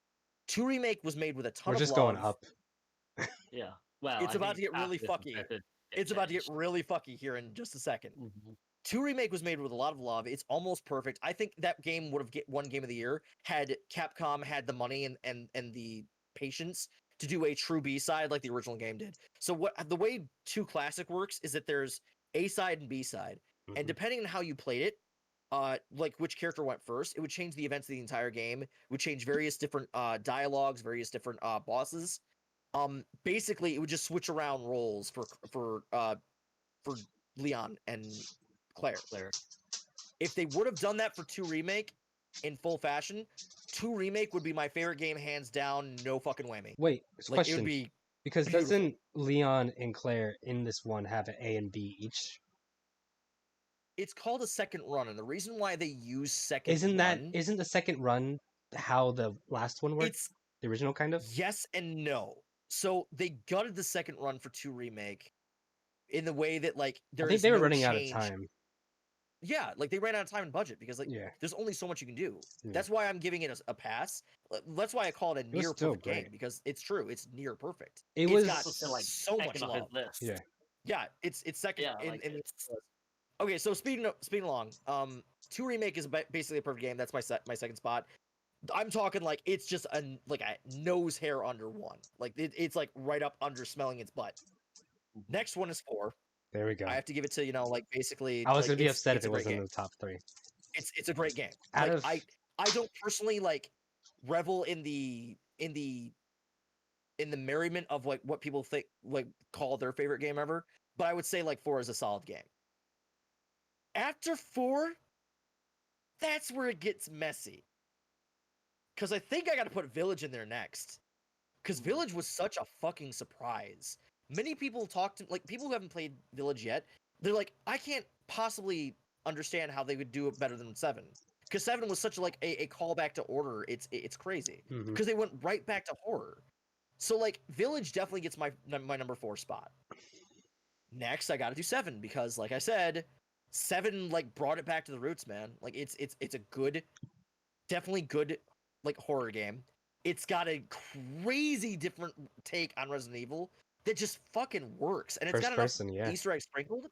[SPEAKER 2] 2 remake was made with a ton
[SPEAKER 1] We're
[SPEAKER 2] of
[SPEAKER 1] just
[SPEAKER 2] love.
[SPEAKER 1] going up.
[SPEAKER 3] Yeah. Well,
[SPEAKER 2] It's
[SPEAKER 3] I
[SPEAKER 2] about
[SPEAKER 3] think
[SPEAKER 2] to get really
[SPEAKER 3] after this
[SPEAKER 2] fucky.
[SPEAKER 3] method, it
[SPEAKER 2] It's about to get
[SPEAKER 3] changed.
[SPEAKER 2] really fucky here in just a second.
[SPEAKER 3] Mhm.
[SPEAKER 2] 2 remake was made with a lot of love. It's almost perfect. I think that game would have won Game of the Year had Capcom had the money and the patience to do a true B-side like the original game did. So the way 2 Classic works is that there's A side and B side, and
[SPEAKER 1] Mhm.
[SPEAKER 2] depending on how you played it, like which character went first, it would change the events of the entire game. It would change various different dialogues, various different bosses. Basically, it would just switch around roles for Leon and Claire. If they would have done that for 2 remake in full fashion, 2 remake would be my favorite game hands down, no fucking whammy.
[SPEAKER 1] Wait,
[SPEAKER 2] Like
[SPEAKER 1] question.
[SPEAKER 2] it would be
[SPEAKER 1] Because
[SPEAKER 2] beautiful.
[SPEAKER 1] doesn't Leon and Claire in this one have an A and B each?
[SPEAKER 2] It's called a second run, and the reason why they use second run
[SPEAKER 1] Isn't the second run how the last one worked?
[SPEAKER 2] it's
[SPEAKER 1] The original kind of?
[SPEAKER 2] yes and no. So they gutted the second run for 2 remake in the way that like
[SPEAKER 1] I
[SPEAKER 2] there
[SPEAKER 1] think
[SPEAKER 2] is
[SPEAKER 1] they were
[SPEAKER 2] no
[SPEAKER 1] running out of
[SPEAKER 2] change.
[SPEAKER 1] time.
[SPEAKER 2] Yeah, like they ran out of time and budget because like
[SPEAKER 1] Yeah.
[SPEAKER 2] there's only so much you can do.
[SPEAKER 1] Yeah.
[SPEAKER 2] That's why I'm giving it a pass. That's why I call it a
[SPEAKER 1] was
[SPEAKER 2] near
[SPEAKER 1] still
[SPEAKER 2] perfect game
[SPEAKER 1] great.
[SPEAKER 2] because it's true. It's near perfect.
[SPEAKER 1] It
[SPEAKER 2] It's
[SPEAKER 1] was
[SPEAKER 2] got
[SPEAKER 3] Still, like,
[SPEAKER 2] so much
[SPEAKER 3] second on his
[SPEAKER 2] love.
[SPEAKER 3] list.
[SPEAKER 1] Yeah.
[SPEAKER 2] Yeah, it's second
[SPEAKER 3] Yeah,
[SPEAKER 2] in,
[SPEAKER 3] like
[SPEAKER 2] in
[SPEAKER 3] it's
[SPEAKER 2] Okay, so speeding along, 2 remake is basically a perfect game. That's my second spot. I'm talking like it's just a nose hair under 1. Like it's like right up under smelling its butt. Next one is 4.
[SPEAKER 1] There we go.
[SPEAKER 2] I have to give it to like basically.
[SPEAKER 1] I was
[SPEAKER 2] like,
[SPEAKER 1] gonna be upset if
[SPEAKER 2] it's
[SPEAKER 1] it
[SPEAKER 2] a great
[SPEAKER 1] wasn't in
[SPEAKER 2] game.
[SPEAKER 1] the top 3.
[SPEAKER 2] It's a great game.
[SPEAKER 1] Out
[SPEAKER 2] Like
[SPEAKER 1] of
[SPEAKER 2] I don't personally like revel in the merriment of like what people think like call their favorite game ever, but I would say like 4 is a solid game. After 4, that's where it gets messy. Cause I think I gotta put Village in there next. Cause Village was such a fucking surprise. Many people people who haven't played Village yet, they're like, I can't possibly understand how they would do it better than 7. Because 7 was such like a callback to Order. It's crazy.
[SPEAKER 1] Mhm.
[SPEAKER 2] Because they went right back to horror. So like Village definitely gets my number 4 spot. Next, I gotta do 7 because like I said, 7 like brought it back to the roots, man. Like it's a good, definitely good like horror game. It's got a crazy different take on Resident Evil that just fucking works, and it's
[SPEAKER 1] First
[SPEAKER 2] got enough
[SPEAKER 1] person, yeah.
[SPEAKER 2] Easter eggs sprinkled.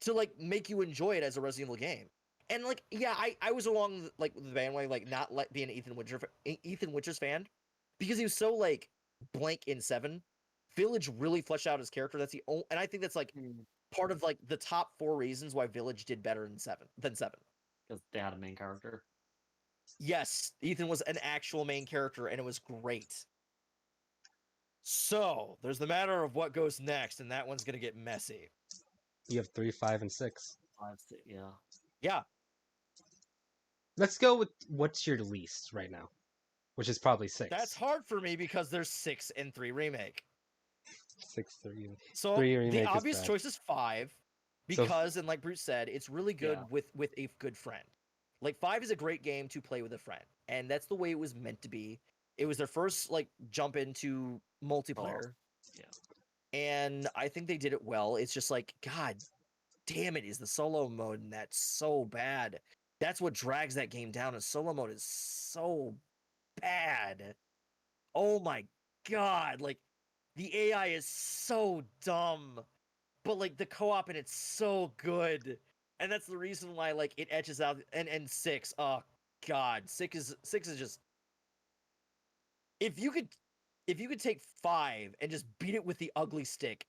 [SPEAKER 2] to like make you enjoy it as a Resident Evil game. And like, yeah, I was along like the bandwagon, like not like being an Ethan Winters fan because he was so like blank in 7. Village really fleshed out his character. That's the only, and I think that's like part of like the top 4 reasons why Village did better in 7 than 7.
[SPEAKER 3] Because they had a main character.
[SPEAKER 2] Yes, Ethan was an actual main character, and it was great. So there's the matter of what goes next, and that one's gonna get messy.
[SPEAKER 1] You have 3, 5, and 6.
[SPEAKER 3] 5, 6, yeah.
[SPEAKER 2] Yeah,
[SPEAKER 1] Let's go with what's your least right now, which is probably 6.
[SPEAKER 2] that's hard for me because there's 6 and 3 remake.
[SPEAKER 1] 6, 3.
[SPEAKER 2] So
[SPEAKER 1] 3 remake
[SPEAKER 2] the
[SPEAKER 1] is
[SPEAKER 2] obvious
[SPEAKER 1] bad.
[SPEAKER 2] choice is 5
[SPEAKER 1] So-
[SPEAKER 2] because, and like Bruce said, it's really good
[SPEAKER 3] Yeah.
[SPEAKER 2] with a good friend. Like 5 is a great game to play with a friend, and that's the way it was meant to be. It was their first like jump into multiplayer.
[SPEAKER 3] Yeah.
[SPEAKER 2] And I think they did it well. It's just like, God damn it, is the solo mode, and that's so bad. That's what drags that game down. And solo mode is so bad. Oh my god, like the AI is so dumb, but like the co-op in it's so good, and that's the reason why like it etches out. And 6, oh god, 6 is just, if you could take 5 and just beat it with the ugly stick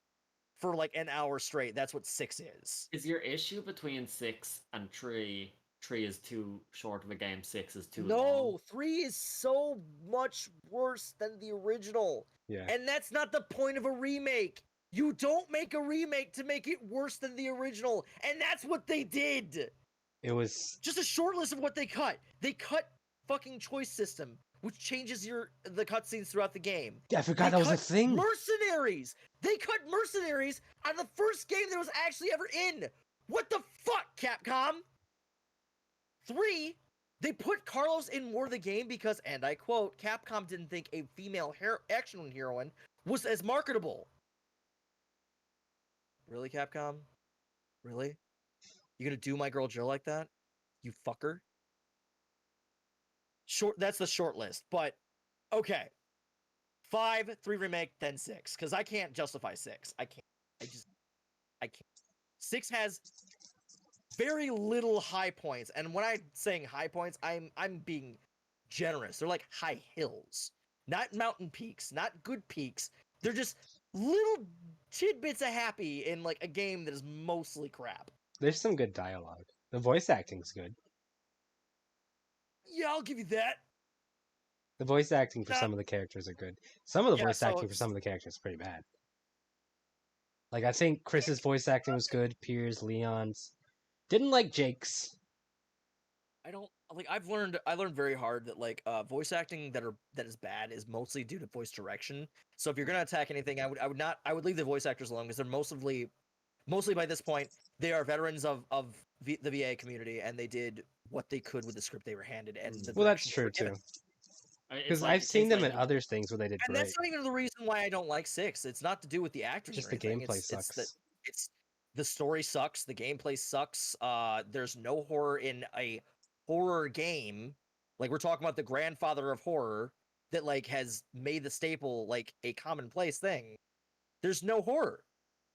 [SPEAKER 2] for like an hour straight, that's what 6 is.
[SPEAKER 3] Is your issue between 6 and 3? 3 is too short of a game, 6 is too long.
[SPEAKER 2] No, 3 is so much worse than the original.
[SPEAKER 1] Yeah.
[SPEAKER 2] And that's not the point of a remake. You don't make a remake to make it worse than the original. And that's what they did.
[SPEAKER 1] It was
[SPEAKER 2] Just a short list of what they cut. They cut fucking choice system, which changes the cutscenes throughout the game.
[SPEAKER 1] I forgot
[SPEAKER 2] They
[SPEAKER 1] that was a
[SPEAKER 2] cut
[SPEAKER 1] thing.
[SPEAKER 2] Mercenaries. They cut mercenaries out of the first game that was actually ever in. What the fuck, Capcom? 3, they put Carlos in more of the game because, and I quote, Capcom didn't think a female action heroine was as marketable. Really, Capcom? Really? You gonna do my girl Jill like that? You fucker. That's the short list, but okay. 5, 3 remake, then 6. Because I can't justify 6. I can't. I can't. 6 has very little high points, and when I'm saying high points, I'm being generous. They're like high hills, not mountain peaks, not good peaks. They're just little tidbits of happy in like a game that is mostly crap.
[SPEAKER 1] There's some good dialogue. The voice acting's good.
[SPEAKER 2] Yeah, I'll give you that.
[SPEAKER 1] The voice acting for some of the characters are good. Some of the
[SPEAKER 2] Yeah,
[SPEAKER 1] voice
[SPEAKER 2] so
[SPEAKER 1] acting for some of the characters is pretty bad. Like I think Chris's voice acting was good. Piers, Leon's. Didn't like Jake's.
[SPEAKER 2] I don't like. I learned very hard that like voice acting that is bad is mostly due to voice direction. So if you're gonna attack anything, I would leave the voice actors alone because they're mostly by this point they are veterans of the VA community, and they did what they could with the script they were handed. And the
[SPEAKER 1] Well, that's
[SPEAKER 2] directions
[SPEAKER 1] true
[SPEAKER 2] were given.
[SPEAKER 1] too.
[SPEAKER 3] It's
[SPEAKER 1] Because
[SPEAKER 3] like
[SPEAKER 1] I've
[SPEAKER 3] the
[SPEAKER 1] seen
[SPEAKER 3] case
[SPEAKER 1] them
[SPEAKER 3] like
[SPEAKER 1] in
[SPEAKER 3] in-
[SPEAKER 1] other things where they did
[SPEAKER 2] And
[SPEAKER 1] great.
[SPEAKER 2] that's not even the reason why I don't like 6. It's not to do with the acting.
[SPEAKER 1] Just
[SPEAKER 2] or
[SPEAKER 1] the
[SPEAKER 2] anything.
[SPEAKER 1] gameplay
[SPEAKER 2] It's
[SPEAKER 1] sucks.
[SPEAKER 2] that it's the story sucks. The gameplay sucks. There's no horror in a horror game. Like we're talking about the grandfather of horror that like has made the staple like a commonplace thing. There's no horror.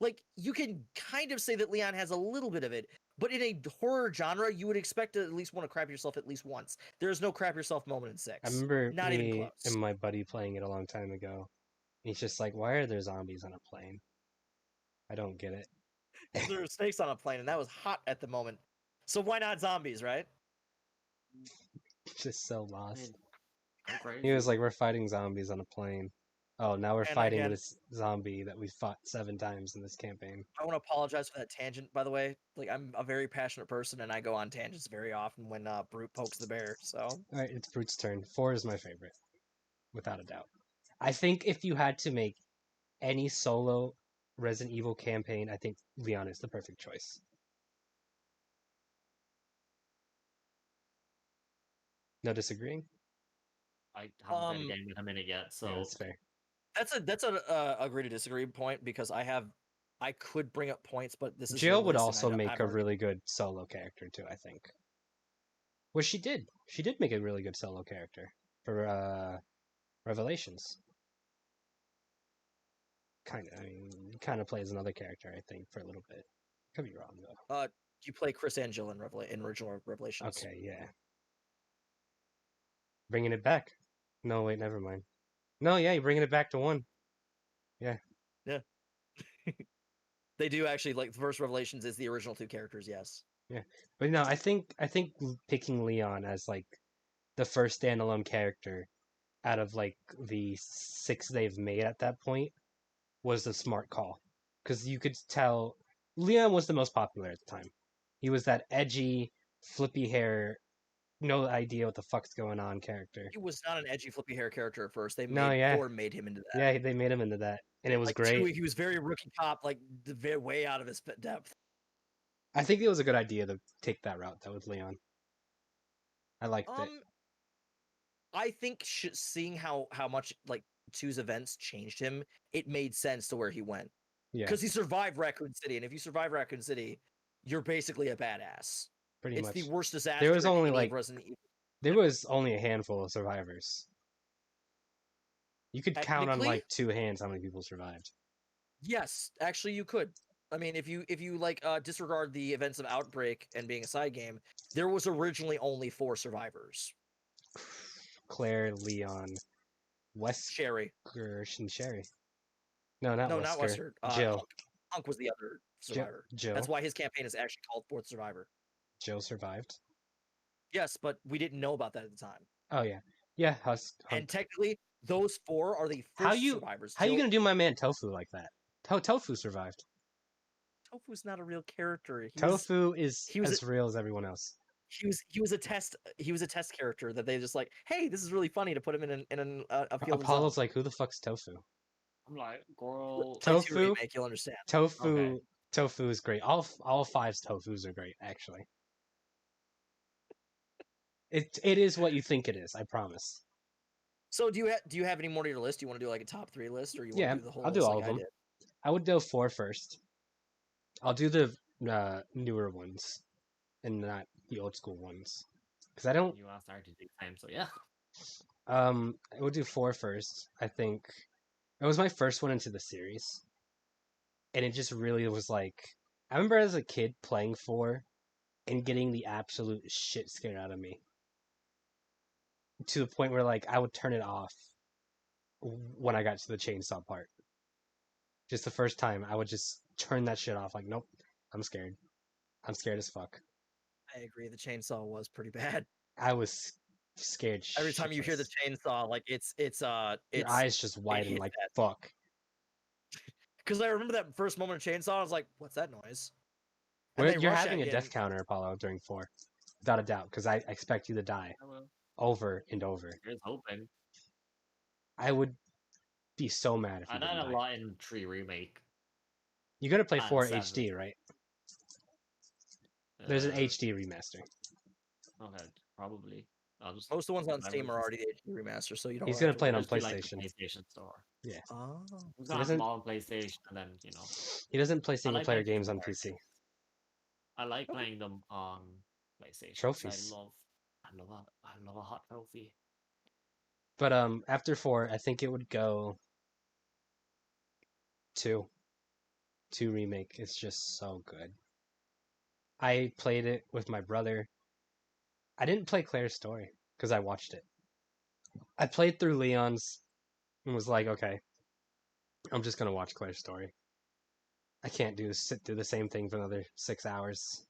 [SPEAKER 2] Like you can kind of say that Leon has a little bit of it, but in a horror genre, you would expect to at least want to crap yourself at least once. There's no crap yourself moment in 6.
[SPEAKER 1] I remember
[SPEAKER 2] Not even
[SPEAKER 1] me
[SPEAKER 2] close.
[SPEAKER 1] and my buddy playing it a long time ago. He's just like, "Why are there zombies on a plane? I don't get it."
[SPEAKER 2] There were snakes on a plane, and that was hot at the moment. So why not zombies, right?
[SPEAKER 1] Just so
[SPEAKER 3] I
[SPEAKER 1] lost.
[SPEAKER 3] mean, go crazy.
[SPEAKER 1] He was like, "We're fighting zombies on a plane." Oh, now we're
[SPEAKER 2] And
[SPEAKER 1] fighting
[SPEAKER 2] again-
[SPEAKER 1] this zombie that we fought 7 times in this campaign.
[SPEAKER 2] I want to apologize for that tangent, by the way. Like, I'm a very passionate person, and I go on tangents very often when Brute pokes the bear. So
[SPEAKER 1] All right, it's Brute's turn. 4 is my favorite, without a doubt. I think if you had to make any solo Resident Evil campaign, I think Leon is the perfect choice. No disagreeing?
[SPEAKER 3] I haven't played a
[SPEAKER 2] Um,
[SPEAKER 3] game with him in it yet, so
[SPEAKER 1] Yeah, that's fair.
[SPEAKER 2] that's a agree to disagree point because I could bring up points, but this is
[SPEAKER 1] Jill
[SPEAKER 2] your
[SPEAKER 1] would
[SPEAKER 2] list, and I
[SPEAKER 1] also
[SPEAKER 2] don't-
[SPEAKER 1] make
[SPEAKER 2] I've
[SPEAKER 1] a
[SPEAKER 2] already-
[SPEAKER 1] really good solo character too, I think. Well, she did. She did make a really good solo character for Revelations. Kind of. I mean, kind of plays another character, I think, for a little bit. Could be wrong though.
[SPEAKER 2] You play Chris and Jill in original Revelations.
[SPEAKER 1] Okay, yeah. Bringing it back. No, wait, never mind. No, yeah, you're bringing it back to 1.
[SPEAKER 2] Yeah. They do actually, like, the first Revelations is the original 2 characters, yes.
[SPEAKER 1] Yeah, but no, I think picking Leon as like the first standalone character out of like the 6 they've made at that point was the smart call, because you could tell Leon was the most popular at the time. He was that edgy, flippy hair, no idea what the fuck's going on character.
[SPEAKER 2] He was not an edgy, flippy hair character at first.
[SPEAKER 1] No, yeah.
[SPEAKER 2] Thor made him into that.
[SPEAKER 1] Yeah, they made him into that, and it was
[SPEAKER 2] Like,
[SPEAKER 1] great.
[SPEAKER 2] he was very rookie cop, like, way out of his depth.
[SPEAKER 1] I think it was a good idea to take that route though with Leon. I liked it.
[SPEAKER 2] I think seeing how much, like, 2's events changed him, it made sense to where he went.
[SPEAKER 1] Yeah,
[SPEAKER 2] Because he survived Raccoon City, and if you survive Raccoon City, you're basically a badass.
[SPEAKER 1] pretty
[SPEAKER 2] It's
[SPEAKER 1] much.
[SPEAKER 2] the worst disaster.
[SPEAKER 1] There was
[SPEAKER 2] in
[SPEAKER 1] only
[SPEAKER 2] any of
[SPEAKER 1] like
[SPEAKER 2] Resident Evil.
[SPEAKER 1] there was only a handful of survivors. You could count on
[SPEAKER 2] Technically?
[SPEAKER 1] like 2 hands how many people survived.
[SPEAKER 2] Yes, actually, you could. I mean, if you like disregard the events of Outbreak and being a side game, there was originally only 4 survivors.
[SPEAKER 1] Claire, Leon, Wesker,
[SPEAKER 2] Sherry.
[SPEAKER 1] and Sherry. No, not
[SPEAKER 2] No,
[SPEAKER 1] Wesker.
[SPEAKER 2] not Wesker.
[SPEAKER 1] Jill.
[SPEAKER 2] Hunk was the other survivor.
[SPEAKER 1] Jill.
[SPEAKER 2] That's why his campaign is actually called Fourth Survivor.
[SPEAKER 1] Jill survived.
[SPEAKER 2] Yes, but we didn't know about that at the time.
[SPEAKER 1] Oh yeah, yeah. Hunk.
[SPEAKER 2] And technically, those 4 are the first survivors.
[SPEAKER 1] How you gonna do my man Tofu like that? Tofu survived.
[SPEAKER 2] Tofu's not a real character.
[SPEAKER 1] Tofu is as real as everyone else.
[SPEAKER 2] He was a test character that they just like, hey, this is really funny to put him in a field.
[SPEAKER 1] Apollo's like, who the fuck's Tofu?
[SPEAKER 3] I'm like, girl.
[SPEAKER 1] Tofu.
[SPEAKER 2] Remake, you'll understand.
[SPEAKER 1] Tofu.
[SPEAKER 3] Okay.
[SPEAKER 1] Tofu is great. All 5's Tofus are great, actually. It is what you think it is. I promise.
[SPEAKER 2] So do you have any more to your list? Do you want to do like a top 3 list, or you want
[SPEAKER 1] Yeah,
[SPEAKER 2] to do the whole
[SPEAKER 1] I'll do
[SPEAKER 2] list
[SPEAKER 1] all
[SPEAKER 2] like
[SPEAKER 1] of them.
[SPEAKER 2] I did?
[SPEAKER 1] I would go 4 first. I'll do the newer ones and not the old school ones, because I don't.
[SPEAKER 3] You asked Art to do the same, so yeah.
[SPEAKER 1] I would do 4 first. I think it was my first one into the series, and it just really was like, I remember as a kid playing 4 and getting the absolute shit scared out of me, to the point where like I would turn it off when I got to the chainsaw part. Just the first time, I would just turn that shit off. Like, nope, I'm scared. I'm scared as fuck.
[SPEAKER 2] I agree. The chainsaw was pretty bad.
[SPEAKER 1] I was scared.
[SPEAKER 2] Every time you hear the chainsaw, like
[SPEAKER 1] your eyes just widen like fuck.
[SPEAKER 2] Because I remember that first moment of chainsaw, I was like, "What's that noise?"
[SPEAKER 1] You're having a death counter, Apollo, during 4, without a doubt, because I expect you to die over and over.
[SPEAKER 3] Here's hoping.
[SPEAKER 1] I would be so mad if you didn't
[SPEAKER 3] I
[SPEAKER 1] die.
[SPEAKER 3] a lot in 3 remake.
[SPEAKER 1] You gotta play
[SPEAKER 3] And
[SPEAKER 1] 4
[SPEAKER 3] 7.
[SPEAKER 1] HD, right? There's an HD remaster.
[SPEAKER 3] Okay, probably.
[SPEAKER 2] Most of the ones on Steam are already HD remaster, so you don't.
[SPEAKER 1] He's gonna play it on
[SPEAKER 3] Just do,
[SPEAKER 1] PlayStation.
[SPEAKER 3] like, the PlayStation Store.
[SPEAKER 1] Yeah.
[SPEAKER 2] Oh.
[SPEAKER 3] He's gonna have them all on PlayStation, and then
[SPEAKER 1] He doesn't play single player
[SPEAKER 3] like
[SPEAKER 1] games on
[SPEAKER 3] multiplayer
[SPEAKER 1] PC.
[SPEAKER 3] games. I like playing them on PlayStation.
[SPEAKER 1] Trophies.
[SPEAKER 3] I love a hot trophy.
[SPEAKER 1] But after 4, I think it would go 2. 2 remake is just so good. I played it with my brother. I didn't play Claire's story because I watched it. I played through Leon's and was like, okay, I'm just gonna watch Claire's story. I can't sit through the same thing for another 6 hours.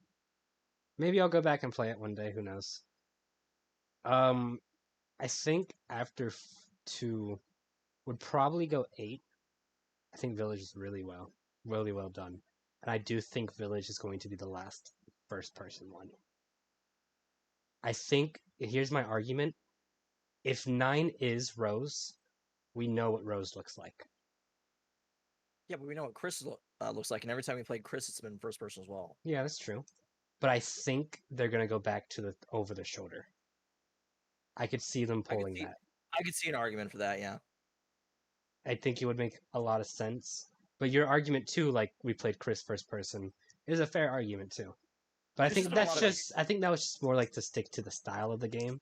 [SPEAKER 1] Maybe I'll go back and play it one day. Who knows? I think after 2 would probably go 8. I think Village is really well done, and I do think Village is going to be the last first-person one. I think here's my argument: if 9 is Rose, we know what Rose looks like.
[SPEAKER 2] Yeah, but we know what Chris looks like, and every time we played Chris, it's been first person as well.
[SPEAKER 1] Yeah, that's true. But I think they're gonna go back to the over the shoulder. I could see them pulling that.
[SPEAKER 2] I could see an argument for that, yeah.
[SPEAKER 1] I think it would make a lot of sense. But your argument too, like we played Chris first person, is a fair argument too. But I think that was just more like to stick to the style of the game.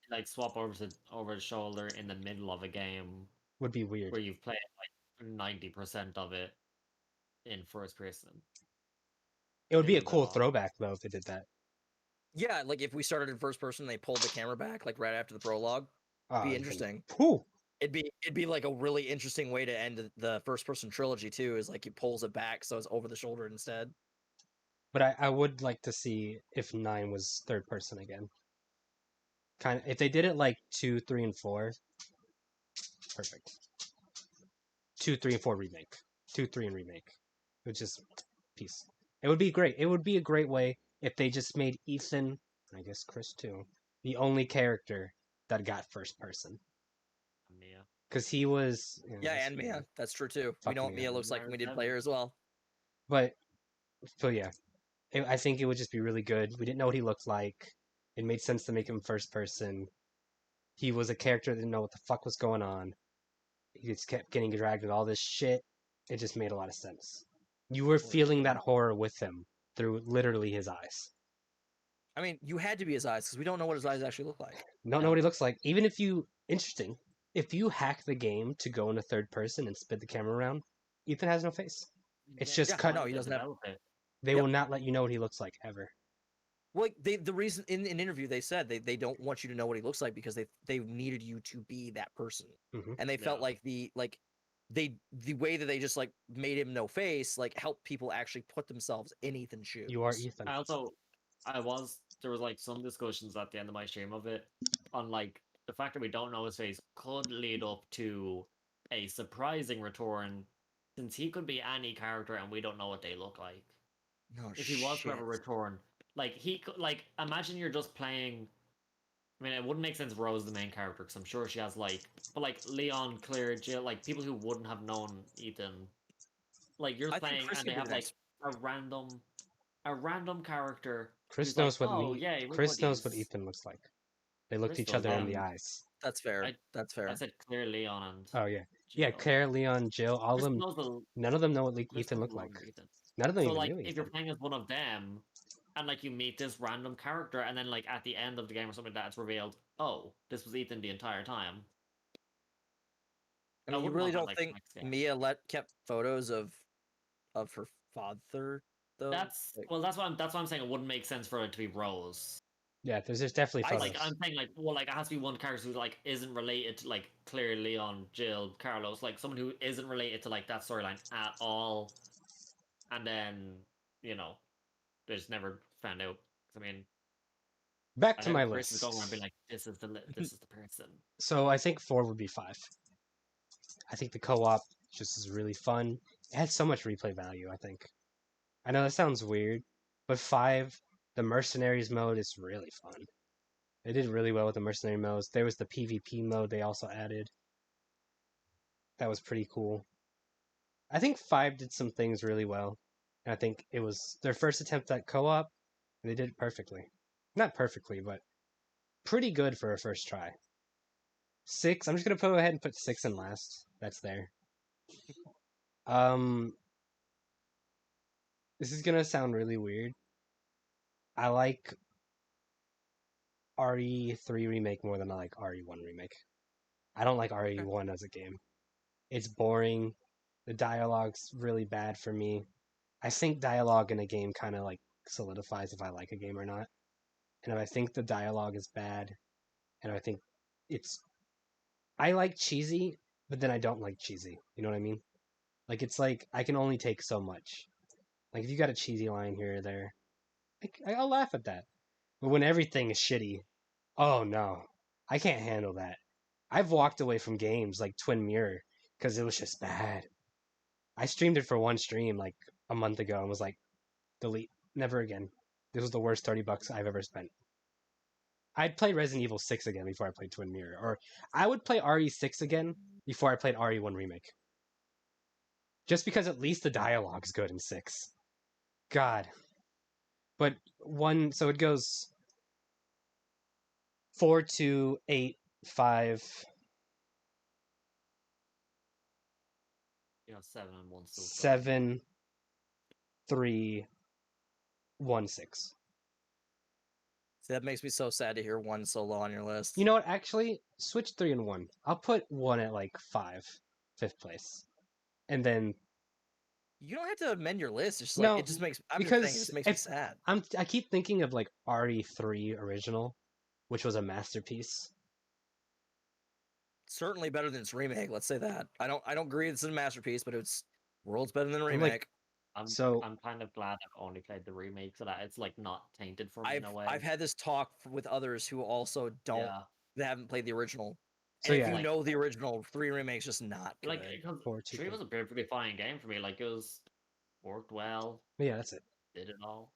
[SPEAKER 3] Like swap over the shoulder in the middle of a game
[SPEAKER 1] would be weird.
[SPEAKER 3] Where you've played like 90% of it in first person.
[SPEAKER 1] It would be a
[SPEAKER 3] Is a bit
[SPEAKER 1] cool
[SPEAKER 3] odd.
[SPEAKER 1] throwback though if they did that.
[SPEAKER 2] Yeah, like if we started in first person, they pulled the camera back like right after the prologue. Be interesting.
[SPEAKER 1] Whew.
[SPEAKER 2] It'd be like a really interesting way to end the first person trilogy too. Is like he pulls it back so it's over the shoulder instead.
[SPEAKER 1] But I would like to see if 9 was third person again. Kind of if they did it like 2, 3, and 4, perfect. 2, 3, and 4 remake. 2, 3, and remake. Which is peace. It would be great. It would be a great way if they just made Ethan, I guess Chris too, the only character that got first person.
[SPEAKER 3] Mia.
[SPEAKER 1] Because he was.
[SPEAKER 2] Yeah,
[SPEAKER 1] that's
[SPEAKER 2] and
[SPEAKER 1] weird.
[SPEAKER 2] Mia. That's true too. We
[SPEAKER 1] Fuck
[SPEAKER 2] know what
[SPEAKER 1] Mia.
[SPEAKER 2] Mia looks like when we did
[SPEAKER 3] There's
[SPEAKER 2] player as well.
[SPEAKER 1] But, so yeah. I think it would just be really good. We didn't know what he looked like. It made sense to make him first person. He was a character that didn't know what the fuck was going on. He just kept getting dragged with all this shit. It just made a lot of sense. You were feeling that horror with him through literally his eyes.
[SPEAKER 2] I mean, you had to be his eyes because we don't know what his eyes actually look like.
[SPEAKER 1] Don't know what he looks like. Even if you interesting, if you hack the game to go into third person and spin the camera around, Ethan has no face. It's just cut.
[SPEAKER 2] No, he doesn't have.
[SPEAKER 1] They
[SPEAKER 2] Yep.
[SPEAKER 1] will not let you know what he looks like ever.
[SPEAKER 2] Well, the reason in an interview they said they don't want you to know what he looks like because they needed you to be that person,
[SPEAKER 1] Mhm.
[SPEAKER 2] and they felt like the way that they just like made him no face like helped people actually put themselves in Ethan's shoes.
[SPEAKER 1] You are Ethan.
[SPEAKER 3] There was like some discussions at the end of my stream of it on like the fact that we don't know his face could lead up to a surprising return, since he could be any character and we don't know what they look like.
[SPEAKER 2] No
[SPEAKER 3] If he was to ever return, like he could, like imagine you're just playing. I mean, it wouldn't make sense if Rose is the main character because I'm sure she has like, but like Leon, Claire, Jill, like people who wouldn't have known Ethan, like you're
[SPEAKER 2] I think
[SPEAKER 3] playing
[SPEAKER 2] Chris
[SPEAKER 3] and
[SPEAKER 2] could
[SPEAKER 3] they
[SPEAKER 2] be
[SPEAKER 3] have
[SPEAKER 2] the
[SPEAKER 3] like
[SPEAKER 2] next.
[SPEAKER 3] a random character
[SPEAKER 1] Chris
[SPEAKER 3] who's
[SPEAKER 1] knows
[SPEAKER 3] like,
[SPEAKER 1] what
[SPEAKER 3] oh yeah,
[SPEAKER 1] Chris knows what Ethan looks like. They looked
[SPEAKER 3] Chris
[SPEAKER 1] each
[SPEAKER 3] does,
[SPEAKER 1] other in the
[SPEAKER 3] and
[SPEAKER 1] eyes.
[SPEAKER 2] That's fair.
[SPEAKER 3] I-
[SPEAKER 2] That's
[SPEAKER 3] I
[SPEAKER 2] fair.
[SPEAKER 3] said Claire, Leon, and
[SPEAKER 1] Oh yeah,
[SPEAKER 3] Jill.
[SPEAKER 1] yeah. Claire, Leon, Jill, all of
[SPEAKER 3] Chris
[SPEAKER 1] them.
[SPEAKER 3] knows the
[SPEAKER 1] None of them know what
[SPEAKER 3] Chris
[SPEAKER 1] Ethan
[SPEAKER 3] knows
[SPEAKER 1] looked
[SPEAKER 3] a lot
[SPEAKER 1] like.
[SPEAKER 3] of Ethan.
[SPEAKER 1] None of them
[SPEAKER 3] So
[SPEAKER 1] even
[SPEAKER 3] like,
[SPEAKER 1] knew
[SPEAKER 3] if you're
[SPEAKER 1] Ethan.
[SPEAKER 3] playing as one of them, and like you meet this random character, and then like at the end of the game or something like that, it's revealed, oh, this was Ethan the entire time.
[SPEAKER 2] I mean, you
[SPEAKER 3] wouldn't
[SPEAKER 2] really
[SPEAKER 3] want that,
[SPEAKER 2] don't
[SPEAKER 3] like,
[SPEAKER 2] think
[SPEAKER 3] next game.
[SPEAKER 2] Mia kept photos of her father though?
[SPEAKER 3] That's that's what I'm saying. It wouldn't make sense for it to be Rose.
[SPEAKER 1] Yeah, there's definitely photos.
[SPEAKER 3] Like I'm saying, like it has to be one character who like isn't related to like Claire, Leon, Jill, Carlos, like someone who isn't related to like that storyline at all, and then they just never found out. I mean,
[SPEAKER 1] Back to my
[SPEAKER 3] Chris
[SPEAKER 1] list.
[SPEAKER 3] is going around being like, this is the person.
[SPEAKER 1] So I think 4 would be 5. I think the co-op just is really fun. It has so much replay value, I think. I know that sounds weird, but 5, the mercenaries mode is really fun. They did really well with the mercenary modes. There was the PvP mode they also added. That was pretty cool. I think 5 did some things really well. And I think it was their first attempt at co-op, and they did it perfectly. Not perfectly, but pretty good for a first try. 6, I'm just gonna go ahead and put 6 in last. That's there. This is gonna sound really weird. I like RE3 remake more than I like RE1 remake. I don't like RE1 as a game. It's boring. The dialogue's really bad for me. I think dialogue in a game kind of like solidifies if I like a game or not. And if I think the dialogue is bad, and I think it's I like cheesy, but then I don't like cheesy. You know what I mean? Like it's like I can only take so much. Like if you got a cheesy line here or there, I'll laugh at that. But when everything is shitty, oh no, I can't handle that. I've walked away from games like Twin Mirror because it was just bad. I streamed it for one stream like a month ago and was like, delete, never again. This was the worst $30 I've ever spent. I'd play Resident Evil 6 again before I played Twin Mirror, or I would play RE6 again before I played RE1 Remake. Just because at least the dialogue's good in 6. God. But so it goes 4, 2, 8, 5,
[SPEAKER 3] 7 and 1 still.
[SPEAKER 1] 7, 3, 1, 6.
[SPEAKER 2] See, that makes me so sad to hear 1 so low on your list.
[SPEAKER 1] You know what? Actually, switch 3 and 1. I'll put 1 at like 5, 5th place, and then
[SPEAKER 2] You don't have to amend your list. It's just like
[SPEAKER 1] No,
[SPEAKER 2] it just makes. I'm just saying, it
[SPEAKER 1] because
[SPEAKER 2] just makes me
[SPEAKER 1] if
[SPEAKER 2] sad.
[SPEAKER 1] I keep thinking of like RE3 original, which was a masterpiece.
[SPEAKER 2] Certainly better than its remake. Let's say that. I don't agree it's a masterpiece, but it's world's better than the
[SPEAKER 1] I'm like,
[SPEAKER 2] remake.
[SPEAKER 1] so
[SPEAKER 3] I'm kind of glad I've only played the remake so that it's like not tainted for me in a way.
[SPEAKER 2] I've had this talk with others who also don't
[SPEAKER 3] Yeah,
[SPEAKER 2] that haven't played the original.
[SPEAKER 1] so
[SPEAKER 2] And if
[SPEAKER 1] yeah,
[SPEAKER 2] you
[SPEAKER 3] like
[SPEAKER 2] know the original, 3 remake's just not
[SPEAKER 3] like
[SPEAKER 2] good.
[SPEAKER 3] because
[SPEAKER 1] 4-2.
[SPEAKER 3] 3 was a perfectly fine game for me. Like it was worked well,
[SPEAKER 1] Yeah, that's it.
[SPEAKER 3] did it all.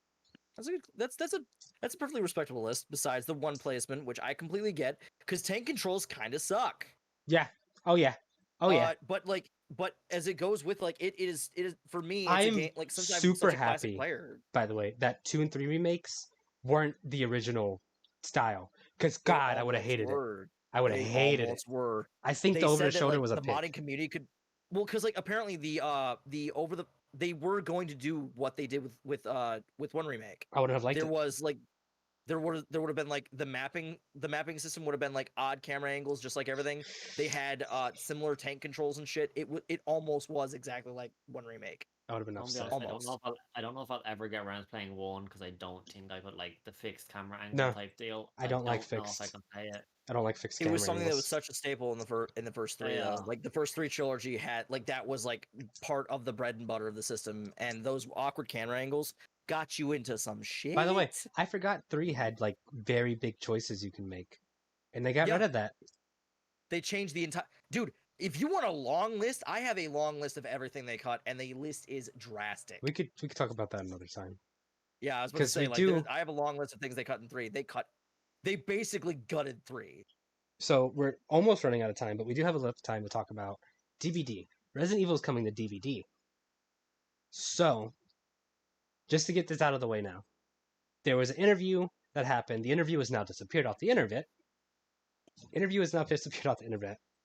[SPEAKER 2] That's a good, that's a perfectly respectable list. Besides the one placement, which I completely get, because tank controls kind of suck.
[SPEAKER 1] Yeah. Oh yeah. Oh yeah.
[SPEAKER 2] But as it goes with like it is for me, it's a
[SPEAKER 1] I'm
[SPEAKER 2] game like since I'm
[SPEAKER 1] super
[SPEAKER 2] such a classic
[SPEAKER 1] happy,
[SPEAKER 2] player.
[SPEAKER 1] by the way, that 2 and 3 remakes weren't the original style. Because
[SPEAKER 2] They
[SPEAKER 1] God, I would have
[SPEAKER 2] almost
[SPEAKER 1] hated it.
[SPEAKER 2] were.
[SPEAKER 1] I would have
[SPEAKER 2] They
[SPEAKER 1] hated it.
[SPEAKER 2] almost were.
[SPEAKER 1] I think
[SPEAKER 2] They
[SPEAKER 1] the over the
[SPEAKER 2] said that
[SPEAKER 1] shoulder
[SPEAKER 2] like
[SPEAKER 1] was a
[SPEAKER 2] the modding
[SPEAKER 1] pick.
[SPEAKER 2] community could, well, because like apparently the over the they were going to do what they did with one remake.
[SPEAKER 1] I wouldn't have liked
[SPEAKER 2] There
[SPEAKER 1] it.
[SPEAKER 2] was like there would have been like the mapping system would have been like odd camera angles just like everything. They had similar tank controls and shit. It almost was exactly like one remake.
[SPEAKER 1] I would have been
[SPEAKER 3] I'm gonna be
[SPEAKER 1] upset.
[SPEAKER 3] honest,
[SPEAKER 2] Almost.
[SPEAKER 3] I don't know if I'll ever get around to playing 1 because I don't think I put like the fixed camera angle
[SPEAKER 1] No,
[SPEAKER 3] type deal.
[SPEAKER 1] I
[SPEAKER 3] I
[SPEAKER 1] don't like
[SPEAKER 3] don't know if I
[SPEAKER 1] fixed.
[SPEAKER 3] can play it.
[SPEAKER 1] I don't like fixed
[SPEAKER 2] It was
[SPEAKER 1] camera
[SPEAKER 2] something that was
[SPEAKER 1] angles.
[SPEAKER 2] such a staple in the first three
[SPEAKER 3] Yeah.
[SPEAKER 2] though. Like the first three trilogy had like that was like part of the bread and butter of the system, and those awkward camera angles got you into some shit.
[SPEAKER 1] By the way, I forgot 3 had like very big choices you can make. And they got
[SPEAKER 2] Yeah.
[SPEAKER 1] rid of that.
[SPEAKER 2] They changed the entire dude. If you want a long list, I have a long list of everything they cut, and the list is drastic.
[SPEAKER 1] We could talk about that another time.
[SPEAKER 2] Yeah, I was about to
[SPEAKER 1] 'Cause we
[SPEAKER 2] say like
[SPEAKER 1] do-
[SPEAKER 2] I have a long list of things they cut in 3. They basically gutted 3.
[SPEAKER 1] So we're almost running out of time, but we do have a little time to talk about DVD. Resident Evil is coming to DVD. So, just to get this out of the way now, there was an interview that happened. The interview has now disappeared off the internet. Interview has now disappeared off the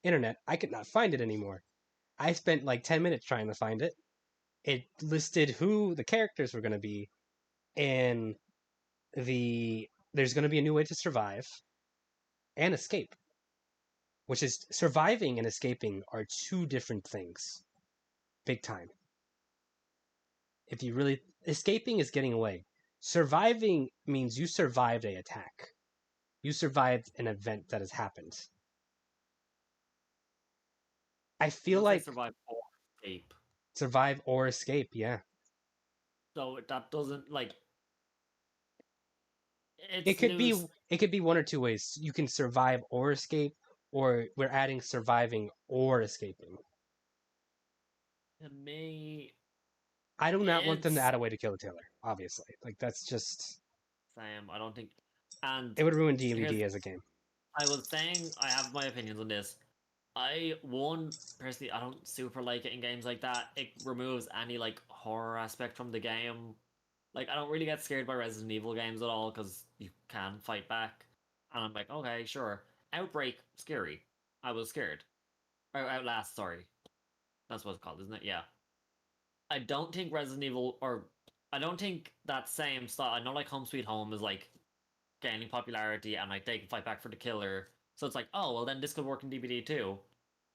[SPEAKER 1] internet. I could not find it anymore. I spent like 10 minutes trying to find it. It listed who the characters were going to be, and there's going to be a new way to survive and escape, which is surviving and escaping are 2 different things. Big time. If you really escaping is getting away. Surviving means you survived a attack. You survived an event that has happened. I feel
[SPEAKER 3] Does say
[SPEAKER 1] like
[SPEAKER 3] survive or escape.
[SPEAKER 1] survive or escape, yeah.
[SPEAKER 3] So that doesn't like
[SPEAKER 1] It
[SPEAKER 3] it's
[SPEAKER 1] could be
[SPEAKER 3] loose
[SPEAKER 1] it could be one or 2 ways. You can survive or escape, or we're adding surviving or escaping.
[SPEAKER 3] to me.
[SPEAKER 1] I do not want them to
[SPEAKER 3] It's
[SPEAKER 1] add a way to kill a killer, obviously. Like that's just
[SPEAKER 3] Sam. I don't think, and
[SPEAKER 1] it would ruin
[SPEAKER 3] here's
[SPEAKER 1] DVD as a game.
[SPEAKER 3] I was saying I have my opinions on this. Personally, I don't super like it in games like that. It removes any like horror aspect from the game. Like I don't really get scared by Resident Evil games at all because you can fight back, and I'm like, okay, sure. Outbreak, scary. I was scared. Or Outlast, sorry. That's what it's called, isn't it? Yeah. I don't think Resident Evil, or I don't think that same style. I know like Home Sweet Home is like gaining popularity, and like they can fight back for the killer. So it's like, oh well, then this could work in DVD too.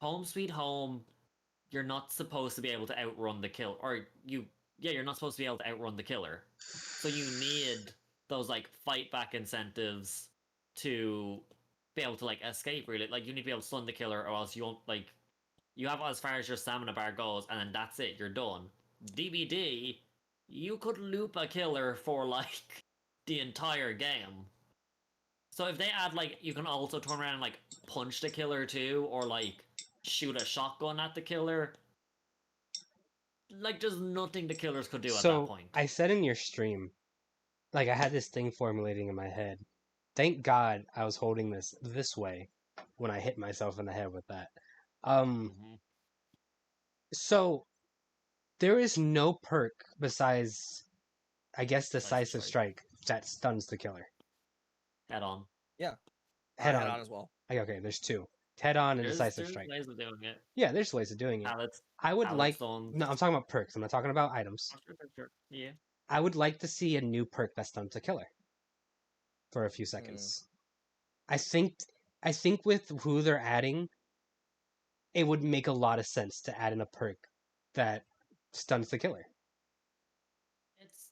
[SPEAKER 3] Home Sweet Home, you're not supposed to be able to outrun the kill, or you're not supposed to be able to outrun the killer. So you need those like fight back incentives to be able to like escape. Really, like you need to be able to stun the killer, or else you won't like. You have as far as your stamina bar goes, and then that's it. You're done. DBD, you could loop a killer for like the entire game. So if they add like you can also turn around and like punch the killer too, or like shoot a shotgun at the killer, like there's nothing the killers could do at that
[SPEAKER 1] So
[SPEAKER 3] point.
[SPEAKER 1] I said in your stream, like I had this thing formulating in my head. Thank God I was holding this way when I hit myself in the head with that.
[SPEAKER 3] Mhm.
[SPEAKER 1] So there is no perk besides, I guess, decisive
[SPEAKER 3] Strike.
[SPEAKER 1] strike that stuns the killer.
[SPEAKER 3] Head on.
[SPEAKER 2] Yeah.
[SPEAKER 1] Head
[SPEAKER 2] Head
[SPEAKER 1] on.
[SPEAKER 2] on as well.
[SPEAKER 1] Okay, there's 2. Head on and decisive
[SPEAKER 3] There's
[SPEAKER 1] strike.
[SPEAKER 3] ways of doing it.
[SPEAKER 1] Yeah, there's ways of doing it.
[SPEAKER 3] Pallets,
[SPEAKER 1] I would
[SPEAKER 3] pallet
[SPEAKER 1] like.
[SPEAKER 3] stones.
[SPEAKER 1] No, I'm talking about perks. I'm not talking about items.
[SPEAKER 3] Oh, sure. Yeah.
[SPEAKER 1] I would like to see a new perk that stuns a killer for a few
[SPEAKER 2] Hmm.
[SPEAKER 1] seconds. I think with who they're adding, it would make a lot of sense to add in a perk that stuns the killer.
[SPEAKER 3] It's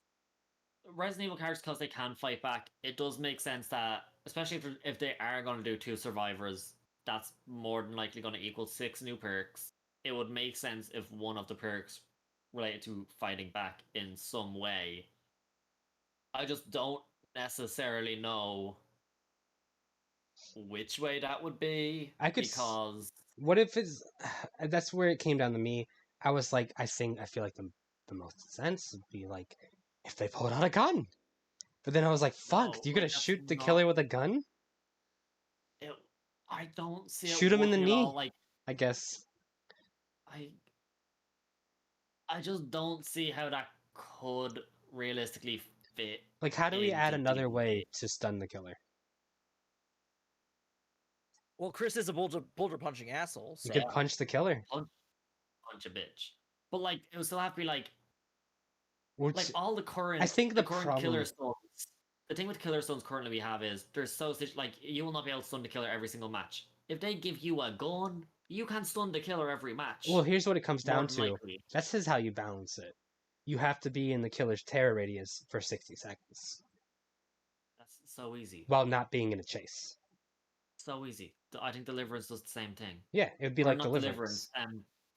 [SPEAKER 3] Resident Evil characters because they can fight back. It does make sense that, especially if they are going to do 2 survivors, that's more than likely going to equal 6 new perks. It would make sense if one of the perks related to fighting back in some way. I just don't necessarily know which way that would be
[SPEAKER 1] I could.
[SPEAKER 3] because
[SPEAKER 1] What if it's? That's where it came down to me. I was like, I feel like the most sense would be like if they pulled out a gun. But then I was like, fuck,
[SPEAKER 3] no,
[SPEAKER 1] you're gonna
[SPEAKER 3] like that's
[SPEAKER 1] shoot the
[SPEAKER 3] not
[SPEAKER 1] killer with a gun?
[SPEAKER 3] it. I don't see it
[SPEAKER 1] Shoot him in the
[SPEAKER 3] working at all.
[SPEAKER 1] knee,
[SPEAKER 3] Like
[SPEAKER 1] I guess.
[SPEAKER 3] I I just don't see how that could realistically fit
[SPEAKER 1] Like, how do we add
[SPEAKER 3] into
[SPEAKER 1] another way
[SPEAKER 3] DBD.
[SPEAKER 1] to stun the killer?
[SPEAKER 2] Well, Chris is a boulder punching asshole,
[SPEAKER 1] You
[SPEAKER 2] so
[SPEAKER 1] could punch the killer.
[SPEAKER 3] Punch a bitch. But like it would still have to be like
[SPEAKER 1] Which
[SPEAKER 3] all the
[SPEAKER 1] I think the
[SPEAKER 3] current killer
[SPEAKER 1] problem.
[SPEAKER 3] stones. The thing with killer stones currently we have is they're so like you will not be able to stun the killer every single match. If they give you a gun, you can stun the killer every match.
[SPEAKER 1] Well, here's what it comes
[SPEAKER 3] more
[SPEAKER 1] down
[SPEAKER 3] than
[SPEAKER 1] to.
[SPEAKER 3] likely.
[SPEAKER 1] This is how you balance it. You have to be in the killer's terror radius for 60 seconds
[SPEAKER 3] That's so easy.
[SPEAKER 1] while not being in a chase.
[SPEAKER 3] So easy. I think Deliverance does the same thing.
[SPEAKER 1] Yeah, it would be
[SPEAKER 3] Or
[SPEAKER 1] like
[SPEAKER 3] not
[SPEAKER 1] Deliverance.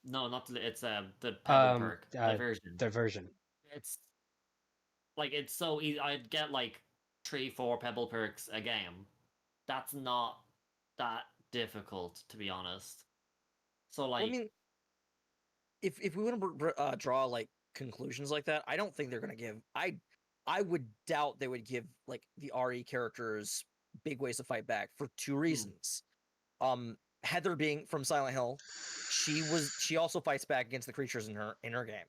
[SPEAKER 3] No, not it's the pebble perk diversion.
[SPEAKER 1] Diversion.
[SPEAKER 3] It's like it's so easy. I'd get like 3-4 pebble perks a game. That's not that difficult, to be honest. So
[SPEAKER 2] Well, I
[SPEAKER 3] like,
[SPEAKER 2] mean, if we want to draw like conclusions like that, I don't think they're gonna give. I would doubt they would give like the RE characters big ways to fight back for two reasons. Heather being from Silent Hill, she also fights back against the creatures in her game.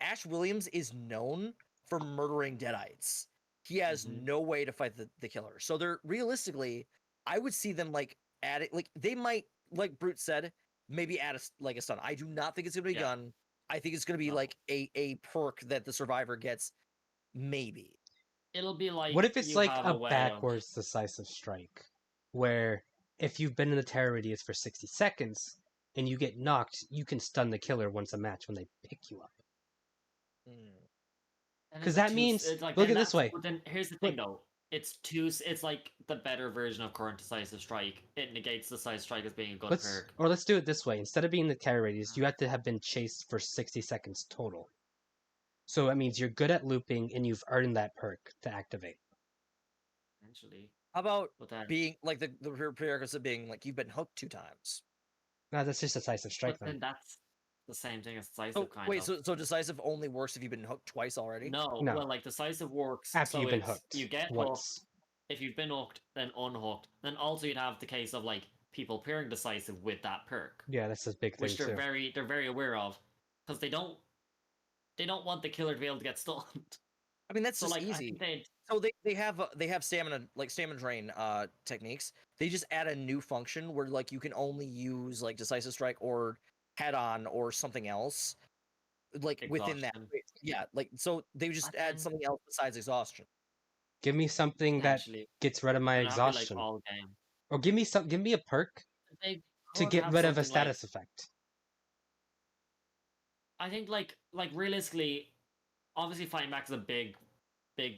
[SPEAKER 2] Ash Williams is known for murdering deadites. He has no way to fight the killer. So they're realistically, I would see them like add it. Like they might, like Brute said, maybe add a stun. I do not think it's gonna be a gun. I think it's gonna be
[SPEAKER 3] No.
[SPEAKER 2] like a perk that the survivor gets. Maybe
[SPEAKER 3] it'll be like,
[SPEAKER 1] What if it's
[SPEAKER 3] you
[SPEAKER 1] like
[SPEAKER 3] have
[SPEAKER 1] a
[SPEAKER 3] way
[SPEAKER 1] backwards decisive strike, where if you've been in the terror radius for 60 seconds and you get knocked, you can stun the killer once a match when they pick you up. Because that means, look at it this way.
[SPEAKER 3] But then here's the thing, though. It's like the better version of current decisive strike. It negates decisive strike as being a good perk.
[SPEAKER 1] Let's do it this way. Instead of being in the terror radius, you have to have been chased for 60 seconds total. So that means you're good at looping and you've earned that perk to activate.
[SPEAKER 3] Essentially.
[SPEAKER 2] how about
[SPEAKER 3] But then,
[SPEAKER 2] being like the prerequisite being like you've been hooked 2 times.
[SPEAKER 1] No, that's just decisive strike
[SPEAKER 3] but then that's the same thing as decisive,
[SPEAKER 2] So
[SPEAKER 3] kind
[SPEAKER 2] wait,
[SPEAKER 3] of.
[SPEAKER 2] so decisive only works if you've been hooked twice already?
[SPEAKER 3] No,
[SPEAKER 1] No.
[SPEAKER 3] well, like decisive works
[SPEAKER 1] After
[SPEAKER 3] so
[SPEAKER 1] you've been
[SPEAKER 3] it's
[SPEAKER 1] hooked
[SPEAKER 3] you get
[SPEAKER 1] once.
[SPEAKER 3] hooked. If you've been hooked, then unhooked. Then also you'd have the case of like people pairing decisive with that perk,
[SPEAKER 1] Yeah, that's a big thing
[SPEAKER 3] which they're
[SPEAKER 1] too.
[SPEAKER 3] very aware of, because they don't want the killer to be able to get stunned.
[SPEAKER 2] I mean that's
[SPEAKER 3] So
[SPEAKER 2] just
[SPEAKER 3] like, I
[SPEAKER 2] easy.
[SPEAKER 3] think
[SPEAKER 2] So they have stamina drain techniques. They just add a new function where like you can only use like decisive strike or head on or something else like within that.
[SPEAKER 3] Exhaustion.
[SPEAKER 2] Yeah, like so they just
[SPEAKER 3] But
[SPEAKER 2] add
[SPEAKER 3] then-
[SPEAKER 2] something else besides exhaustion.
[SPEAKER 1] Give me something that
[SPEAKER 3] Potentially.
[SPEAKER 1] gets rid of my
[SPEAKER 3] It'd have to be, like,
[SPEAKER 1] exhaustion.
[SPEAKER 3] all game.
[SPEAKER 1] Or give me a perk
[SPEAKER 3] They
[SPEAKER 1] to
[SPEAKER 3] could
[SPEAKER 1] get
[SPEAKER 3] have
[SPEAKER 1] rid of a
[SPEAKER 3] something like-
[SPEAKER 1] status effect.
[SPEAKER 3] I think like realistically, obviously fighting back is a big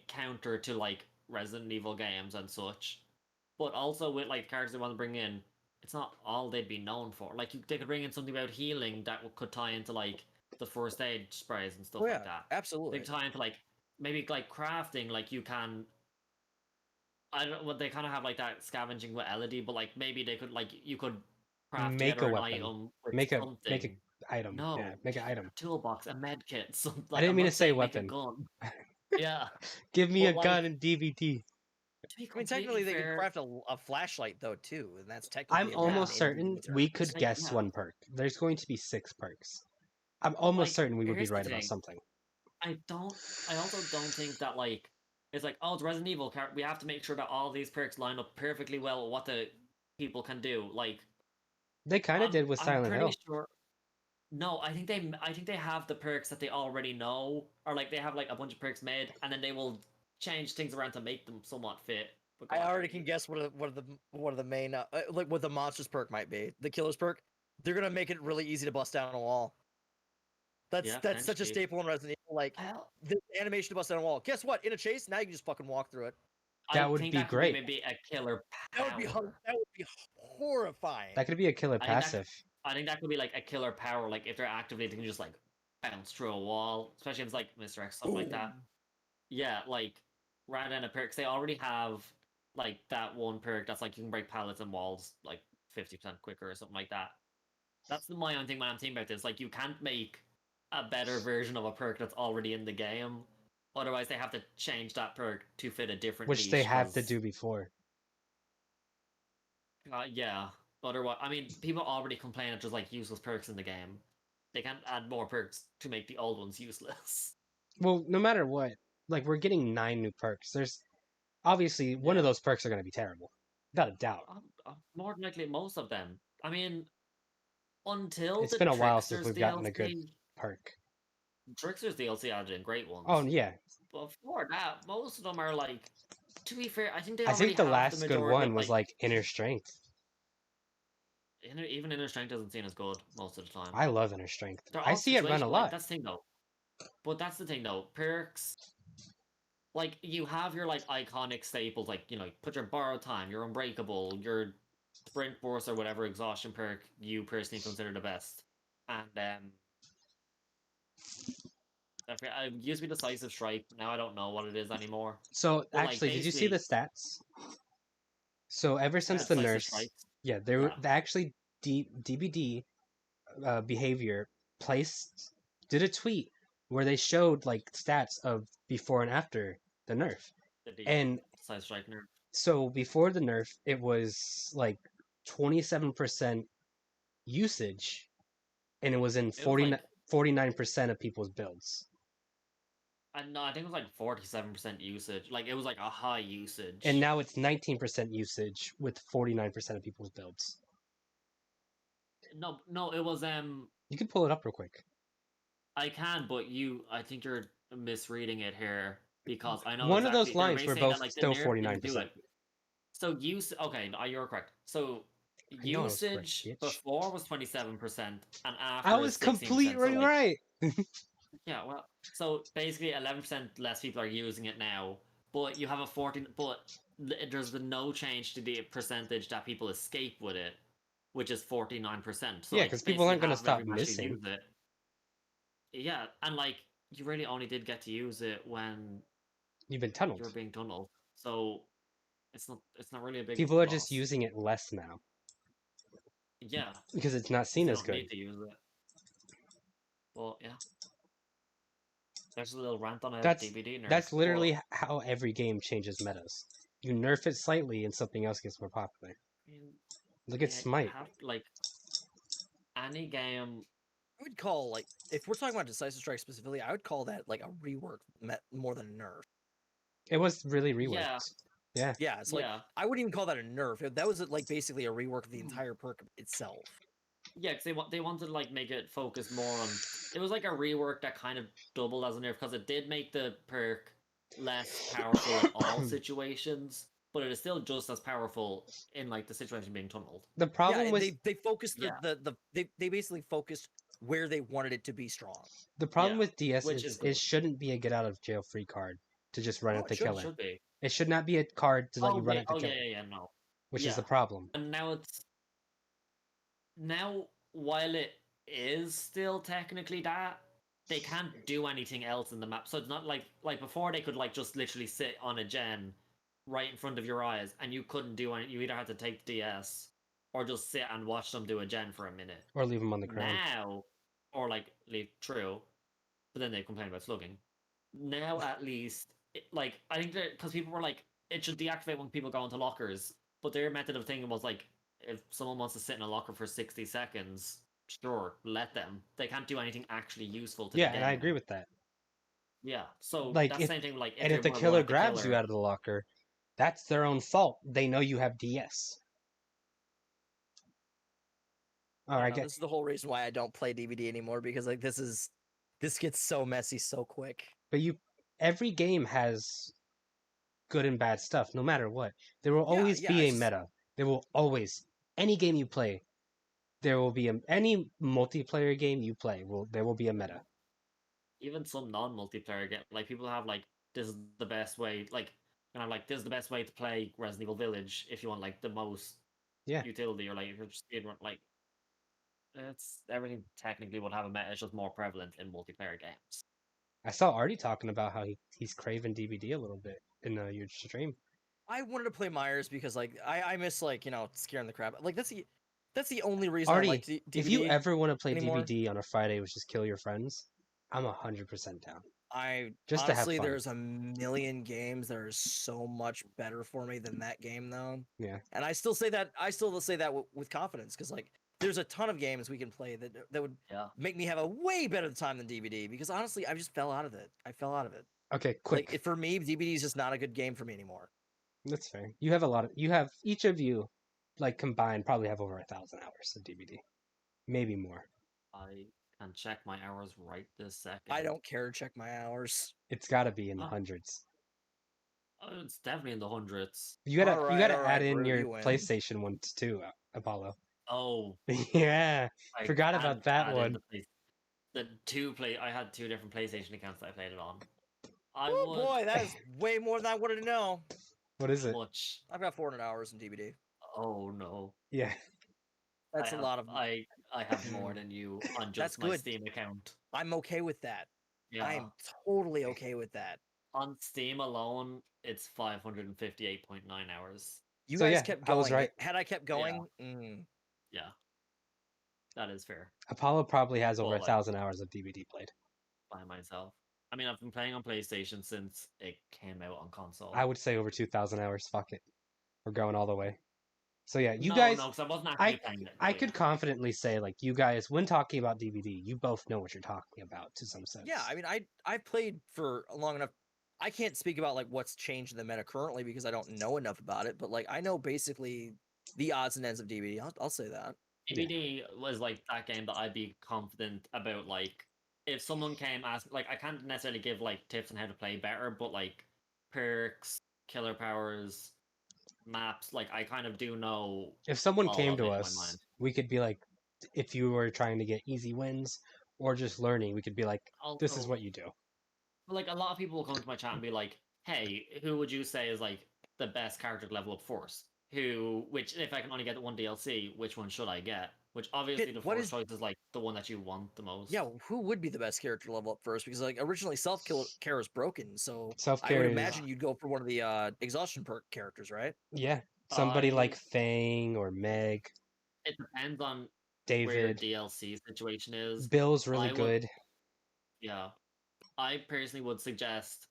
[SPEAKER 3] counter to like Resident Evil games and such, but also with like characters they want to bring in, it's not all they'd be known for. Like they could bring in something about healing that could tie into like the first aid sprays and stuff
[SPEAKER 2] Oh yeah,
[SPEAKER 3] like that.
[SPEAKER 2] absolutely.
[SPEAKER 3] They could tie into like maybe like crafting. Like you can, I don't. Well, they kind of have like that scavenging with Elodie, but like maybe they could like you could craft
[SPEAKER 1] Make a
[SPEAKER 3] together an
[SPEAKER 1] weapon.
[SPEAKER 3] item with
[SPEAKER 1] Make a
[SPEAKER 3] something.
[SPEAKER 1] item.
[SPEAKER 3] No,
[SPEAKER 1] Yeah, make an item.
[SPEAKER 3] toolbox, a med kit. Something.
[SPEAKER 1] I didn't
[SPEAKER 3] I'm
[SPEAKER 1] mean
[SPEAKER 3] not
[SPEAKER 1] to say
[SPEAKER 3] saying make a
[SPEAKER 1] weapon.
[SPEAKER 3] gun. Yeah.
[SPEAKER 1] Give me a
[SPEAKER 3] But,
[SPEAKER 1] gun
[SPEAKER 3] like,
[SPEAKER 1] and DVD.
[SPEAKER 3] To be
[SPEAKER 2] I mean, technically, they
[SPEAKER 3] fair,
[SPEAKER 2] could craft a flashlight though too, and that's technically.
[SPEAKER 1] I'm
[SPEAKER 2] a
[SPEAKER 1] almost
[SPEAKER 2] weapon
[SPEAKER 1] certain
[SPEAKER 2] in
[SPEAKER 1] we could
[SPEAKER 3] Like,
[SPEAKER 1] guess
[SPEAKER 3] yeah.
[SPEAKER 1] one perk. There's going to be 6 perks. I'm almost
[SPEAKER 3] Like,
[SPEAKER 1] certain we would be
[SPEAKER 3] here's the
[SPEAKER 1] right about
[SPEAKER 3] thing.
[SPEAKER 1] something.
[SPEAKER 3] I also don't think that like it's like, oh, it's Resident Evil. We have to make sure that all these perks line up perfectly well with what the people can do. Like
[SPEAKER 1] They kind of did with
[SPEAKER 3] I'm
[SPEAKER 1] Silent
[SPEAKER 3] pretty
[SPEAKER 1] Hill.
[SPEAKER 3] sure. No, I think they have the perks that they already know, or like they have like a bunch of perks made, and then they will change things around to make them somewhat fit. But go
[SPEAKER 2] I
[SPEAKER 3] on,
[SPEAKER 2] already
[SPEAKER 3] Frankie.
[SPEAKER 2] can guess what of the main like what the monsters perk might be. The killers perk. They're gonna make it really easy to bust down a wall. That's
[SPEAKER 3] Yeah,
[SPEAKER 2] that's such a
[SPEAKER 3] potentially.
[SPEAKER 2] staple in Resident Evil. Like
[SPEAKER 3] Well,
[SPEAKER 2] the animation to bust down a wall. Guess what? In a chase, now you can just fucking walk through it.
[SPEAKER 3] I
[SPEAKER 1] That would
[SPEAKER 3] think
[SPEAKER 1] be
[SPEAKER 3] that could be
[SPEAKER 1] great.
[SPEAKER 3] maybe a killer
[SPEAKER 2] That would be
[SPEAKER 3] power.
[SPEAKER 2] that would be horrifying.
[SPEAKER 1] That could be a killer
[SPEAKER 3] I think that
[SPEAKER 1] passive.
[SPEAKER 3] I think that could be like a killer power. Like if they're actively, they can just like bounce through a wall, especially if it's like Mr. X stuff like that. Yeah, like rather than a perk, 'cause they already have like that one perk that's like you can break pallets and walls like 50% quicker or something like that. That's my own thing when I'm thinking about this. Like you can't make a better version of a perk that's already in the game. Otherwise, they have to change that perk to fit a different
[SPEAKER 1] Which they
[SPEAKER 3] niche.
[SPEAKER 1] have to do before.
[SPEAKER 3] Yeah. Otherwise, I mean, people already complain of just like useless perks in the game. They can't add more perks to make the old ones useless.
[SPEAKER 1] Well, no matter what, like we're getting 9 new perks. There's obviously one of
[SPEAKER 3] Yeah.
[SPEAKER 1] those perks are going to be terrible, without a doubt.
[SPEAKER 3] More than likely, most of them. I mean, until
[SPEAKER 1] It's
[SPEAKER 3] the
[SPEAKER 1] been a while since
[SPEAKER 3] Tricksters
[SPEAKER 1] we've gotten a good
[SPEAKER 3] DLC,
[SPEAKER 1] perk.
[SPEAKER 3] Tricksters DLC added in great ones.
[SPEAKER 1] Oh yeah,
[SPEAKER 3] Before that, most of them are like. To be fair, I think they
[SPEAKER 1] I
[SPEAKER 3] already
[SPEAKER 1] think the
[SPEAKER 3] have the
[SPEAKER 1] last good
[SPEAKER 3] majority
[SPEAKER 1] one
[SPEAKER 3] of
[SPEAKER 1] was like Inner Strength.
[SPEAKER 3] even Inner Strength doesn't seem as good most of the time.
[SPEAKER 1] I love Inner Strength.
[SPEAKER 3] They're
[SPEAKER 1] I
[SPEAKER 3] all
[SPEAKER 1] see it run a
[SPEAKER 3] situational. Like
[SPEAKER 1] lot.
[SPEAKER 3] that's the thing though. But that's the thing though. Perks, like you have your like iconic staples, like you know, put your borrowed time, your unbreakable, your sprint burst or whatever exhaustion perk you personally consider the best, and I used to be decisive strike. Now I don't know what it is anymore.
[SPEAKER 1] So
[SPEAKER 3] But like
[SPEAKER 1] actually, did you see the
[SPEAKER 3] basically,
[SPEAKER 1] stats? So ever since the
[SPEAKER 3] decisive
[SPEAKER 1] nerfs,
[SPEAKER 3] strikes.
[SPEAKER 1] yeah, they actually DBD behavior placed did a tweet where they showed like stats of before and after the nerf. And
[SPEAKER 3] Decisive strike nerf.
[SPEAKER 1] so before the nerf, it was like 27% usage, and it was in
[SPEAKER 3] It was like
[SPEAKER 1] 49% of people's builds.
[SPEAKER 3] no, I think it was like 47% usage. Like it was like a high usage.
[SPEAKER 1] And now it's 19% usage with 49% of people's builds.
[SPEAKER 3] No, it was
[SPEAKER 1] You can pull it up real quick.
[SPEAKER 3] I can, but I think you're misreading it here because I know
[SPEAKER 1] One of
[SPEAKER 3] exactly
[SPEAKER 1] those
[SPEAKER 3] they're
[SPEAKER 1] lines were
[SPEAKER 3] basically saying
[SPEAKER 1] both
[SPEAKER 3] that like the
[SPEAKER 1] still
[SPEAKER 3] nerf didn't do
[SPEAKER 1] 49%.
[SPEAKER 3] it. So okay, no, you're correct. So
[SPEAKER 1] I know I was correct,
[SPEAKER 3] usage
[SPEAKER 1] bitch.
[SPEAKER 3] before was 27% and after
[SPEAKER 1] I
[SPEAKER 3] is
[SPEAKER 1] was
[SPEAKER 3] 16%.
[SPEAKER 1] completely
[SPEAKER 3] So, like,
[SPEAKER 1] right.
[SPEAKER 3] yeah, well, so basically 11% less people are using it now, but you have a 14 but there's been no change to the percentage that people escape with it, which is 49%. So
[SPEAKER 1] Yeah,
[SPEAKER 3] like
[SPEAKER 1] because people
[SPEAKER 3] basically
[SPEAKER 1] aren't going to
[SPEAKER 3] half of
[SPEAKER 1] stop
[SPEAKER 3] everyone actually
[SPEAKER 1] missing.
[SPEAKER 3] use it. Yeah, and like you really only did get to use it when
[SPEAKER 1] You've been tunneled.
[SPEAKER 3] you're being tunneled. So it's not really a big
[SPEAKER 1] People are
[SPEAKER 3] loss.
[SPEAKER 1] just using it less now
[SPEAKER 3] Yeah,
[SPEAKER 1] because it's not seen
[SPEAKER 3] they
[SPEAKER 1] as
[SPEAKER 3] don't
[SPEAKER 1] good.
[SPEAKER 3] need to use it. Well, yeah. There's a little rant on a DVD nerf.
[SPEAKER 1] That's literally how every game changes metas. You nerf it slightly and something else gets more popular.
[SPEAKER 3] I mean,
[SPEAKER 1] Look at
[SPEAKER 3] yeah,
[SPEAKER 1] Smite.
[SPEAKER 3] you have like any game.
[SPEAKER 2] I would call like if we're talking about decisive strike specifically, I would call that like a rework more than a nerf.
[SPEAKER 1] It was really reworked.
[SPEAKER 3] Yeah.
[SPEAKER 2] Yeah, it's like
[SPEAKER 3] Yeah.
[SPEAKER 2] I wouldn't even call that a nerf. That was like basically a rework of the entire perk itself.
[SPEAKER 3] Yeah, because they wanted to like make it focus more on. It was like a rework that kind of doubled as a nerf because it did make the perk less powerful in all situations, but it is still just as powerful in like the situation being tunneled.
[SPEAKER 1] The problem
[SPEAKER 2] Yeah,
[SPEAKER 1] was
[SPEAKER 2] they focused
[SPEAKER 3] Yeah.
[SPEAKER 2] they basically focused where they wanted it to be strong.
[SPEAKER 1] the problem
[SPEAKER 3] Yeah,
[SPEAKER 1] with DS
[SPEAKER 3] which
[SPEAKER 1] is
[SPEAKER 3] is good.
[SPEAKER 1] it shouldn't be a get out of jail free card to just run
[SPEAKER 2] No,
[SPEAKER 1] at the
[SPEAKER 2] it shouldn't.
[SPEAKER 1] killer.
[SPEAKER 3] Should be.
[SPEAKER 1] It should not be a card to let you run at the
[SPEAKER 3] Oh
[SPEAKER 1] killer,
[SPEAKER 3] yeah, no.
[SPEAKER 1] which is
[SPEAKER 3] Yeah.
[SPEAKER 1] the problem.
[SPEAKER 3] And now while it is still technically that, they can't do anything else in the map. So it's not like before they could like just literally sit on a gen right in front of your eyes and you couldn't do any. You either had to take DS or just sit and watch them do a gen for a minute.
[SPEAKER 1] Or leave them on the ground.
[SPEAKER 3] Now, or like leave true, but then they complain about slugging. Now at least, like I think that because people were like, it should deactivate when people go into lockers, but their method of thinking was like, if someone wants to sit in a locker for 60 seconds, sure, let them. They can't do anything actually useful to
[SPEAKER 1] Yeah,
[SPEAKER 3] the game.
[SPEAKER 1] and I agree with that.
[SPEAKER 3] Yeah, so
[SPEAKER 1] Like
[SPEAKER 3] that's the same thing. Like,
[SPEAKER 1] and if the killer grabs you out of the locker, that's their own fault. They know you have DS. All right,
[SPEAKER 2] This is the whole reason why I don't play DVD anymore because like this gets so messy so quick.
[SPEAKER 1] but every game has good and bad stuff, no matter what. There will always be a meta. There will always any game you play, there will be any multiplayer game you play. There will be a meta.
[SPEAKER 3] even some non-multiplayer game, like people have like this is the best way, like kind of like this is the best way to play Resident Evil Village if you want like the most
[SPEAKER 1] Yeah.
[SPEAKER 3] utility, or like if you're just like it's everything technically would have a meta. It's just more prevalent in multiplayer games.
[SPEAKER 1] I saw Artie talking about how he's craving DVD a little bit in your stream.
[SPEAKER 2] I wanted to play Myers because like I miss like scaring the crap. Like that's the only reason I like
[SPEAKER 1] Artie,
[SPEAKER 2] DVD
[SPEAKER 1] if you ever want to play
[SPEAKER 2] anymore.
[SPEAKER 1] DVD on a Friday, which is kill your friends, I'm 100% down.
[SPEAKER 2] I
[SPEAKER 1] Just to have
[SPEAKER 2] honestly,
[SPEAKER 1] fun.
[SPEAKER 2] there's a million games that are so much better for me than that game, though.
[SPEAKER 1] Yeah.
[SPEAKER 2] And I still say that. I still say that with confidence because like there's a ton of games we can play that would make me have a way better time than DVD. Because honestly, I just fell out of it. I fell out of it.
[SPEAKER 1] Okay, quick.
[SPEAKER 2] Like for me, DVD is just not a good game for me anymore.
[SPEAKER 1] That's fair. You have each of you, like combined, probably have over 1,000 hours of DVD, maybe more.
[SPEAKER 3] I can check my hours right this second.
[SPEAKER 2] I don't care to check my hours.
[SPEAKER 1] It's got to be in the hundreds.
[SPEAKER 3] It's definitely in the hundreds.
[SPEAKER 1] You gotta add in
[SPEAKER 2] Brew,
[SPEAKER 1] your
[SPEAKER 2] you win.
[SPEAKER 1] PlayStation ones too, Apollo.
[SPEAKER 3] Oh,
[SPEAKER 1] Yeah,
[SPEAKER 3] I
[SPEAKER 1] forgot
[SPEAKER 3] can't
[SPEAKER 1] about that
[SPEAKER 3] add in
[SPEAKER 1] one.
[SPEAKER 3] I had 2 different PlayStation accounts that I played it on.
[SPEAKER 2] Oh boy, that is way more than I wanted to know.
[SPEAKER 1] What is it?
[SPEAKER 3] Much.
[SPEAKER 2] I've got 400 hours in DVD.
[SPEAKER 3] Oh no.
[SPEAKER 1] Yeah.
[SPEAKER 2] That's a lot of.
[SPEAKER 3] I have more than you on just
[SPEAKER 2] That's
[SPEAKER 3] my
[SPEAKER 2] good.
[SPEAKER 3] Steam account.
[SPEAKER 2] I'm okay with that.
[SPEAKER 3] Yeah.
[SPEAKER 2] I am totally okay with that.
[SPEAKER 3] On Steam alone, it's 558.9 hours.
[SPEAKER 2] You
[SPEAKER 1] So,
[SPEAKER 2] guys
[SPEAKER 1] yeah,
[SPEAKER 2] kept
[SPEAKER 1] I
[SPEAKER 2] going.
[SPEAKER 1] was right.
[SPEAKER 2] Had I kept going,
[SPEAKER 3] Yeah. That is fair.
[SPEAKER 1] Apollo probably has over
[SPEAKER 3] Well, like-
[SPEAKER 1] 1,000 hours of DVD played.
[SPEAKER 3] By myself. I mean, I've been playing on PlayStation since it came out on console.
[SPEAKER 1] I would say over 2,000 hours. Fuck it, we're going all the way. So yeah, you
[SPEAKER 3] no,
[SPEAKER 1] guys.
[SPEAKER 3] No, because I wasn't actually playing it.
[SPEAKER 1] I could confidently say, like, you guys, when talking about DVD, you both know what you're talking about to some sense.
[SPEAKER 2] yeah. I mean, I played for long enough. I can't speak about like what's changed in the meta currently because I don't know enough about it. But like, I know basically the odds and ends of DVD. I'll say that.
[SPEAKER 3] DVD was like that game that I'd be confident about. Like, if someone came ask, like, I can't necessarily give like tips on how to play better, but like perks, killer powers, maps, like I kind of do know.
[SPEAKER 1] If someone
[SPEAKER 3] all
[SPEAKER 1] came
[SPEAKER 3] of
[SPEAKER 1] to
[SPEAKER 3] it in my
[SPEAKER 1] us,
[SPEAKER 3] mind.
[SPEAKER 1] we could be like, if you were trying to get easy wins or just learning, we could be like, this is
[SPEAKER 3] Also-
[SPEAKER 1] what you do.
[SPEAKER 3] Like, a lot of people will come to my chat and be like, "Hey, who would you say is like the best character to level up first? Which if I can only get one DLC, which one should I get?" Which obviously the first choice is like the one that you want the most.
[SPEAKER 2] Yeah, who would be the best character to level up first? Because like originally self-care is broken, so I
[SPEAKER 1] Self-care
[SPEAKER 2] would
[SPEAKER 1] is-
[SPEAKER 2] imagine you'd go for one of the exhaustion perk characters, right?
[SPEAKER 1] Yeah, somebody
[SPEAKER 3] I
[SPEAKER 1] like
[SPEAKER 3] mean-
[SPEAKER 1] Fang or Meg,
[SPEAKER 3] It depends on where your
[SPEAKER 1] David.
[SPEAKER 3] DLC situation is.
[SPEAKER 1] Bill's really
[SPEAKER 3] I would-
[SPEAKER 1] good.
[SPEAKER 3] Yeah. I personally would suggest.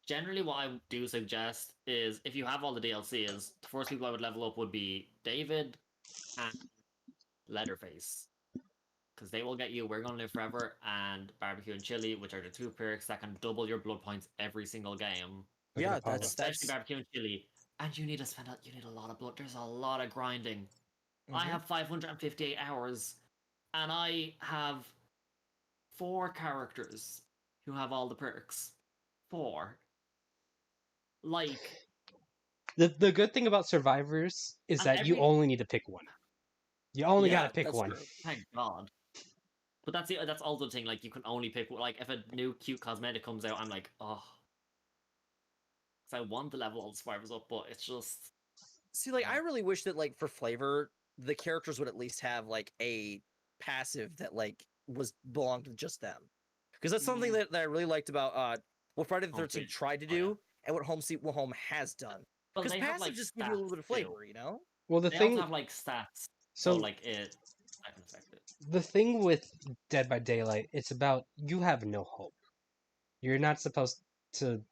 [SPEAKER 3] Generally, what I do suggest is if you have all the DLCs, the first people I would level up would be David and Leatherface. Because they will get you We're Gonna Live Forever and Barbecue and Chili, which are the 2 perks that can double your blood points every single game.
[SPEAKER 1] Look at
[SPEAKER 2] Yeah,
[SPEAKER 1] Apollo.
[SPEAKER 3] Especially Barbecue and Chili. And you need a lot of blood. There's a lot of grinding. I
[SPEAKER 2] Mhm.
[SPEAKER 3] have 558 hours, and I have 4 characters who have all the perks. 4. Like,
[SPEAKER 1] The good thing about Survivors is
[SPEAKER 3] And
[SPEAKER 1] that you
[SPEAKER 3] every-
[SPEAKER 1] only need to pick one. You only
[SPEAKER 2] Yeah,
[SPEAKER 1] gotta pick
[SPEAKER 2] that's
[SPEAKER 1] one.
[SPEAKER 2] true.
[SPEAKER 3] thank God. But that's also the thing. Like, you can only pick like if a new cute cosmetic comes out, I'm like, oh, because I want to level all the survivors up, but it's just
[SPEAKER 2] See, like, I really wish that, like, for flavor, the characters would at least have like a passive that like belonged to just them, because that's something that I really liked about what Friday the
[SPEAKER 3] Home
[SPEAKER 2] 13th
[SPEAKER 3] Sweet-
[SPEAKER 2] tried to
[SPEAKER 3] oh, yeah.
[SPEAKER 2] do and what Home Sweet Home has done.
[SPEAKER 3] But
[SPEAKER 2] Because
[SPEAKER 3] they
[SPEAKER 2] passive
[SPEAKER 3] have like
[SPEAKER 2] just gives you a little bit of
[SPEAKER 3] stats, too.
[SPEAKER 2] flavor, you know.
[SPEAKER 1] Well, the
[SPEAKER 3] They
[SPEAKER 1] thing,
[SPEAKER 3] also have like stats, so
[SPEAKER 1] so
[SPEAKER 3] like that can affect it.
[SPEAKER 1] the thing with Dead by Daylight, it's about you have no hope. You're not supposed to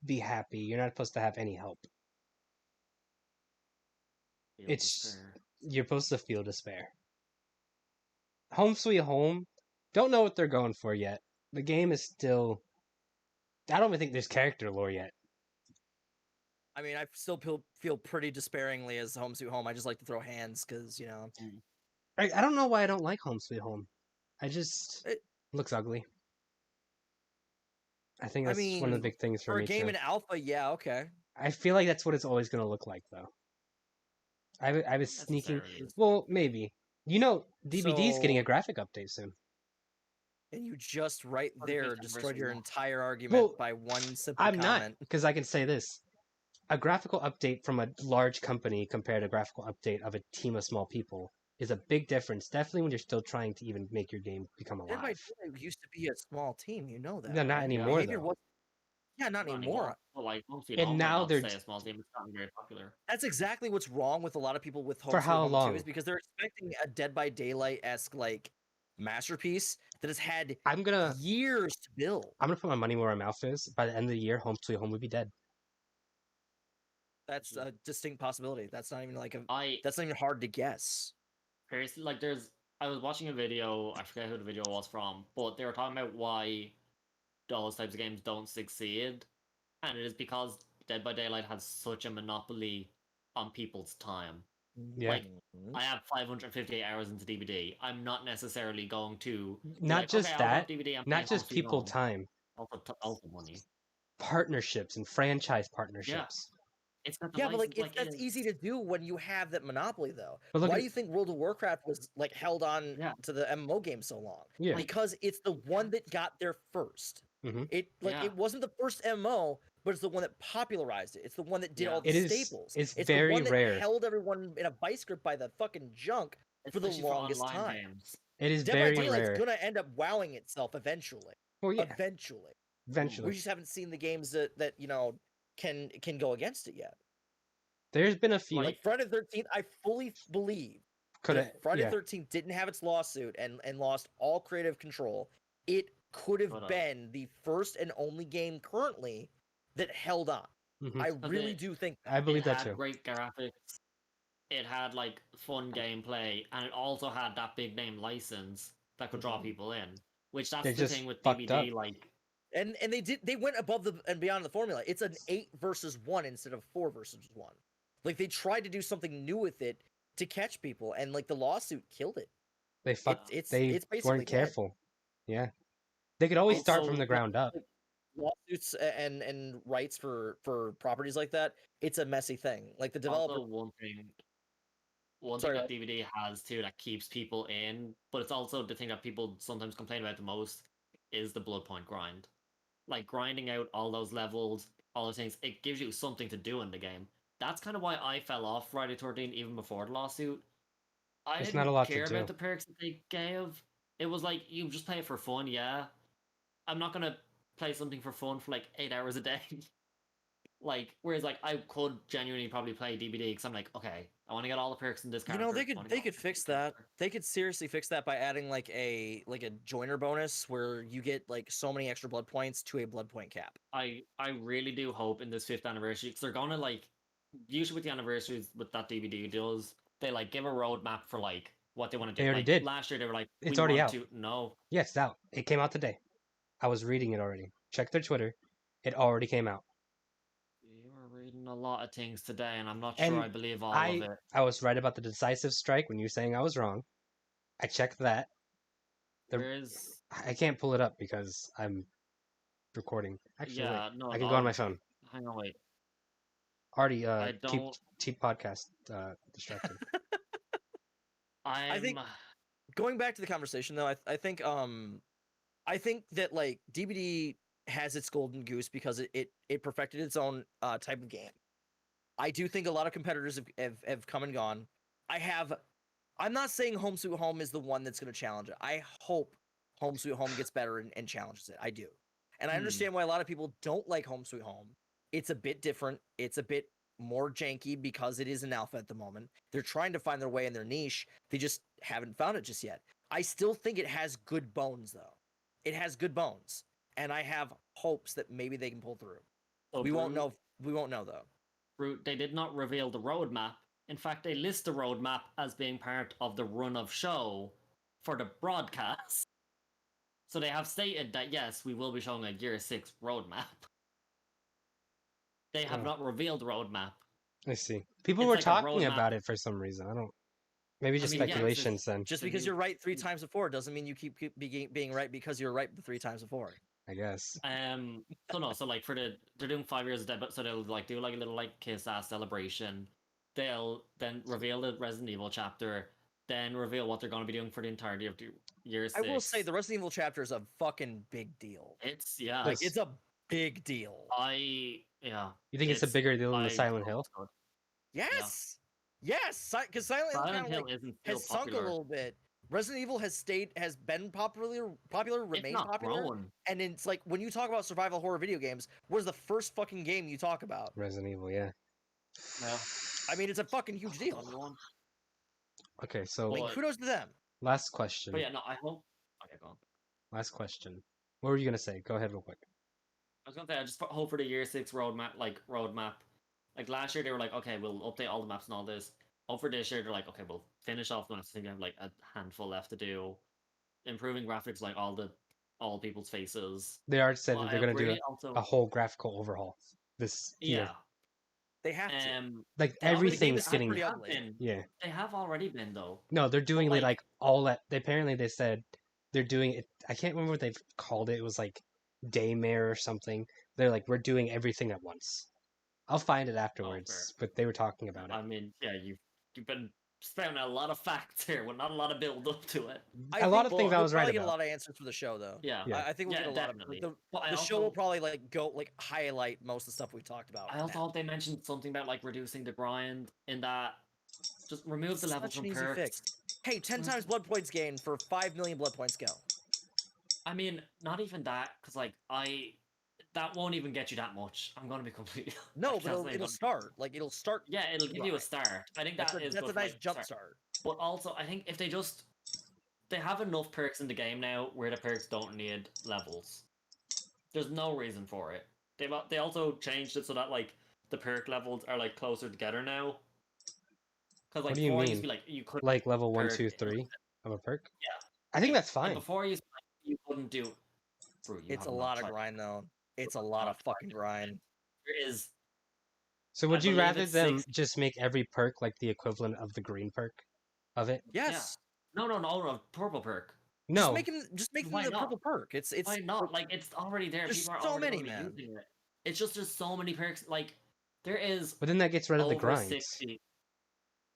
[SPEAKER 1] be happy. You're not supposed to have any hope.
[SPEAKER 3] Feel
[SPEAKER 1] It's
[SPEAKER 3] despair.
[SPEAKER 1] you're supposed to feel despair. Home Sweet Home, don't know what they're going for yet. The game is still. I don't even think there's character lore yet.
[SPEAKER 2] I mean, I still feel pretty despairingly as Home Sweet Home. I just like to throw hands because you know.
[SPEAKER 1] I don't know why I don't like Home Sweet Home. I just
[SPEAKER 2] It-
[SPEAKER 1] looks ugly. I think
[SPEAKER 2] I
[SPEAKER 1] that's one of
[SPEAKER 2] mean,
[SPEAKER 1] the big things for
[SPEAKER 2] For
[SPEAKER 1] me
[SPEAKER 2] a game
[SPEAKER 1] too.
[SPEAKER 2] in alpha, yeah, okay.
[SPEAKER 1] I feel like that's what it's always going to look like, though. I was sneaking.
[SPEAKER 3] Necessarily.
[SPEAKER 1] Well, maybe. You know, DBD's getting a
[SPEAKER 2] So-
[SPEAKER 1] graphic update soon.
[SPEAKER 2] And you just right
[SPEAKER 3] For the
[SPEAKER 2] there
[SPEAKER 3] 5th
[SPEAKER 2] destroyed your
[SPEAKER 3] anniversary.
[SPEAKER 2] entire argument
[SPEAKER 1] Well,
[SPEAKER 2] by one simple
[SPEAKER 1] I'm not,
[SPEAKER 2] comment.
[SPEAKER 1] because I can say this. A graphical update from a large company compared to a graphical update of a team of small people is a big difference, definitely when you're still trying to even make your game become
[SPEAKER 2] Dead by
[SPEAKER 1] alive.
[SPEAKER 2] Daylight used to be a small team, you know that,
[SPEAKER 1] No, not
[SPEAKER 2] right?
[SPEAKER 1] anymore,
[SPEAKER 2] Behavior
[SPEAKER 1] though.
[SPEAKER 2] was not
[SPEAKER 3] Not
[SPEAKER 2] anymore.
[SPEAKER 3] anymore. But like Home Sweet
[SPEAKER 1] And
[SPEAKER 3] Home might
[SPEAKER 1] now
[SPEAKER 3] not
[SPEAKER 1] they're
[SPEAKER 3] stay a small team. It's gotten very popular.
[SPEAKER 2] That's exactly what's wrong with a lot of people with
[SPEAKER 1] For
[SPEAKER 2] Home Sweet
[SPEAKER 1] how
[SPEAKER 2] Home 2
[SPEAKER 1] long?
[SPEAKER 2] is because they're expecting a Dead by Daylight-esque like masterpiece that has had
[SPEAKER 1] I'm gonna
[SPEAKER 2] years to build.
[SPEAKER 1] put my money where my mouth is. By the end of the year, Home Sweet Home would be dead.
[SPEAKER 2] That's a distinct possibility. That's not even like
[SPEAKER 3] I
[SPEAKER 2] that's not even hard to guess.
[SPEAKER 3] seriously like I was watching a video, I forget who the video was from, but they were talking about why those types of games don't succeed. And it is because Dead by Daylight has such a monopoly on people's time.
[SPEAKER 1] Yeah.
[SPEAKER 3] Like, I have 558 hours into DVD. I'm not necessarily going to be
[SPEAKER 1] Not
[SPEAKER 3] like,
[SPEAKER 1] just
[SPEAKER 3] okay, I'll drop
[SPEAKER 1] that,
[SPEAKER 3] DVD and
[SPEAKER 1] not
[SPEAKER 3] play Home
[SPEAKER 1] just
[SPEAKER 3] Sweet
[SPEAKER 1] people
[SPEAKER 3] Home.
[SPEAKER 1] time,
[SPEAKER 3] Also money.
[SPEAKER 1] partnerships and franchise partnerships.
[SPEAKER 3] It's got the
[SPEAKER 2] Yeah, but
[SPEAKER 3] license,
[SPEAKER 2] like that's easy to do when you have that monopoly, though.
[SPEAKER 1] But look
[SPEAKER 2] Why
[SPEAKER 1] at-
[SPEAKER 2] do you think World of Warcraft was like held on
[SPEAKER 3] Yeah.
[SPEAKER 2] to the MMO game so long?
[SPEAKER 1] Yeah.
[SPEAKER 2] Because it's the one that got there first.
[SPEAKER 1] Mhm.
[SPEAKER 2] It
[SPEAKER 3] Yeah.
[SPEAKER 2] it wasn't the first MMO, but it's the one that popularized it. It's the one that did
[SPEAKER 3] Yeah.
[SPEAKER 2] all the
[SPEAKER 1] It is-
[SPEAKER 2] staples.
[SPEAKER 1] it's
[SPEAKER 2] the
[SPEAKER 1] very
[SPEAKER 2] one that
[SPEAKER 1] rare.
[SPEAKER 2] held everyone in a vice grip by the fucking junk for the
[SPEAKER 3] Especially
[SPEAKER 2] longest
[SPEAKER 3] online
[SPEAKER 2] time.
[SPEAKER 3] games.
[SPEAKER 1] It is
[SPEAKER 2] Dead by
[SPEAKER 1] very
[SPEAKER 2] Daylight's
[SPEAKER 1] rare.
[SPEAKER 2] gonna end up wowing itself eventually.
[SPEAKER 1] Well, yeah,
[SPEAKER 2] Eventually. We
[SPEAKER 1] eventually.
[SPEAKER 2] just haven't seen the games that you know can go against it yet.
[SPEAKER 1] There's been a few.
[SPEAKER 2] Like Friday the 13th, I fully believe
[SPEAKER 1] Could
[SPEAKER 2] that
[SPEAKER 1] have.
[SPEAKER 2] if Friday
[SPEAKER 1] Yeah.
[SPEAKER 2] the 13th didn't have its lawsuit and lost all creative control, it could have
[SPEAKER 3] Could've.
[SPEAKER 2] been the first and only game currently that held on.
[SPEAKER 1] Mhm.
[SPEAKER 2] I
[SPEAKER 3] Because
[SPEAKER 2] really
[SPEAKER 3] it-
[SPEAKER 2] do think
[SPEAKER 1] I
[SPEAKER 2] that.
[SPEAKER 1] believe
[SPEAKER 3] It
[SPEAKER 1] that
[SPEAKER 3] had
[SPEAKER 1] too.
[SPEAKER 3] great graphics. It had like fun gameplay, and it also had that big name license that could draw
[SPEAKER 2] Mhm.
[SPEAKER 3] people in. Which that's
[SPEAKER 1] They
[SPEAKER 3] the
[SPEAKER 1] just
[SPEAKER 3] thing with
[SPEAKER 1] fucked
[SPEAKER 3] DVD.
[SPEAKER 1] up.
[SPEAKER 3] Like,
[SPEAKER 2] And they went above and beyond the formula. It's an 8 versus 1 instead of 4 versus 1. Like they tried to do something new with it to catch people, and like the lawsuit killed it.
[SPEAKER 1] They fucked.
[SPEAKER 2] It's
[SPEAKER 1] They
[SPEAKER 2] basically
[SPEAKER 1] weren't
[SPEAKER 2] dead.
[SPEAKER 1] careful. Yeah. They could always start
[SPEAKER 3] Also,
[SPEAKER 1] from the
[SPEAKER 3] like,
[SPEAKER 1] ground up.
[SPEAKER 2] Lawsuits and rights for properties like that, it's a messy thing. Like the developer.
[SPEAKER 3] also one thing
[SPEAKER 2] Sorry,
[SPEAKER 3] that DVD has too that keeps people in, but it's also the thing that people sometimes complain about the most is the blood point grind. Like grinding out all those levels, all those things, it gives you something to do in the game. That's kind of why I fell off Friday 13 even before the lawsuit. I
[SPEAKER 1] There's
[SPEAKER 3] didn't
[SPEAKER 1] not a lot to
[SPEAKER 3] care
[SPEAKER 1] do.
[SPEAKER 3] about the perks that they gave. It was like you just play it for fun, yeah. I'm not gonna play something for fun for like 8 hours a day. Like, whereas like I could genuinely probably play DBD because I'm like, okay, I want to get all the perks in this
[SPEAKER 2] you
[SPEAKER 3] character.
[SPEAKER 2] know,
[SPEAKER 3] I wanna
[SPEAKER 2] they
[SPEAKER 3] get
[SPEAKER 2] could
[SPEAKER 3] all
[SPEAKER 2] fix
[SPEAKER 3] the
[SPEAKER 2] that.
[SPEAKER 3] character.
[SPEAKER 2] They could seriously fix that by adding like a joiner bonus where you get like so many extra blood points to a blood point cap.
[SPEAKER 3] I really do hope in this 5th anniversary because they're gonna like usually with the anniversaries with that DVD does they like give a roadmap for like what they want to do.
[SPEAKER 1] They already
[SPEAKER 3] Like
[SPEAKER 1] did.
[SPEAKER 3] last year they were like,
[SPEAKER 1] It's
[SPEAKER 3] we
[SPEAKER 1] already
[SPEAKER 3] want
[SPEAKER 1] out.
[SPEAKER 3] to no.
[SPEAKER 1] Yeah, it's out. It came out today. I was reading it already. Check their Twitter. It already came out.
[SPEAKER 3] You were reading a lot of things today, and I'm not
[SPEAKER 1] And
[SPEAKER 3] sure I believe all of it.
[SPEAKER 1] I was right about the decisive strike when you were saying I was wrong. I checked that.
[SPEAKER 3] Where is
[SPEAKER 1] I can't pull it up because I'm recording. Actually,
[SPEAKER 3] yeah,
[SPEAKER 1] wait.
[SPEAKER 3] no,
[SPEAKER 1] I can go on my phone.
[SPEAKER 3] hang on, wait.
[SPEAKER 1] Already
[SPEAKER 3] I
[SPEAKER 1] keep
[SPEAKER 3] don't
[SPEAKER 1] podcast distracted.
[SPEAKER 2] I think going back to the conversation though, I think that like DBD has its golden goose because it perfected its own type of game. I do think a lot of competitors have come and gone. I'm not saying Home Sweet Home is the one that's going to challenge it. I hope Home Sweet Home gets better and challenges it. I do. And I understand why a lot of people don't like Home Sweet Home. It's a bit different. It's a bit more janky because it is an alpha at the moment. They're trying to find their way in their niche. They just haven't found it just yet. I still think it has good bones, though. It has good bones. And I have hopes that maybe they can pull through.
[SPEAKER 3] So
[SPEAKER 2] We won't know. We won't know, though.
[SPEAKER 3] Brute, they did not reveal the roadmap. In fact, they list the roadmap as being part of the run of show for the broadcast. So they have stated that yes, we will be showing a Gear 6 roadmap. They have not revealed the roadmap.
[SPEAKER 1] I see. People
[SPEAKER 3] It's
[SPEAKER 1] were
[SPEAKER 3] like a
[SPEAKER 1] talking
[SPEAKER 3] roadmap.
[SPEAKER 1] about it for some reason. I don't. Maybe just
[SPEAKER 3] I mean, yeah, it's
[SPEAKER 1] speculations then.
[SPEAKER 2] Just
[SPEAKER 3] The
[SPEAKER 2] because
[SPEAKER 3] new-
[SPEAKER 2] you're right 3 times before doesn't mean you keep being right because you're right the 3 times before.
[SPEAKER 1] I guess.
[SPEAKER 3] So no, so like they're doing 5 years of Dead, but so they'll like do like a little like kiss ass celebration. They'll then reveal the Resident Evil chapter. then reveal what they're going to be doing for the entirety of year 6.
[SPEAKER 2] I will say the Resident Evil chapter is a fucking big deal.
[SPEAKER 3] It's yeah.
[SPEAKER 2] Like it's a big deal.
[SPEAKER 1] You think it's a bigger deal than the Silent Hill?
[SPEAKER 2] Yes. Yes, because Silent Hill kind
[SPEAKER 3] Silent
[SPEAKER 2] of
[SPEAKER 3] Hill
[SPEAKER 2] like
[SPEAKER 3] isn't still
[SPEAKER 2] has sunk a
[SPEAKER 3] popular.
[SPEAKER 2] little bit. Resident Evil has been popular,
[SPEAKER 3] It's
[SPEAKER 2] remained
[SPEAKER 3] not
[SPEAKER 2] popular.
[SPEAKER 3] growing.
[SPEAKER 2] And it's like when you talk about survival horror video games, where's the first fucking game you talk about?
[SPEAKER 1] Resident Evil, yeah.
[SPEAKER 3] Yeah.
[SPEAKER 2] I mean, it's a fucking huge deal.
[SPEAKER 3] Only one.
[SPEAKER 1] Okay, so
[SPEAKER 2] I mean,
[SPEAKER 3] But-
[SPEAKER 2] kudos to them.
[SPEAKER 1] last question.
[SPEAKER 3] But yeah, no, I hope. Okay, go on.
[SPEAKER 1] Last question. What were you gonna say? Go ahead real quick.
[SPEAKER 3] I was gonna say I just hope for the year 6 roadmap. Like last year they were like, okay, we'll update all the maps and all this. Hope for this year they're like, okay, we'll finish off the maps. I think I have like a handful left to do. Improving graphics, like all people's faces.
[SPEAKER 1] They already said
[SPEAKER 3] But
[SPEAKER 1] that they're
[SPEAKER 3] I
[SPEAKER 1] gonna do
[SPEAKER 3] really also
[SPEAKER 1] a whole graphical overhaul this year.
[SPEAKER 3] yeah.
[SPEAKER 2] They have to.
[SPEAKER 1] Like
[SPEAKER 3] They already-
[SPEAKER 1] everything's
[SPEAKER 2] they
[SPEAKER 1] getting
[SPEAKER 2] pretty
[SPEAKER 3] have
[SPEAKER 2] ugly.
[SPEAKER 3] been.
[SPEAKER 1] yeah.
[SPEAKER 3] They have already been though.
[SPEAKER 1] No, they're doing
[SPEAKER 3] like-
[SPEAKER 1] like all that. Apparently, they said they're doing it. I can't remember what they've called it. It was like daymare or something. They're like, we're doing everything at once. I'll find it afterwards. But they were talking about it.
[SPEAKER 3] I mean, yeah, you've been spouting a lot of facts here, with not a lot of build up to it.
[SPEAKER 1] A lot of things I
[SPEAKER 2] we'll
[SPEAKER 1] was right
[SPEAKER 2] probably get a
[SPEAKER 1] about.
[SPEAKER 2] lot of answers for the show, though.
[SPEAKER 3] Yeah,
[SPEAKER 1] Yeah.
[SPEAKER 2] I think we'll
[SPEAKER 3] Yeah,
[SPEAKER 2] get a lot
[SPEAKER 3] definitely.
[SPEAKER 2] of
[SPEAKER 3] But I
[SPEAKER 2] the show
[SPEAKER 3] also-
[SPEAKER 2] will probably like go like highlight most of the stuff we talked about.
[SPEAKER 3] I also
[SPEAKER 2] now.
[SPEAKER 3] hope they mentioned something about like reducing the grind in that just remove the levels
[SPEAKER 2] Such
[SPEAKER 3] from
[SPEAKER 2] an easy
[SPEAKER 3] perks.
[SPEAKER 2] fix. Hey, 10 times blood points gained for 5 million blood points go.
[SPEAKER 3] I mean, not even that, because like that won't even get you that much. I'm gonna be completely
[SPEAKER 2] No,
[SPEAKER 3] like,
[SPEAKER 2] but
[SPEAKER 3] that's
[SPEAKER 2] it'll,
[SPEAKER 3] not
[SPEAKER 2] it'll
[SPEAKER 3] even-
[SPEAKER 2] start. Like it'll start.
[SPEAKER 3] Yeah, it'll give you a
[SPEAKER 2] Right.
[SPEAKER 3] start. I think
[SPEAKER 2] That's
[SPEAKER 3] that is
[SPEAKER 2] a
[SPEAKER 3] good for,
[SPEAKER 2] nice
[SPEAKER 3] like,
[SPEAKER 2] jump start.
[SPEAKER 3] But also, I think if they have enough perks in the game now where the perks don't need levels. There's no reason for it. They also changed it so that like the perk levels are like closer together now. Because like
[SPEAKER 1] What do you
[SPEAKER 3] before it used
[SPEAKER 1] mean?
[SPEAKER 3] to be like you could
[SPEAKER 1] Like level 1,
[SPEAKER 3] perk
[SPEAKER 1] 2,
[SPEAKER 3] in-
[SPEAKER 1] 3 of a perk.
[SPEAKER 3] Yeah.
[SPEAKER 1] I think that's
[SPEAKER 3] like,
[SPEAKER 1] fine.
[SPEAKER 3] before you couldn't do. Bro, you
[SPEAKER 2] It's a
[SPEAKER 3] have not
[SPEAKER 2] lot of
[SPEAKER 3] tried.
[SPEAKER 2] grind, though. It's a lot of fucking grind.
[SPEAKER 3] There is
[SPEAKER 1] So would
[SPEAKER 3] I
[SPEAKER 1] you
[SPEAKER 3] believe
[SPEAKER 1] rather
[SPEAKER 3] it's
[SPEAKER 1] them
[SPEAKER 3] 6
[SPEAKER 1] just make every perk like the equivalent of the green perk of it?
[SPEAKER 2] Yes.
[SPEAKER 3] no purple perk.
[SPEAKER 1] No.
[SPEAKER 2] Just make them
[SPEAKER 3] Why
[SPEAKER 2] the
[SPEAKER 3] not?
[SPEAKER 2] purple perk. It's
[SPEAKER 3] Why not? Like it's already there.
[SPEAKER 2] there's
[SPEAKER 3] People are
[SPEAKER 2] so
[SPEAKER 3] already
[SPEAKER 2] many,
[SPEAKER 3] gonna be
[SPEAKER 2] man.
[SPEAKER 3] using it. It's just there's so many perks. Like there is
[SPEAKER 1] But then that gets rid of the
[SPEAKER 3] over
[SPEAKER 1] grinds.
[SPEAKER 3] 60.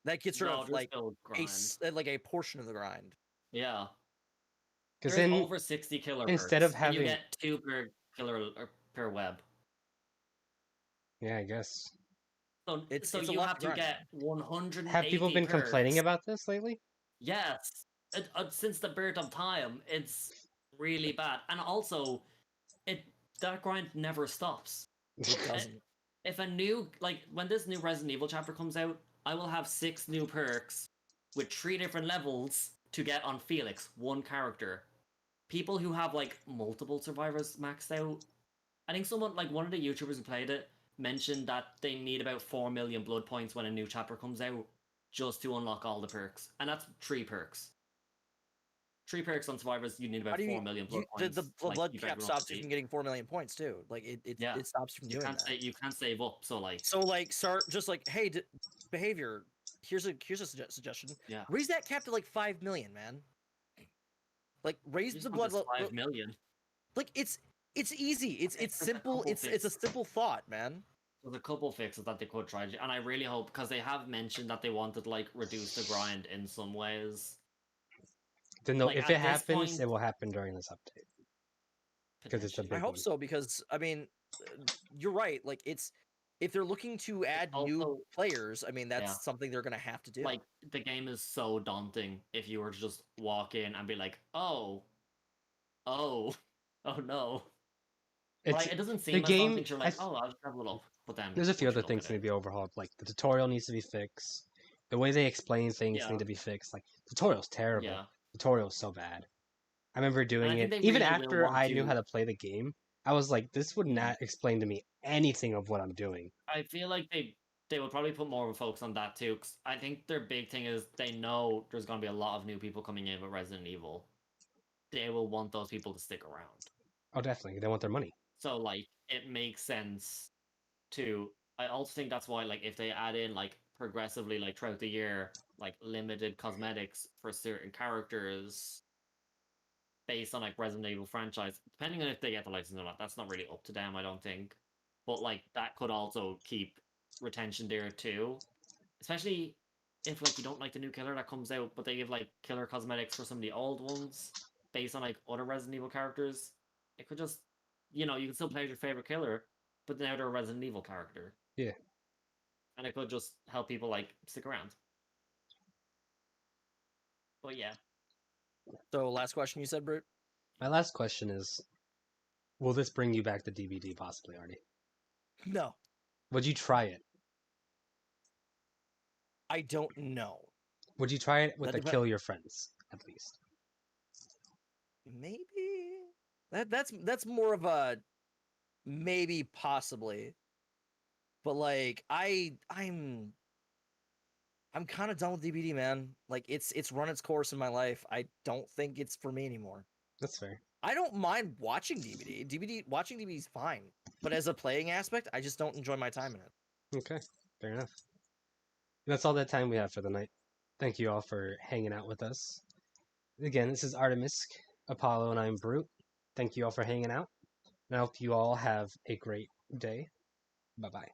[SPEAKER 2] that gets rid
[SPEAKER 3] No,
[SPEAKER 2] of
[SPEAKER 3] there's
[SPEAKER 2] like
[SPEAKER 3] still grind.
[SPEAKER 2] like a portion of the grind.
[SPEAKER 3] Yeah.
[SPEAKER 1] Because
[SPEAKER 3] There's
[SPEAKER 1] then
[SPEAKER 3] over 60 killer
[SPEAKER 1] instead
[SPEAKER 3] perks,
[SPEAKER 1] of
[SPEAKER 3] and you
[SPEAKER 1] having-
[SPEAKER 3] get 2 per killer or per web.
[SPEAKER 1] yeah, I guess.
[SPEAKER 3] So,
[SPEAKER 2] It's
[SPEAKER 3] so
[SPEAKER 2] a
[SPEAKER 3] you
[SPEAKER 2] lot
[SPEAKER 3] have
[SPEAKER 2] to
[SPEAKER 3] to
[SPEAKER 2] grind.
[SPEAKER 3] get 180
[SPEAKER 1] Have people been complaining
[SPEAKER 3] perks.
[SPEAKER 1] about this lately?
[SPEAKER 3] Yes. Since the birth of time, it's really bad. And also, that grind never stops.
[SPEAKER 2] It doesn't.
[SPEAKER 3] If when this new Resident Evil chapter comes out, I will have 6 new perks with 3 different levels to get on Felix, one character. People who have like multiple survivors maxed out. I think one of the YouTubers who played it mentioned that they need about 4 million blood points when a new chapter comes out just to unlock all the perks. And that's 3 perks. 3 perks on survivors, you need about 4 million blood points.
[SPEAKER 2] The
[SPEAKER 3] like,
[SPEAKER 2] blood
[SPEAKER 3] keep
[SPEAKER 2] cap
[SPEAKER 3] everyone
[SPEAKER 2] stops
[SPEAKER 3] up
[SPEAKER 2] you
[SPEAKER 3] to
[SPEAKER 2] from
[SPEAKER 3] date.
[SPEAKER 2] getting 4 million points too. Like it
[SPEAKER 3] Yeah.
[SPEAKER 2] stops you from
[SPEAKER 3] You
[SPEAKER 2] doing
[SPEAKER 3] can't
[SPEAKER 2] that.
[SPEAKER 3] you can't save up, so like
[SPEAKER 2] So like start just like hey behavior. Here's a suggestion.
[SPEAKER 3] yeah.
[SPEAKER 2] Raise that cap to like 5 million, man. Like raise
[SPEAKER 3] You
[SPEAKER 2] the
[SPEAKER 3] just
[SPEAKER 2] blood
[SPEAKER 3] want this
[SPEAKER 2] level.
[SPEAKER 3] 5 million.
[SPEAKER 2] Like it's easy. It's
[SPEAKER 3] It's just a
[SPEAKER 2] simple.
[SPEAKER 3] couple
[SPEAKER 2] It's a
[SPEAKER 3] things.
[SPEAKER 2] simple thought, man.
[SPEAKER 3] There's a couple fixes that they could try, and I really hope because they have mentioned that they wanted to like reduce the grind in some ways.
[SPEAKER 1] Then
[SPEAKER 3] Like,
[SPEAKER 1] if
[SPEAKER 3] at
[SPEAKER 1] it
[SPEAKER 3] this
[SPEAKER 1] happens,
[SPEAKER 3] point-
[SPEAKER 1] it will happen during this update. 'Cause it's a
[SPEAKER 3] potentially.
[SPEAKER 2] I
[SPEAKER 1] big
[SPEAKER 2] hope
[SPEAKER 1] one.
[SPEAKER 2] so because I mean, you're right. Like it's if they're looking to add new
[SPEAKER 3] also-
[SPEAKER 2] players, I mean that's
[SPEAKER 3] yeah.
[SPEAKER 2] something they're gonna have to do.
[SPEAKER 3] Like the game is so daunting if you were to just walk in and be like, oh no.
[SPEAKER 1] It's
[SPEAKER 3] Like, it doesn't seem as
[SPEAKER 1] game-
[SPEAKER 3] daunting. You're
[SPEAKER 1] I
[SPEAKER 3] like,
[SPEAKER 1] th-
[SPEAKER 3] oh, I'll just level up. But then
[SPEAKER 1] There's a few
[SPEAKER 3] once
[SPEAKER 1] other
[SPEAKER 3] you look
[SPEAKER 1] things
[SPEAKER 3] at
[SPEAKER 1] that need
[SPEAKER 3] it-
[SPEAKER 1] to be overhauled. Like the tutorial needs to be fixed. The way they explain things
[SPEAKER 3] Yeah.
[SPEAKER 1] need to be fixed. Like tutorial's terrible.
[SPEAKER 3] Yeah.
[SPEAKER 1] Tutorial's so bad. I remember doing
[SPEAKER 3] think
[SPEAKER 1] it
[SPEAKER 3] they
[SPEAKER 1] even
[SPEAKER 3] really will
[SPEAKER 1] after
[SPEAKER 3] want
[SPEAKER 1] I knew
[SPEAKER 3] to-
[SPEAKER 1] how to play the game. I was like, this would not explain to me anything of what I'm doing.
[SPEAKER 3] I feel like they would probably put more of a focus on that too, because I think their big thing is they know there's going to be a lot of new people coming in with Resident Evil. They will want those people to stick around.
[SPEAKER 1] Oh, definitely. They want their money.
[SPEAKER 3] So like it makes sense to. I also think that's why like if they add in like progressively like throughout the year like limited cosmetics for certain characters based on like Resident Evil franchise, depending on if they get the license or not, that's not really up to them, I don't think. But like that could also keep retention there too, especially if like you don't like the new killer that comes out, but they give like killer cosmetics for some of the old ones based on like other Resident Evil characters, it could just, you can still play as your favorite killer, but now they're a Resident Evil character.
[SPEAKER 1] Yeah.
[SPEAKER 3] And it could just help people like stick around. But yeah.
[SPEAKER 2] So last question you said, Brute?
[SPEAKER 1] My last question is, will this bring you back to DVD possibly, Artie?
[SPEAKER 2] No.
[SPEAKER 1] Would you try it?
[SPEAKER 2] I don't know.
[SPEAKER 1] Would you try it with
[SPEAKER 2] That
[SPEAKER 1] a
[SPEAKER 2] depen-
[SPEAKER 1] kill your friends, at least?
[SPEAKER 2] Maybe that's more of a maybe possibly. But like I'm kind of done with DVD, man. Like it's run its course in my life. I don't think it's for me anymore.
[SPEAKER 1] That's fair.
[SPEAKER 2] I don't mind watching DVD. Watching DVD is fine, but as a playing aspect, I just don't enjoy my time in it.
[SPEAKER 1] Okay, fair enough. And that's all that time we have for the night. Thank you all for hanging out with us. Again, this is Artemis, Apollo, and I'm Brute. Thank you all for hanging out. And I hope you all have a great day. Bye bye.